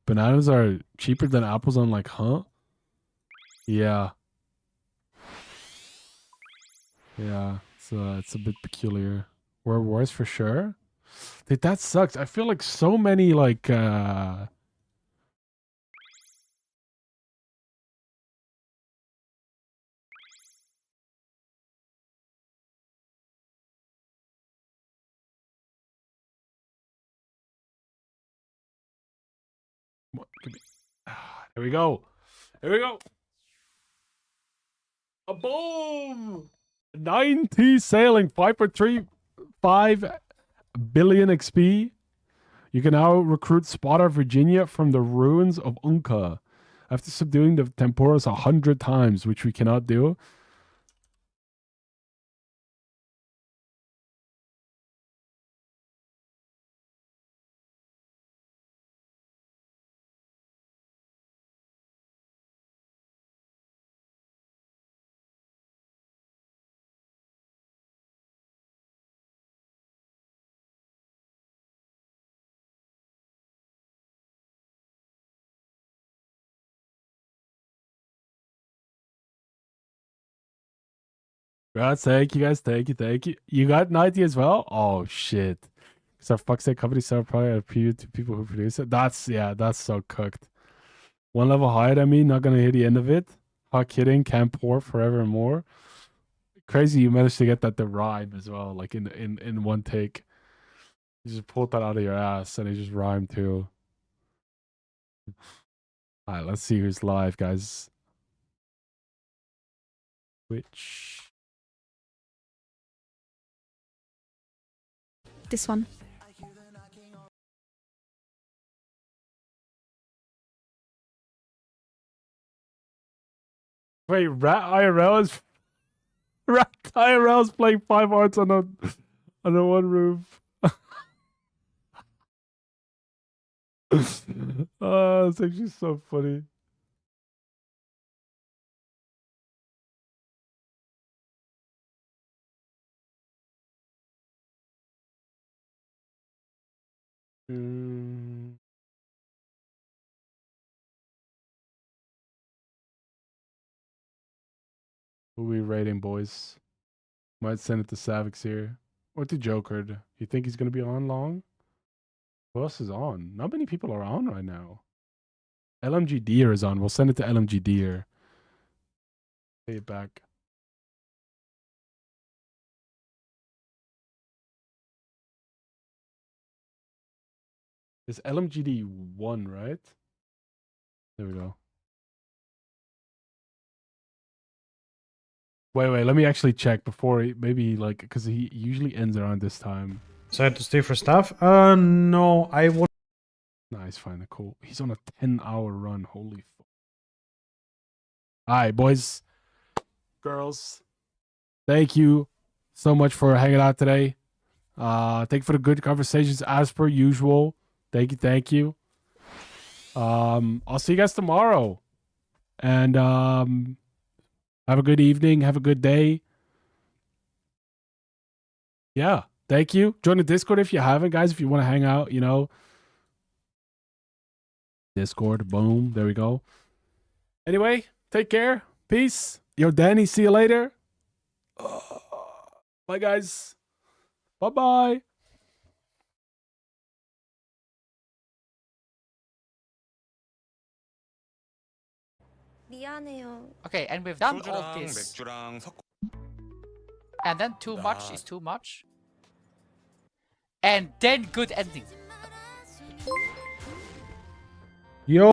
Speaker 1: bananas are cheaper than apples. I'm like, huh? Yeah. Yeah, it's a bit peculiar. We're worse for sure. Dude, that sucks. I feel like so many like give me, here we go. Here we go. A boom. 90 sailing 5.35 billion XP. You can now recruit Spotter Virginia from the ruins of Unka. After subduing the Temporos 100 times, which we cannot do. Right, thank you guys. Thank you. You got 90 as well? Oh shit. Because our fuck's sake company set probably a preview to people who produce it. That's so cooked. One level higher than me, not gonna hear the end of it. Hot kidding, can't pour forever and more. Crazy you managed to get that to rhyme as well, like in one take. You just pulled that out of your ass and it just rhymed too. Alright, let's see who's live, guys. Which
Speaker 5: This one.
Speaker 1: wait, Rat IRL is Rat IRL is playing 5 hearts on a one roof. Oh, it's actually so funny. Mm. Who we rating, boys? Might send it to Savix here. Or to Jokered. You think he's gonna be on long? Who else is on? Not many people are on right now. LMG Deer is on. We'll send it to LMG Deer. Pay it back. It's LMGD 1, right? There we go. Wait, let me actually check before maybe like, because he usually ends around this time.
Speaker 7: Decided to stay for staff? No, I won't.
Speaker 1: Nice, fine, cool. He's on a 10-hour run. Holy fuck. All right, boys, girls, thank you so much for hanging out today. Thank you for the good conversations as per usual. Thank you. I'll see you guys tomorrow. And have a good evening, have a good day. Yeah, thank you. Join the Discord if you haven't, guys, if you want to hang out, you know. Discord, boom, there we go. Anyway, take care. Peace. Yo, Danny, see you later. Bye, guys. Bye-bye.
Speaker 8: Okay, and we've done all this. And then too much is too much. And then good ending.
Speaker 7: Yo.